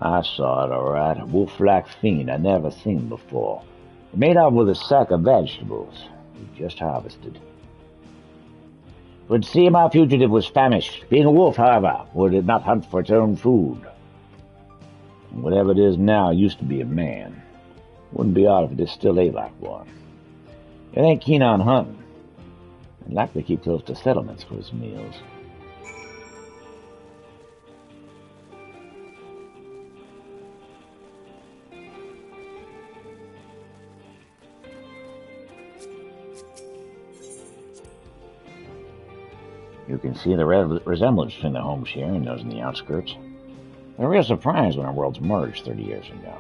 I saw it, all right. A wolf-like fiend I never seen before. Made off with a sack of vegetables we just harvested. Would seem our fugitive was famished. Being a wolf, however, would it not hunt for its own food? And whatever it is now used to be a man. Wouldn't be odd if it still ate like one. It ain't keen on hunting. I'd like to keep close to settlements for his meals. You can see the resemblance between the homes here and those in the outskirts. A real surprise when our worlds merged 30 years ago.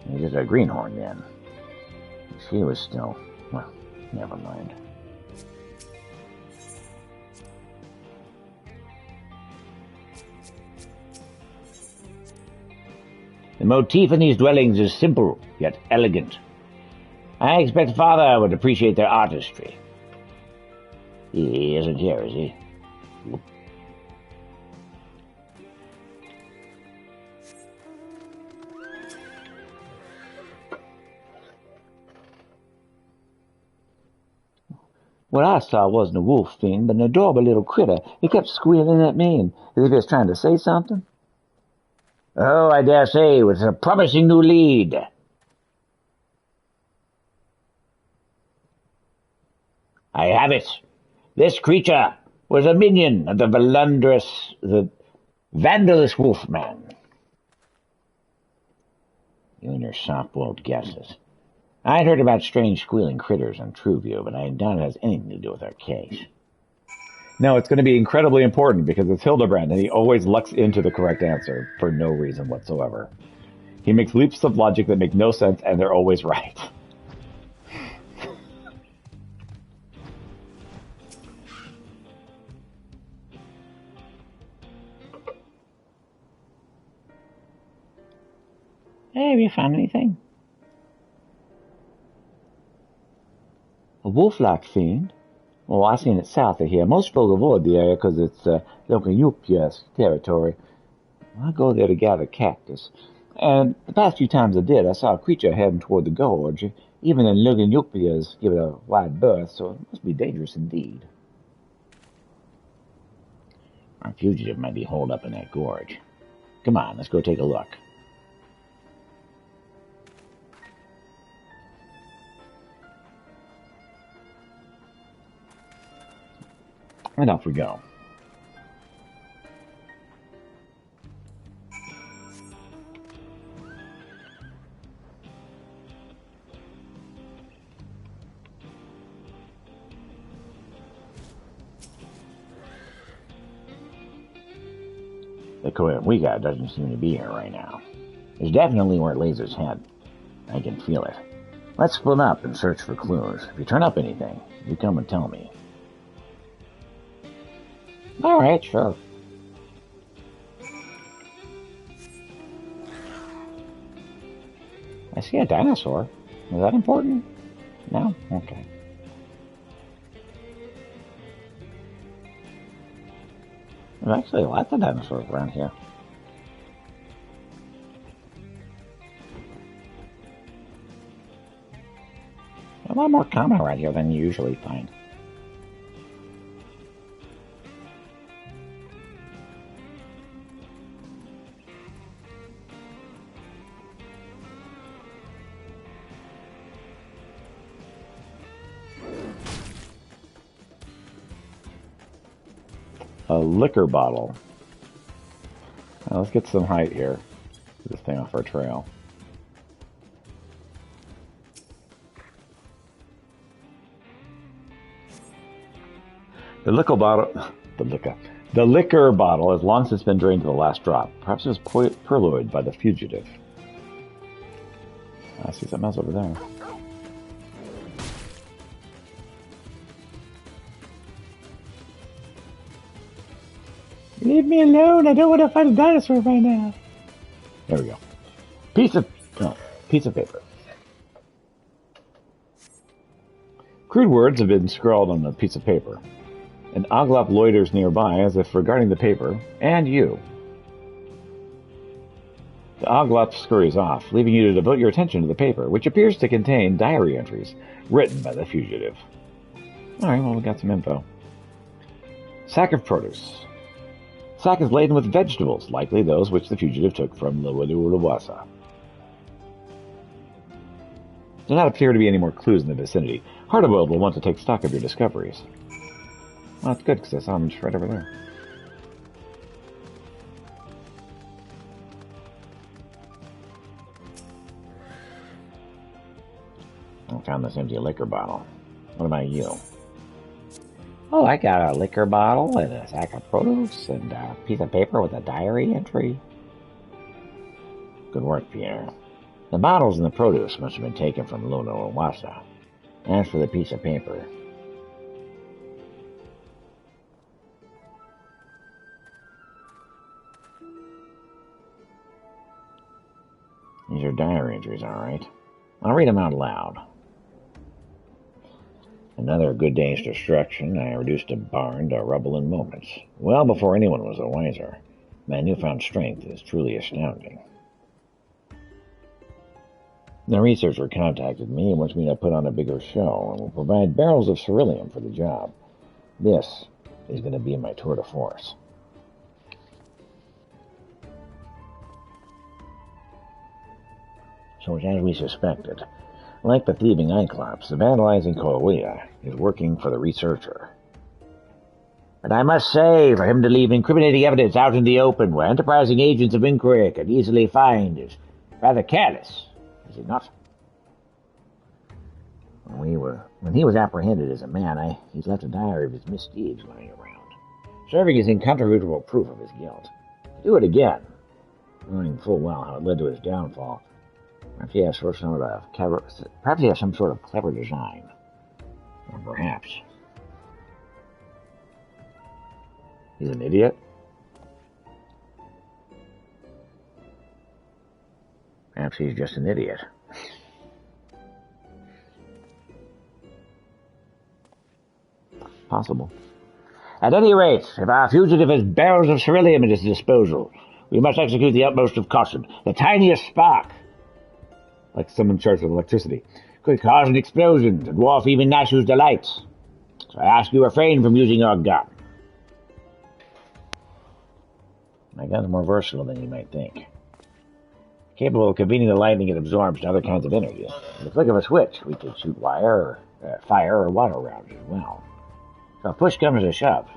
He was a greenhorn then. She was still... well, never mind. The motif in these dwellings is simple, yet elegant. I expect Father would appreciate their artistry. He isn't here, is he? What I saw wasn't a wolf fiend, but an adorable little critter. He kept squealing at me, and as if he was trying to say something. Oh, I dare say, with a promising new lead. I have it. This creature was a minion of the vandalous wolfman. You and your soft-boiled guesses. I'd heard about strange squealing critters on TrueView, but I doubt it has anything to do with our case. No, it's going to be incredibly important because it's Hildebrand, and he always lucks into the correct answer for no reason whatsoever. He makes leaps of logic that make no sense, and they're always right. Hey, have you found anything? A wolf-like fiend? Oh, I seen it south of here. Most folk avoid the area because it's local Yupias territory. I go there to gather cactus. And the past few times I did, I saw a creature heading toward the gorge. Even the Luganukpias give it a wide berth, so it must be dangerous indeed. Our fugitive might be holed up in that gorge. Come on, let's go take a look. And off we go. The coil we got doesn't seem to be here right now. It's definitely where Laser's head. I can feel it. Let's split up and search for clues. If you turn up anything, you come and tell me. All right, sure. I see a dinosaur. Is that important? No? Okay. There's actually lots of dinosaurs around here. A lot more common around here than you usually find. A liquor bottle. Now let's get some height here. Get this thing off our trail. The liquor bottle has long since been drained to the last drop. Perhaps it was purloined by the fugitive. I see something else over there. Leave me alone. I don't want to find a dinosaur right now. There we go. Piece of paper. Crude words have been scrawled on a piece of paper. An Oglop loiters nearby as if regarding the paper and you. The Oglop scurries off, leaving you to devote your attention to the paper, which appears to contain diary entries written by the fugitive. Alright, well, we got some info. Sack of produce. Sack is laden with vegetables, likely those which the fugitive took from Luwasa. There do not appear to be any more clues in the vicinity. Hardboiled will want to take stock of your discoveries. Well, that's good, because I saw them just right over there. I found this empty liquor bottle. What about you? Oh, I got a liquor bottle and a sack of produce and a piece of paper with a diary entry. Good work, Pierre. The bottles and the produce must have been taken from Luna or Wasa. As for the piece of paper, these are diary entries, all right. I'll read them out loud. Another good day's destruction. I reduced a barn to rubble in moments. Well before anyone was the wiser. My newfound strength is truly astounding. The researcher contacted me and wants me to put on a bigger show and will provide barrels of ceruleum for the job. This is going to be my tour de force. So it's as we suspected. Like the thieving Cyclops, the vandalizing Coahuila is working for the researcher. But I must say, for him to leave incriminating evidence out in the open where enterprising agents of inquiry could easily find is rather careless, is it not? When he was apprehended as a man, he's left a diary of his misdeeds lying around, serving as incontrovertible proof of his guilt. To do it again, knowing full well how it led to his downfall. Perhaps he has some sort of clever design. Or perhaps he's an idiot. Perhaps he's just an idiot. Possible. At any rate, if our fugitive has barrels of ceruleum at his disposal, We must execute the utmost of caution. The tiniest spark, like someone charged with electricity, could cause an explosion to dwarf even Nashu's delights. So I ask you refrain from using your gun. My gun's more versatile than you might think. Capable of convening the lightning it absorbs to other kinds of energy. With the flick of a switch, we could shoot fire or water rounds as well. So if push comes to shove,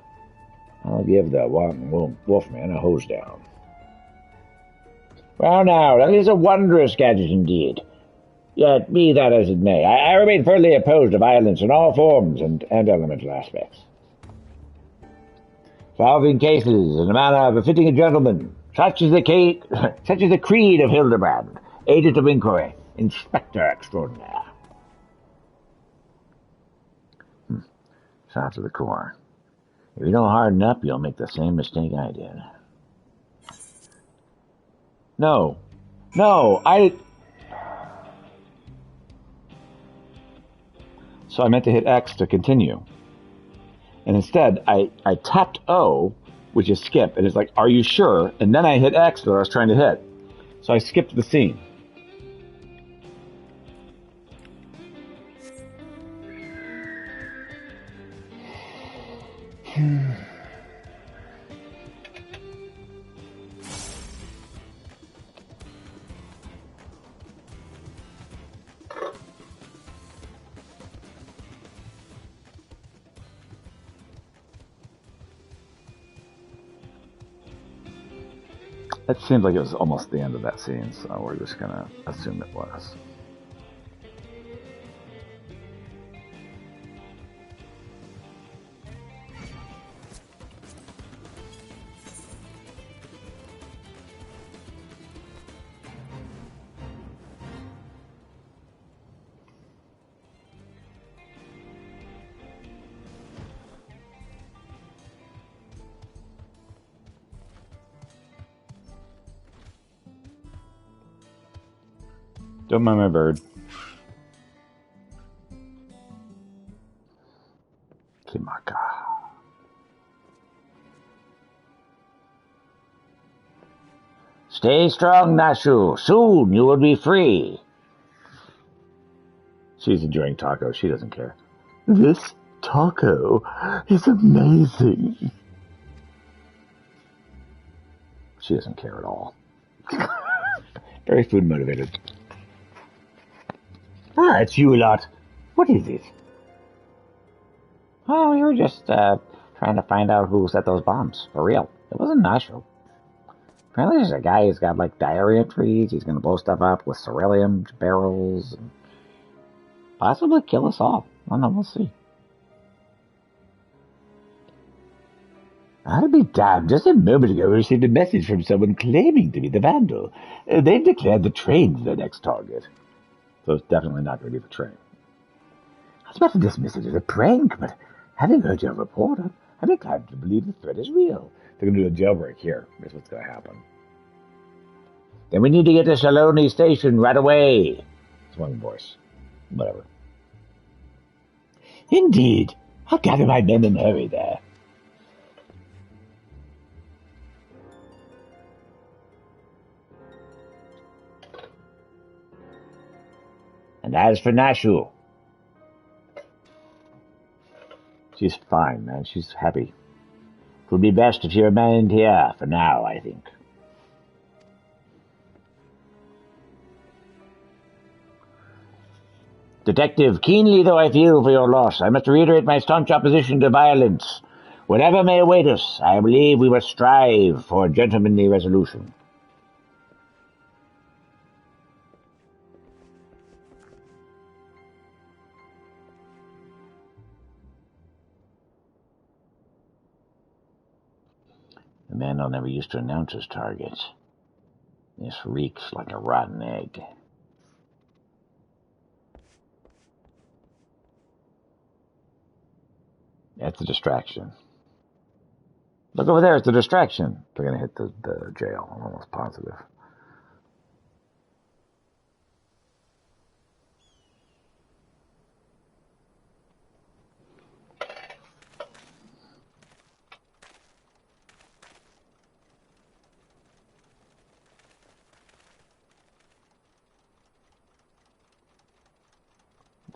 I'll give the Wolfman a hose down. Well now, that is a wondrous gadget indeed. Yet, be that as it may, I remain firmly opposed to violence in all forms and elemental aspects. Solving cases in the manner befitting a gentleman, such is the creed of Hildebrand, agent of inquiry, inspector extraordinaire. Shot to the core. If you don't harden up, you'll make the same mistake I did. No, So I meant to hit X to continue. And instead, I tapped O, which is skip, and it's like, are you sure? And then I hit X that I was trying to hit. So I skipped the scene. It seemed like it was almost the end of that scene, so we're just gonna assume it was. Don't mind my bird. Kimaka. Stay strong, Nashu. Soon you will be free. She's enjoying taco. She doesn't care. This taco is amazing. She doesn't care at all. Very food motivated. Ah, it's you lot. What is it? Oh, we were just trying to find out who set those bombs. For real. It wasn't Nashu. Apparently there's a guy who's got like diary entries. He's gonna blow stuff up with ceruleum barrels and possibly kill us all. I don't know, we'll see. I'll be damned. Just a moment ago, I received a message from someone claiming to be the Vandal. They've declared the train's their next target. So it's definitely not going to be the train. I was about to dismiss it as a prank, but having heard your report, I'm inclined to believe the threat is real. They're going to do a jailbreak here. That's what's going to happen. Then we need to get to Saloni Station right away. It's one voice. Whatever. Indeed. I'll gather my men and hurry there. And as for Nashu, she's fine, man. She's happy. It would be best if she remained here for now, I think. Detective, keenly though I feel for your loss, I must reiterate my staunch opposition to violence. Whatever may await us, I believe we must strive for a gentlemanly resolution. The man never used to announce his targets. This reeks like a rotten egg. That's a distraction. Look over there, it's a distraction. They're going to hit the jail, I'm almost positive.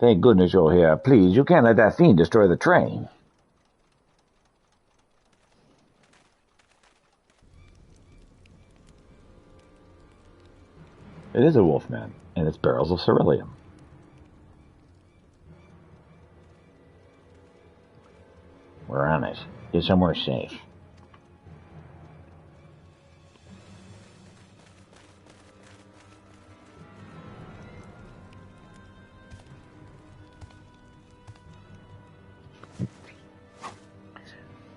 Thank goodness you're here. Please, you can't let that fiend destroy the train. It is a wolfman, and it's barrels of ceruleum. We're on it. Get somewhere safe.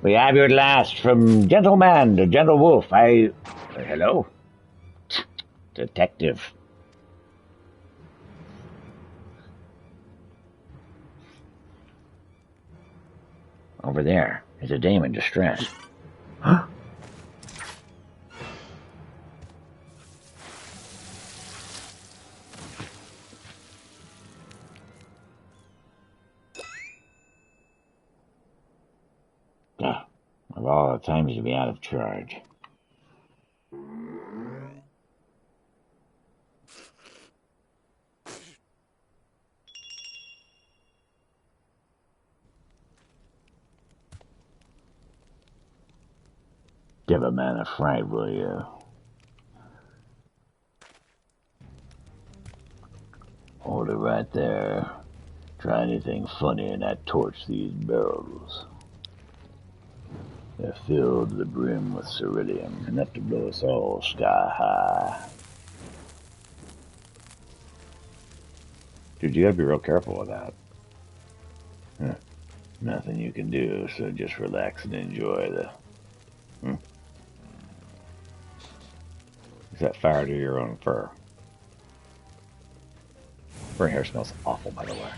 We have you at last, from gentleman to gentle wolf. Hello? Detective. Over there is a dame in distress. Huh? Of all the times to be out of charge. Give a man a fright, will you? Hold it right there. Try anything funny and I torch these barrels. They're filled to the brim with ceruleum, enough to blow us all sky high. Dude, you gotta be real careful with that. Huh. Nothing you can do, so just relax and enjoy the... Set fire to your own fur. Her hair smells awful, by the way.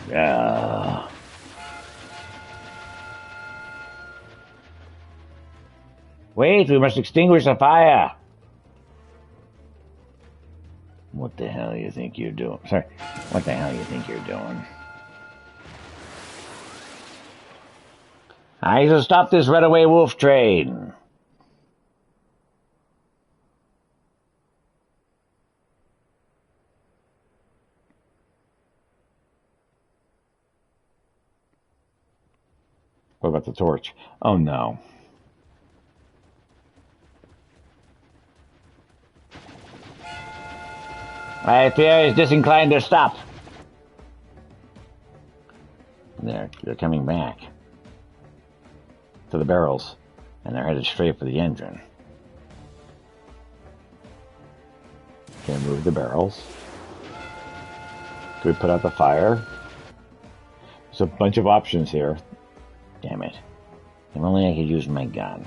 Yeah. Wait, we must extinguish the fire. What the hell you think you're doing? Sorry, what the hell you think you're doing? I shall stop this runaway wolf train. What about the torch? Oh no. My fear is disinclined to stop. They're coming back. To the barrels. And they're headed straight for the engine. Can we move the barrels? Can we put out the fire? There's a bunch of options here. Damn it. If only I could use my gun.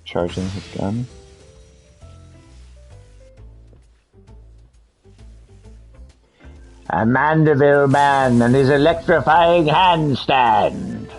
Charging his gun. A Mandeville man and his electrifying handstand.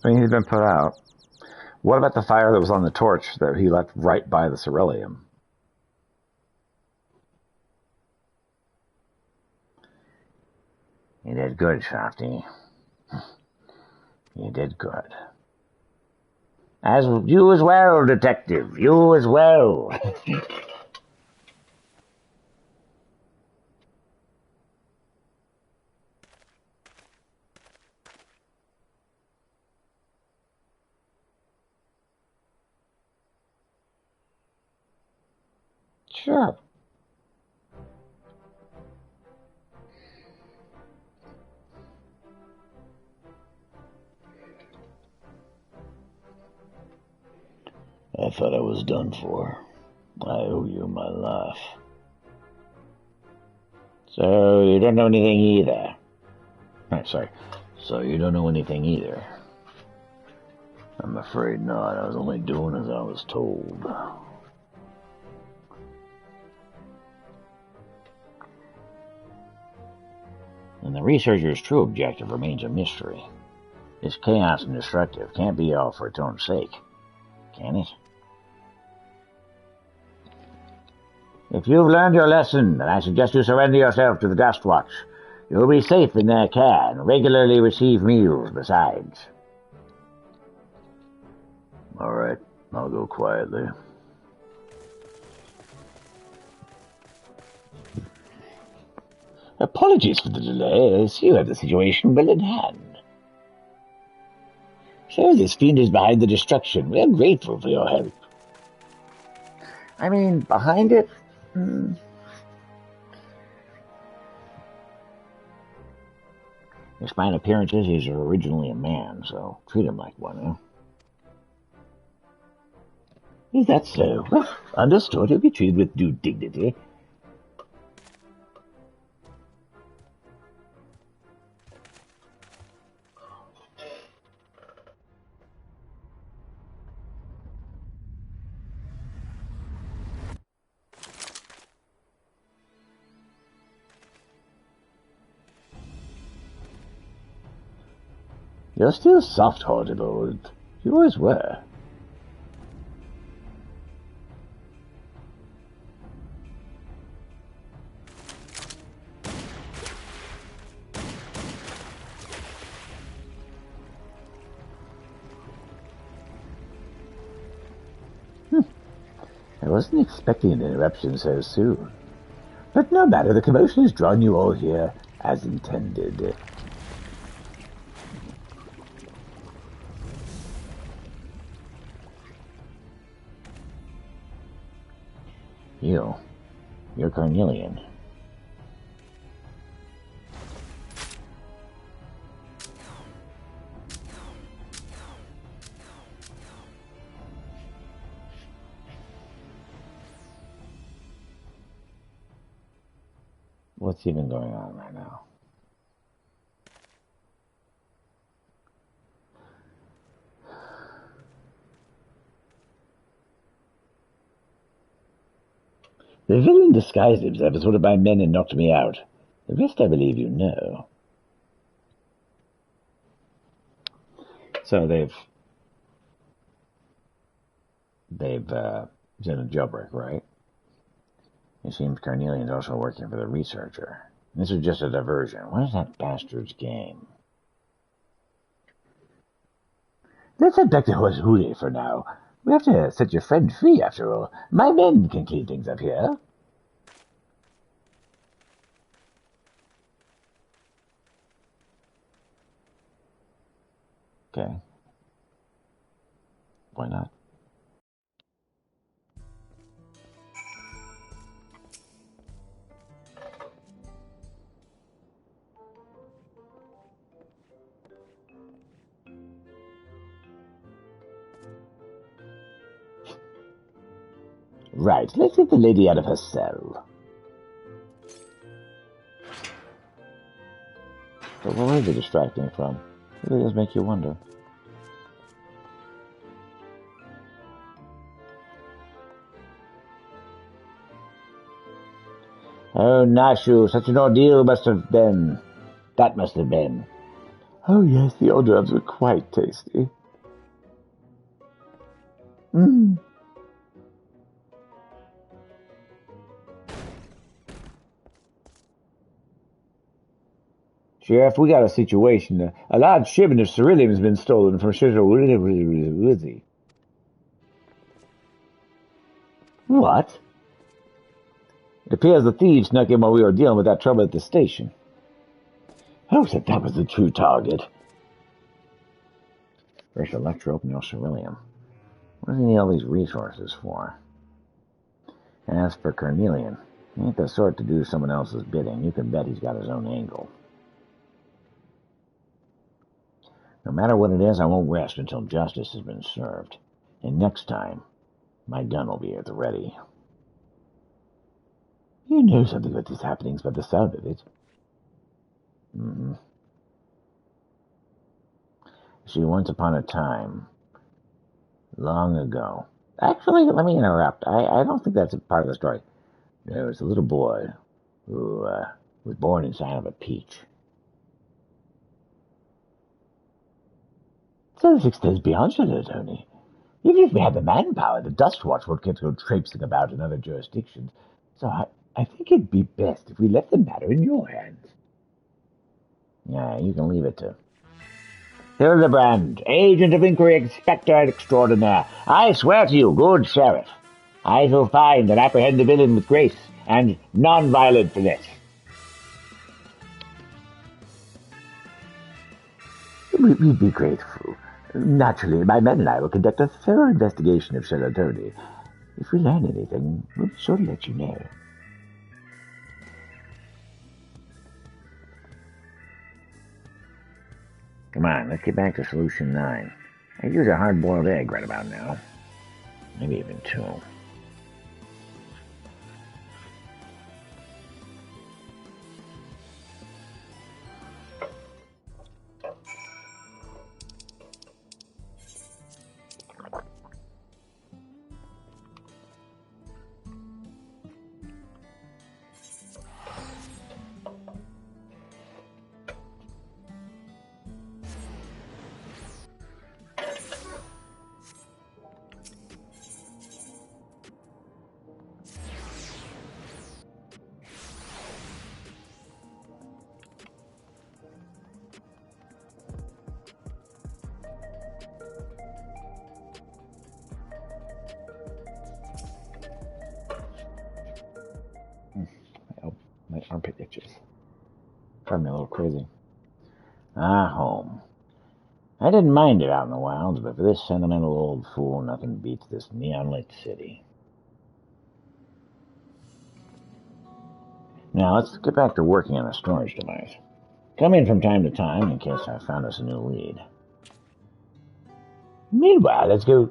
I mean, he's been put out. What about the fire that was on the torch that he left right by the ceruleum? You did good, Shafty. You did good. As you as well, Detective. You as well. Sure. I thought I was done for. I owe you my life. So you don't know anything either. Sorry. So you don't know anything either. I'm afraid not. I was only doing as I was told. And the researcher's true objective remains a mystery. This chaos and destructive can't be all for its own sake, can it? If you've learned your lesson, then I suggest you surrender yourself to the Dust Watch. You'll be safe in their care and regularly receive meals besides. All right, I'll go quietly. Apologies for the delay. I see you have the situation well in hand. So this fiend is behind the destruction. We are grateful for your help. I mean, behind it? Despite appearances, he's originally a man, so treat him like one, huh? Is that so? Well, understood. He'll be treated with due dignity. You're still soft-hearted, old. You always were. I wasn't expecting an interruption so soon. But no matter, the commotion has drawn you all here as intended. You're Carnelian. What's even going on right now? The villain disguised himself as one of my men and knocked me out. The rest I believe you know. So they've done a jailbreak, right? It seems Carnelian's also working for the researcher. This is just a diversion. What is that bastard's game? Let's head back to Hosule for now. We have to set your friend free, after all. My men can clean things up here. Okay. Why not? Right, let's get the lady out of her cell. But where are they distracting from? It really does make you wonder. Oh, Nashu, such an ordeal must have been. That must have been. Oh yes, the hors d'oeuvres are quite tasty. Mmm. Sheriff, we got a situation. A large shipment of ceruleum has been stolen from Woodsy. What? It appears the thieves snuck in while we were dealing with that trouble at the station. Who said that was the true target? Fresh electrope, no ceruleum. What does he need all these resources for? As for Cornelian, he ain't the sort to do someone else's bidding. You can bet he's got his own angle. No matter what it is, I won't rest until justice has been served. And next time, my gun will be at the ready. You know something about these happenings by the sound of it. Mm-hmm. See, once upon a time, long ago... Actually, let me interrupt. I don't think that's a part of the story. There was a little boy who was born inside of a peach. So this extends beyond Tony. Even if we had the manpower, the Dust Watch won't get to go traipsing about in other jurisdictions. So I think it'd be best if we left the matter in your hands. Yeah, you can leave it to... Hildebrand, agent of inquiry, inspector extraordinaire, I swear to you, good sheriff, I shall find and apprehend the villain with grace and non-violent finesse. We'd be grateful. Naturally, my men and I will conduct a thorough investigation of Tony. If we learn anything, we'll be sure to let you know. Come on, let's get back to Solution 9. I'd use a hard-boiled egg right about now. Maybe even 2. My armpit itches. Driving me a little crazy. Home. I didn't mind it out in the wilds, but for this sentimental old fool, nothing beats this neon-lit city. Now, let's get back to working on a storage device. Come in from time to time in case I found us a new lead. Meanwhile, let's go...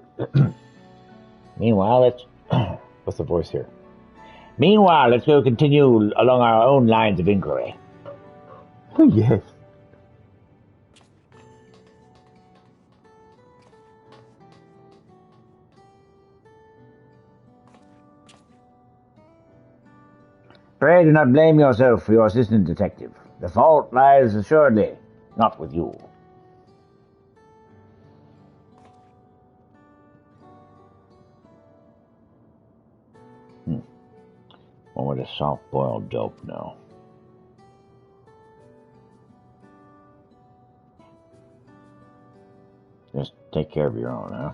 What's the voice here? Meanwhile, let's go continue along our own lines of inquiry. Oh, yes. Pray do not blame yourself for your assistant detective. The fault lies assuredly not with you. What would a soft-boiled dope know? Just take care of your own, huh?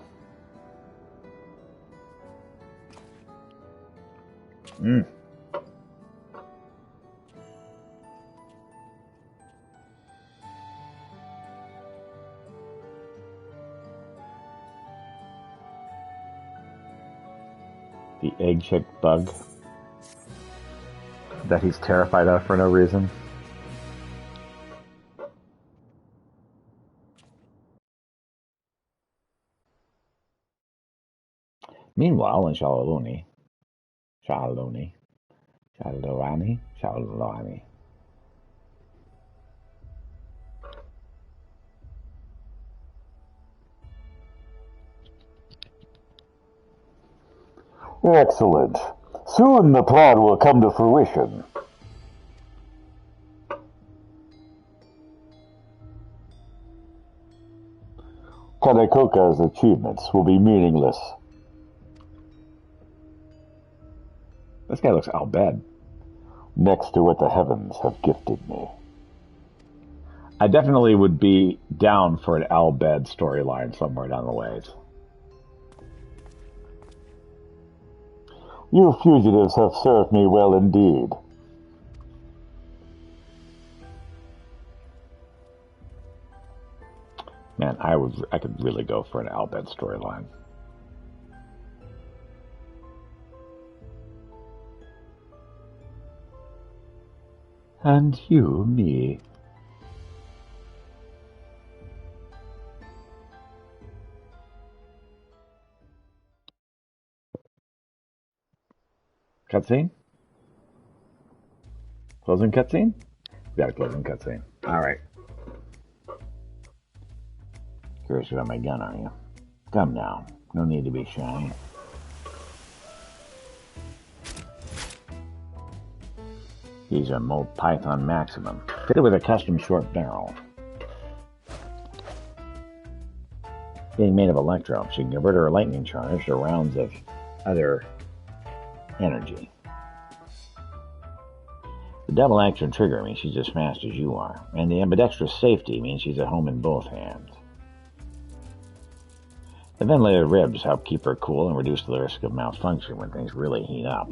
The egg-shaped bug that he's terrified of for no reason. Meanwhile, in Shaloni. Excellent. Soon the plan will come to fruition. Kanekoka's achievements will be meaningless. This guy looks Al Bed. Next to what the heavens have gifted me. I definitely would be down for an Al Bed storyline somewhere down the ways. You fugitives have served me well indeed. Man, I could really go for an Al Bed storyline. And you, me. Cutscene? Closing cutscene? We got a closing cutscene. Alright. Curious about my gun, are you? Come now. No need to be shy. These are Molt Python Maximum, fitted with a custom short barrel. Being made of electro, she can convert her lightning charge to rounds of other energy. The double action trigger means she's as fast as you are, and the ambidextrous safety means she's at home in both hands. The ventilated ribs help keep her cool and reduce the risk of malfunction when things really heat up.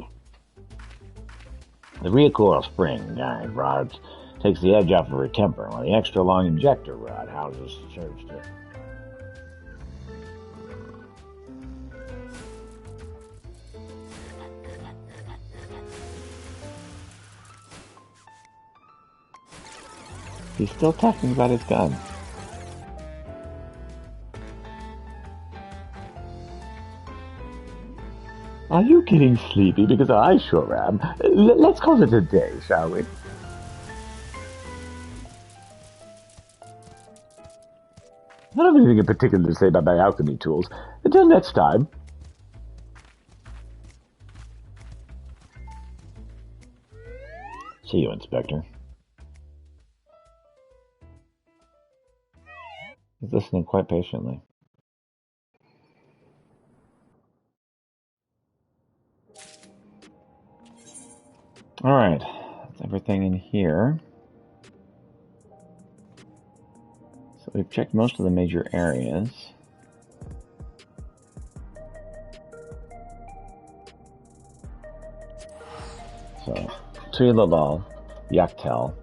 The recoil spring guide rod takes the edge off of her temper, while the extra long injector rod serves to He's still talking about his gun. Are you getting sleepy? Because I sure am. Let's call it a day, shall we? I don't have anything in particular to say about my alchemy tools. Until next time. See you, Inspector. He's listening quite patiently. Alright, that's everything in here. So we've checked most of the major areas. So, Tuilalal, Yaktel,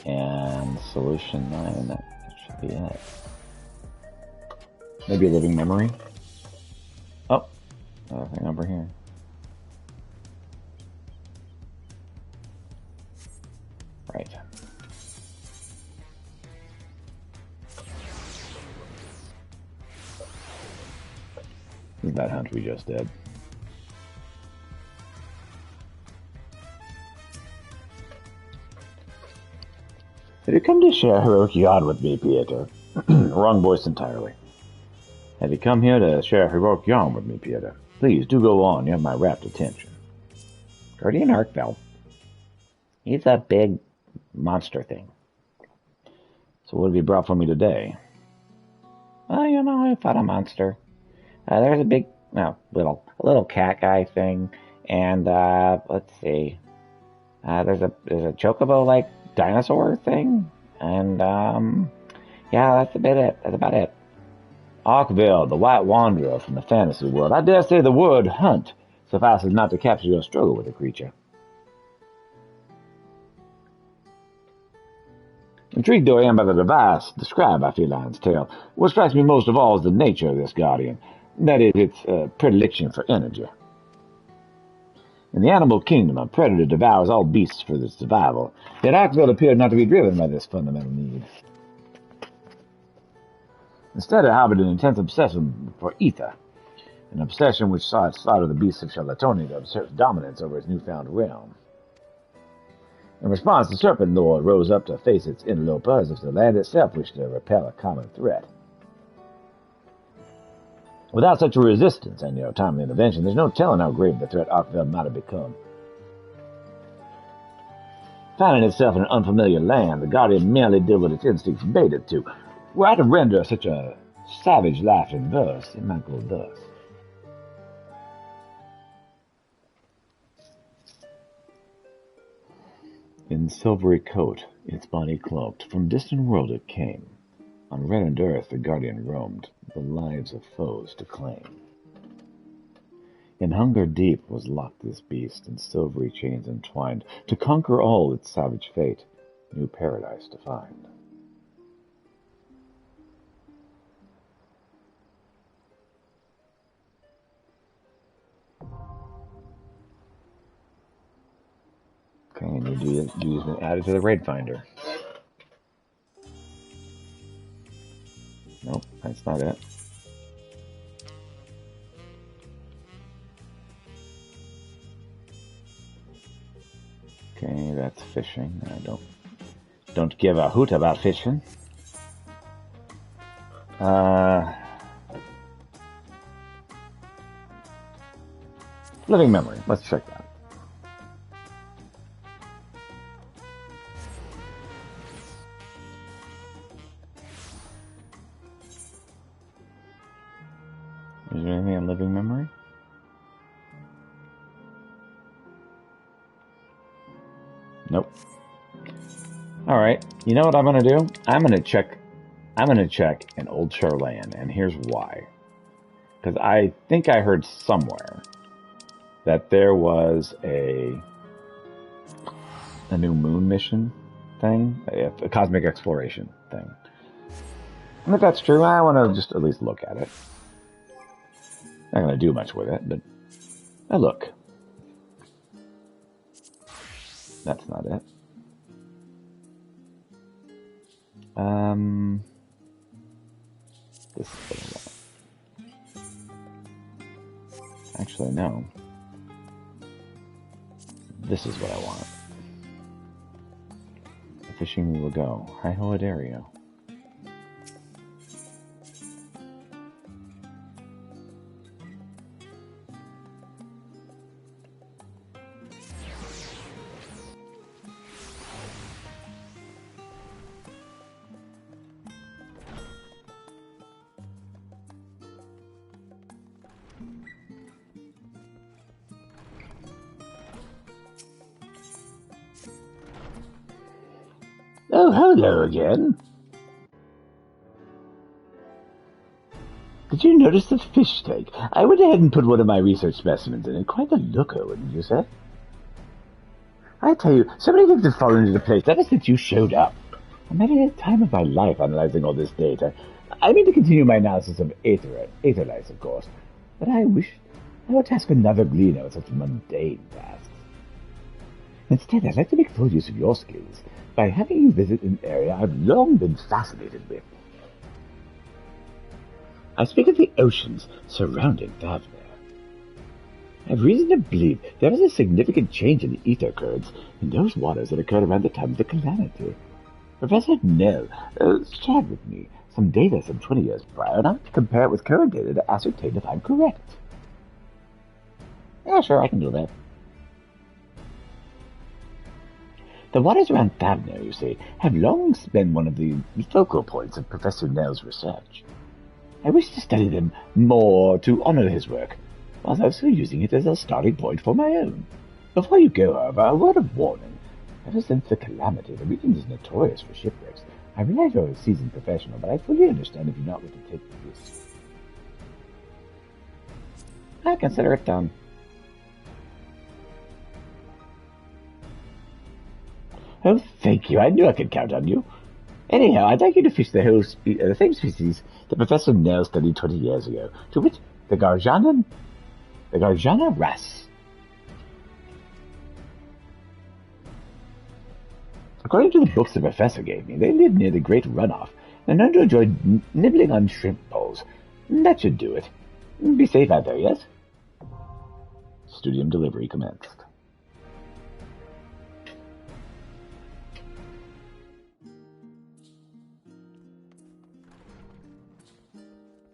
and Solution 9, that should be it. Maybe a living memory? Oh, another thing over here. Right. This is that hunt we just did. Have you come to share heroic yarn with me, Pieter? Wrong voice entirely. Have you come here to share heroic yarn with me, Pieter? Please, do go on. You have my rapt attention. Guardian Arkfell. He's a big monster thing. So what have you brought for me today? Well, you know, I fought a monster. There's a big, little cat guy thing, and let's see. There's a chocobo-like dinosaur thing, and yeah, that's about it. Arkville, the White Wanderer from the fantasy world. I dare say the word hunt suffices not to capture your struggle with the creature. Intrigued though I am by the device described by Feline's tale, what strikes me most of all is the nature of this guardian, that is, its predilection for energy. In the animal kingdom, a predator devours all beasts for their survival, yet Arkville appeared not to be driven by this fundamental need. Instead, it harbored an intense obsession for ether, an obsession which saw it slaughter the beasts of Charlatonia to assert dominance over its newfound realm. In response, the Serpent Lord rose up to face its interloper as if the land itself wished to repel a common threat. Without such a resistance and your timely intervention, there's no telling how grave the threat Arkville might have become. Finding itself in an unfamiliar land, the Guardian merely did what its instincts bade it to. Were I to render such a Savage laughed and burst. It might go thus. In silvery coat, its body cloaked, from distant world it came. On reddened earth the guardian roamed, the lives of foes to claim. In hunger deep was locked this beast, in silvery chains entwined, to conquer all its savage fate, new paradise to find. Okay, and you do add it to the raid finder. Nope, that's not it. Okay, that's fishing. I don't give a hoot about fishing. Living memory. Let's check that. Is there anything in living memory? Nope. All right. You know what I'm gonna do? I'm gonna check an old shoreline, and here's why. Because I think I heard somewhere that there was a new moon mission thing, a cosmic exploration thing. And if that's true, I want to just at least look at it. Not going to do much with it, but a look. That's not it. This is what I want. Actually, no. This is what I want. Fishing we will go. Hi-ho, Adario. Oh, hello again. Did you notice the fish tank? I went ahead and put one of my research specimens in it. Quite the looker, wouldn't you say? I tell you, so many things have fallen into place ever since you showed up. I'm having a time of my life analyzing all this data. I mean to continue my analysis of aether lights, of course, but I wish I would task another gleaner with such mundane tasks. Instead, I'd like to make full use of your skills by having you visit an area I've long been fascinated with. I speak of the oceans surrounding Thavner. I have reason to believe there is a significant change in the ether currents in those waters that occurred around the time of the calamity. Professor Nell shared with me some data some 20 years prior, and I have to compare it with current data to ascertain if I'm correct. Yeah, sure, I can do that. The waters around Thavner, you see, have long been one of the focal points of Professor Nell's research. I wish to study them more to honor his work, while also using it as a starting point for my own. Before you go, however, a word of warning. Ever since the calamity, the region is notorious for shipwrecks. I realize you're a seasoned professional, but I fully understand if you're not willing to take the risk. I consider it done. Oh, thank you. I knew I could count on you. Anyhow, I'd like you to fish the same species that Professor Nell studied 20 years ago, to which the Garjana wrasse. According to the books the professor gave me, they live near the Great Runoff and are known to enjoy nibbling on shrimp poles. That should do it. Be safe out there, yes? Studium delivery commenced.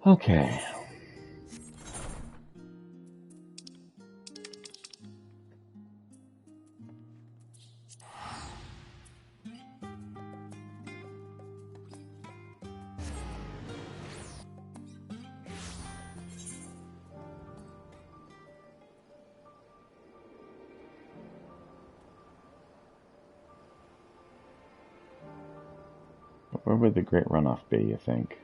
Okay. Where would the great runoff be, you think?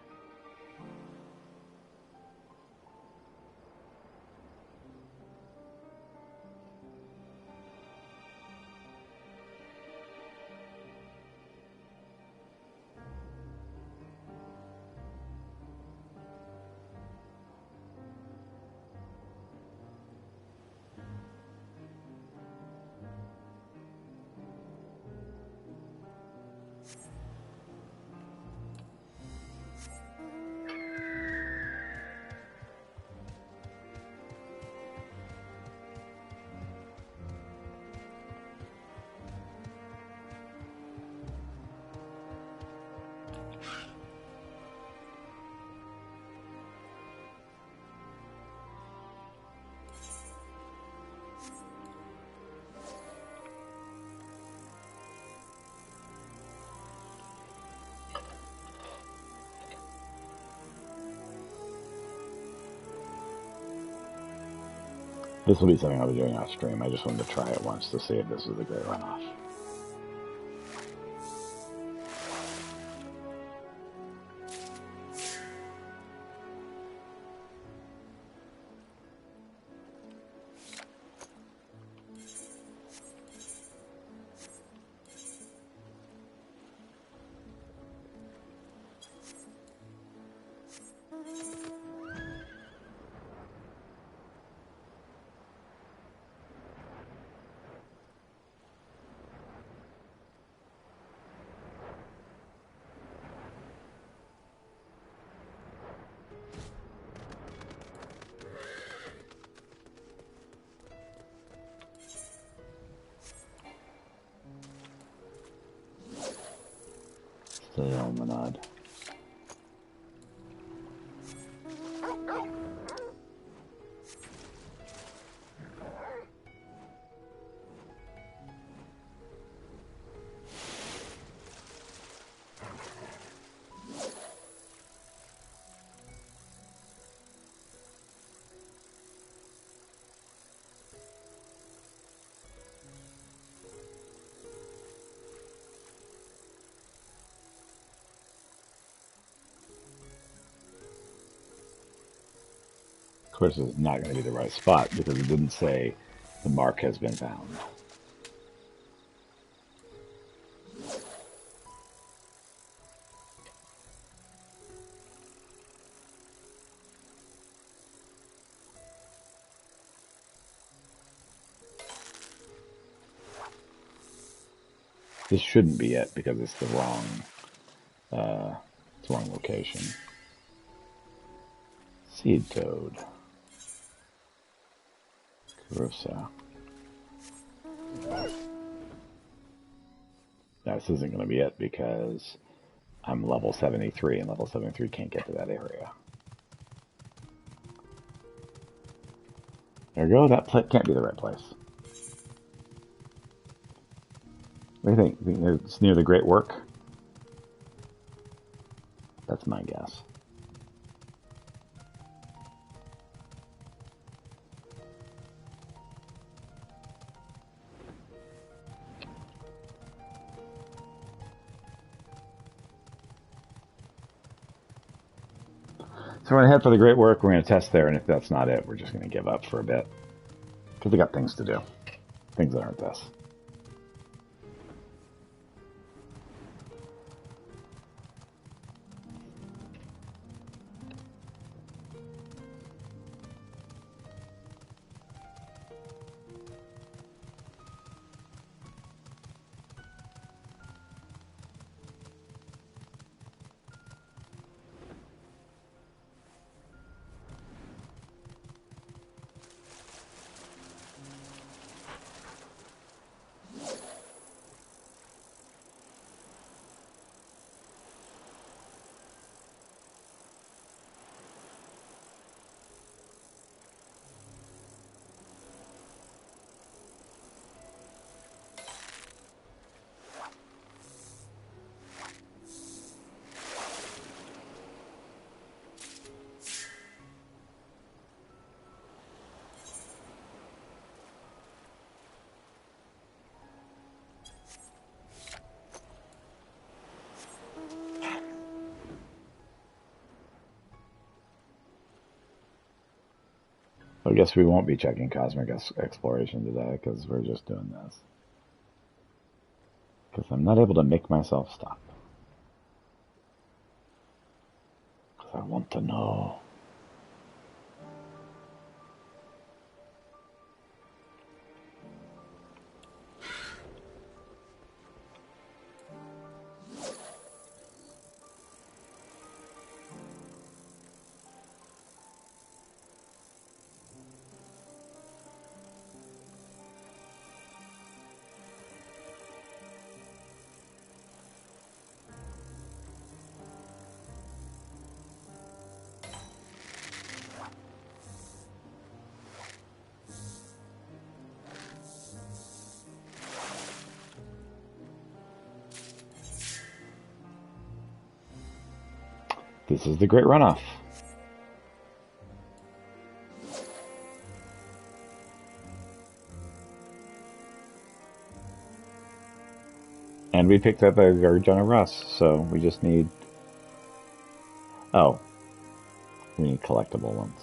This will be something I'll be doing off stream. I just wanted to try it once to see if this is the great runoff. The Almanad. Of course, it's not going to be the right spot because it didn't say the mark has been found. This shouldn't be it because it's the wrong location. Seed toad. Carusa. Now this isn't going to be it because I'm level 73 and level 73 can't get to that area. There we go, that can't be the right place. What do you think? You think it's near the Great Work? That's my guess. So we're going to head for the Great Work. We're going to test there, and if that's not it, we're just going to give up for a bit. Because we got things to do. Things that aren't this. I guess we won't be checking cosmic exploration today because we're just doing this. Because I'm not able to make myself stop. Because I want to know. This is the Great Runoff. And we picked up a Gargana Russ, so we just need... Oh. We need collectible ones.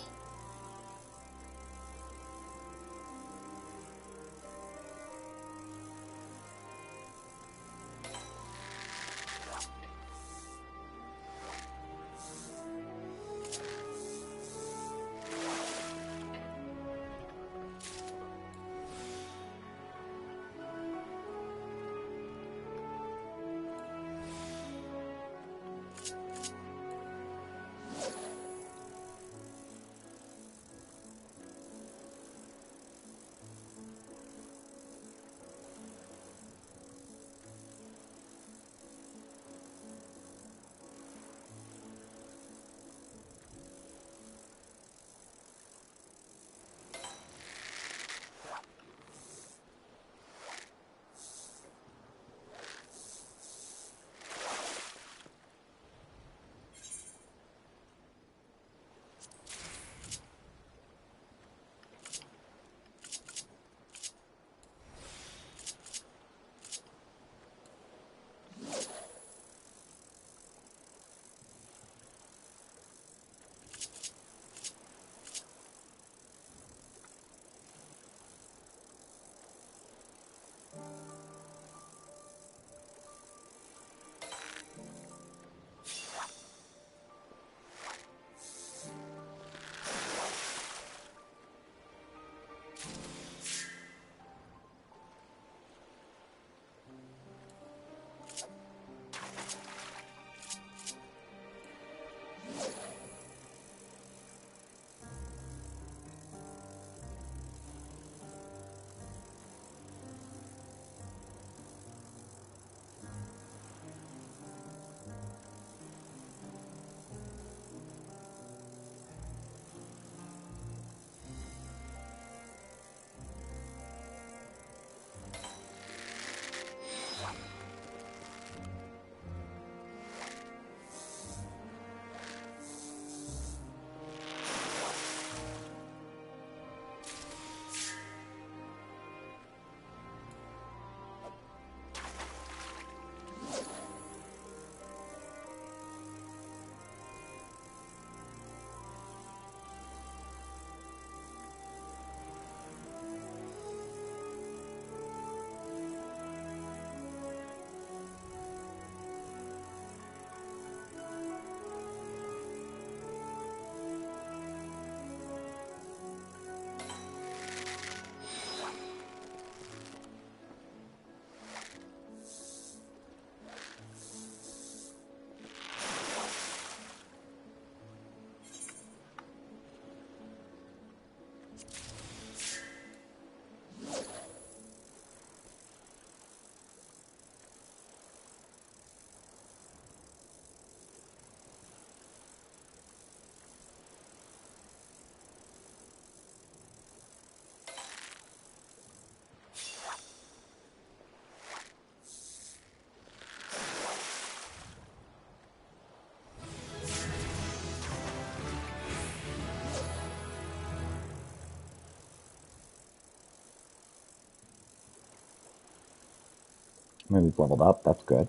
Maybe it's leveled up. That's good.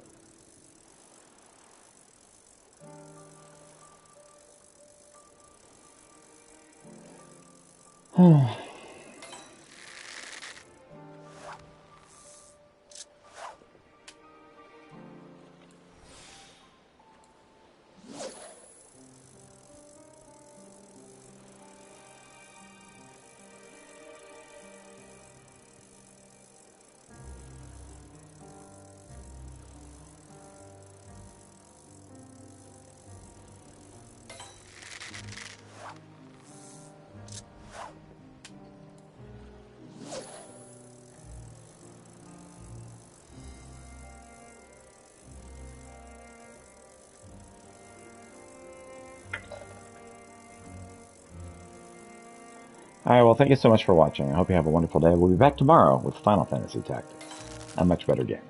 All right, well, thank you so much for watching. I hope you have a wonderful day. We'll be back tomorrow with Final Fantasy Tactics, a much better game.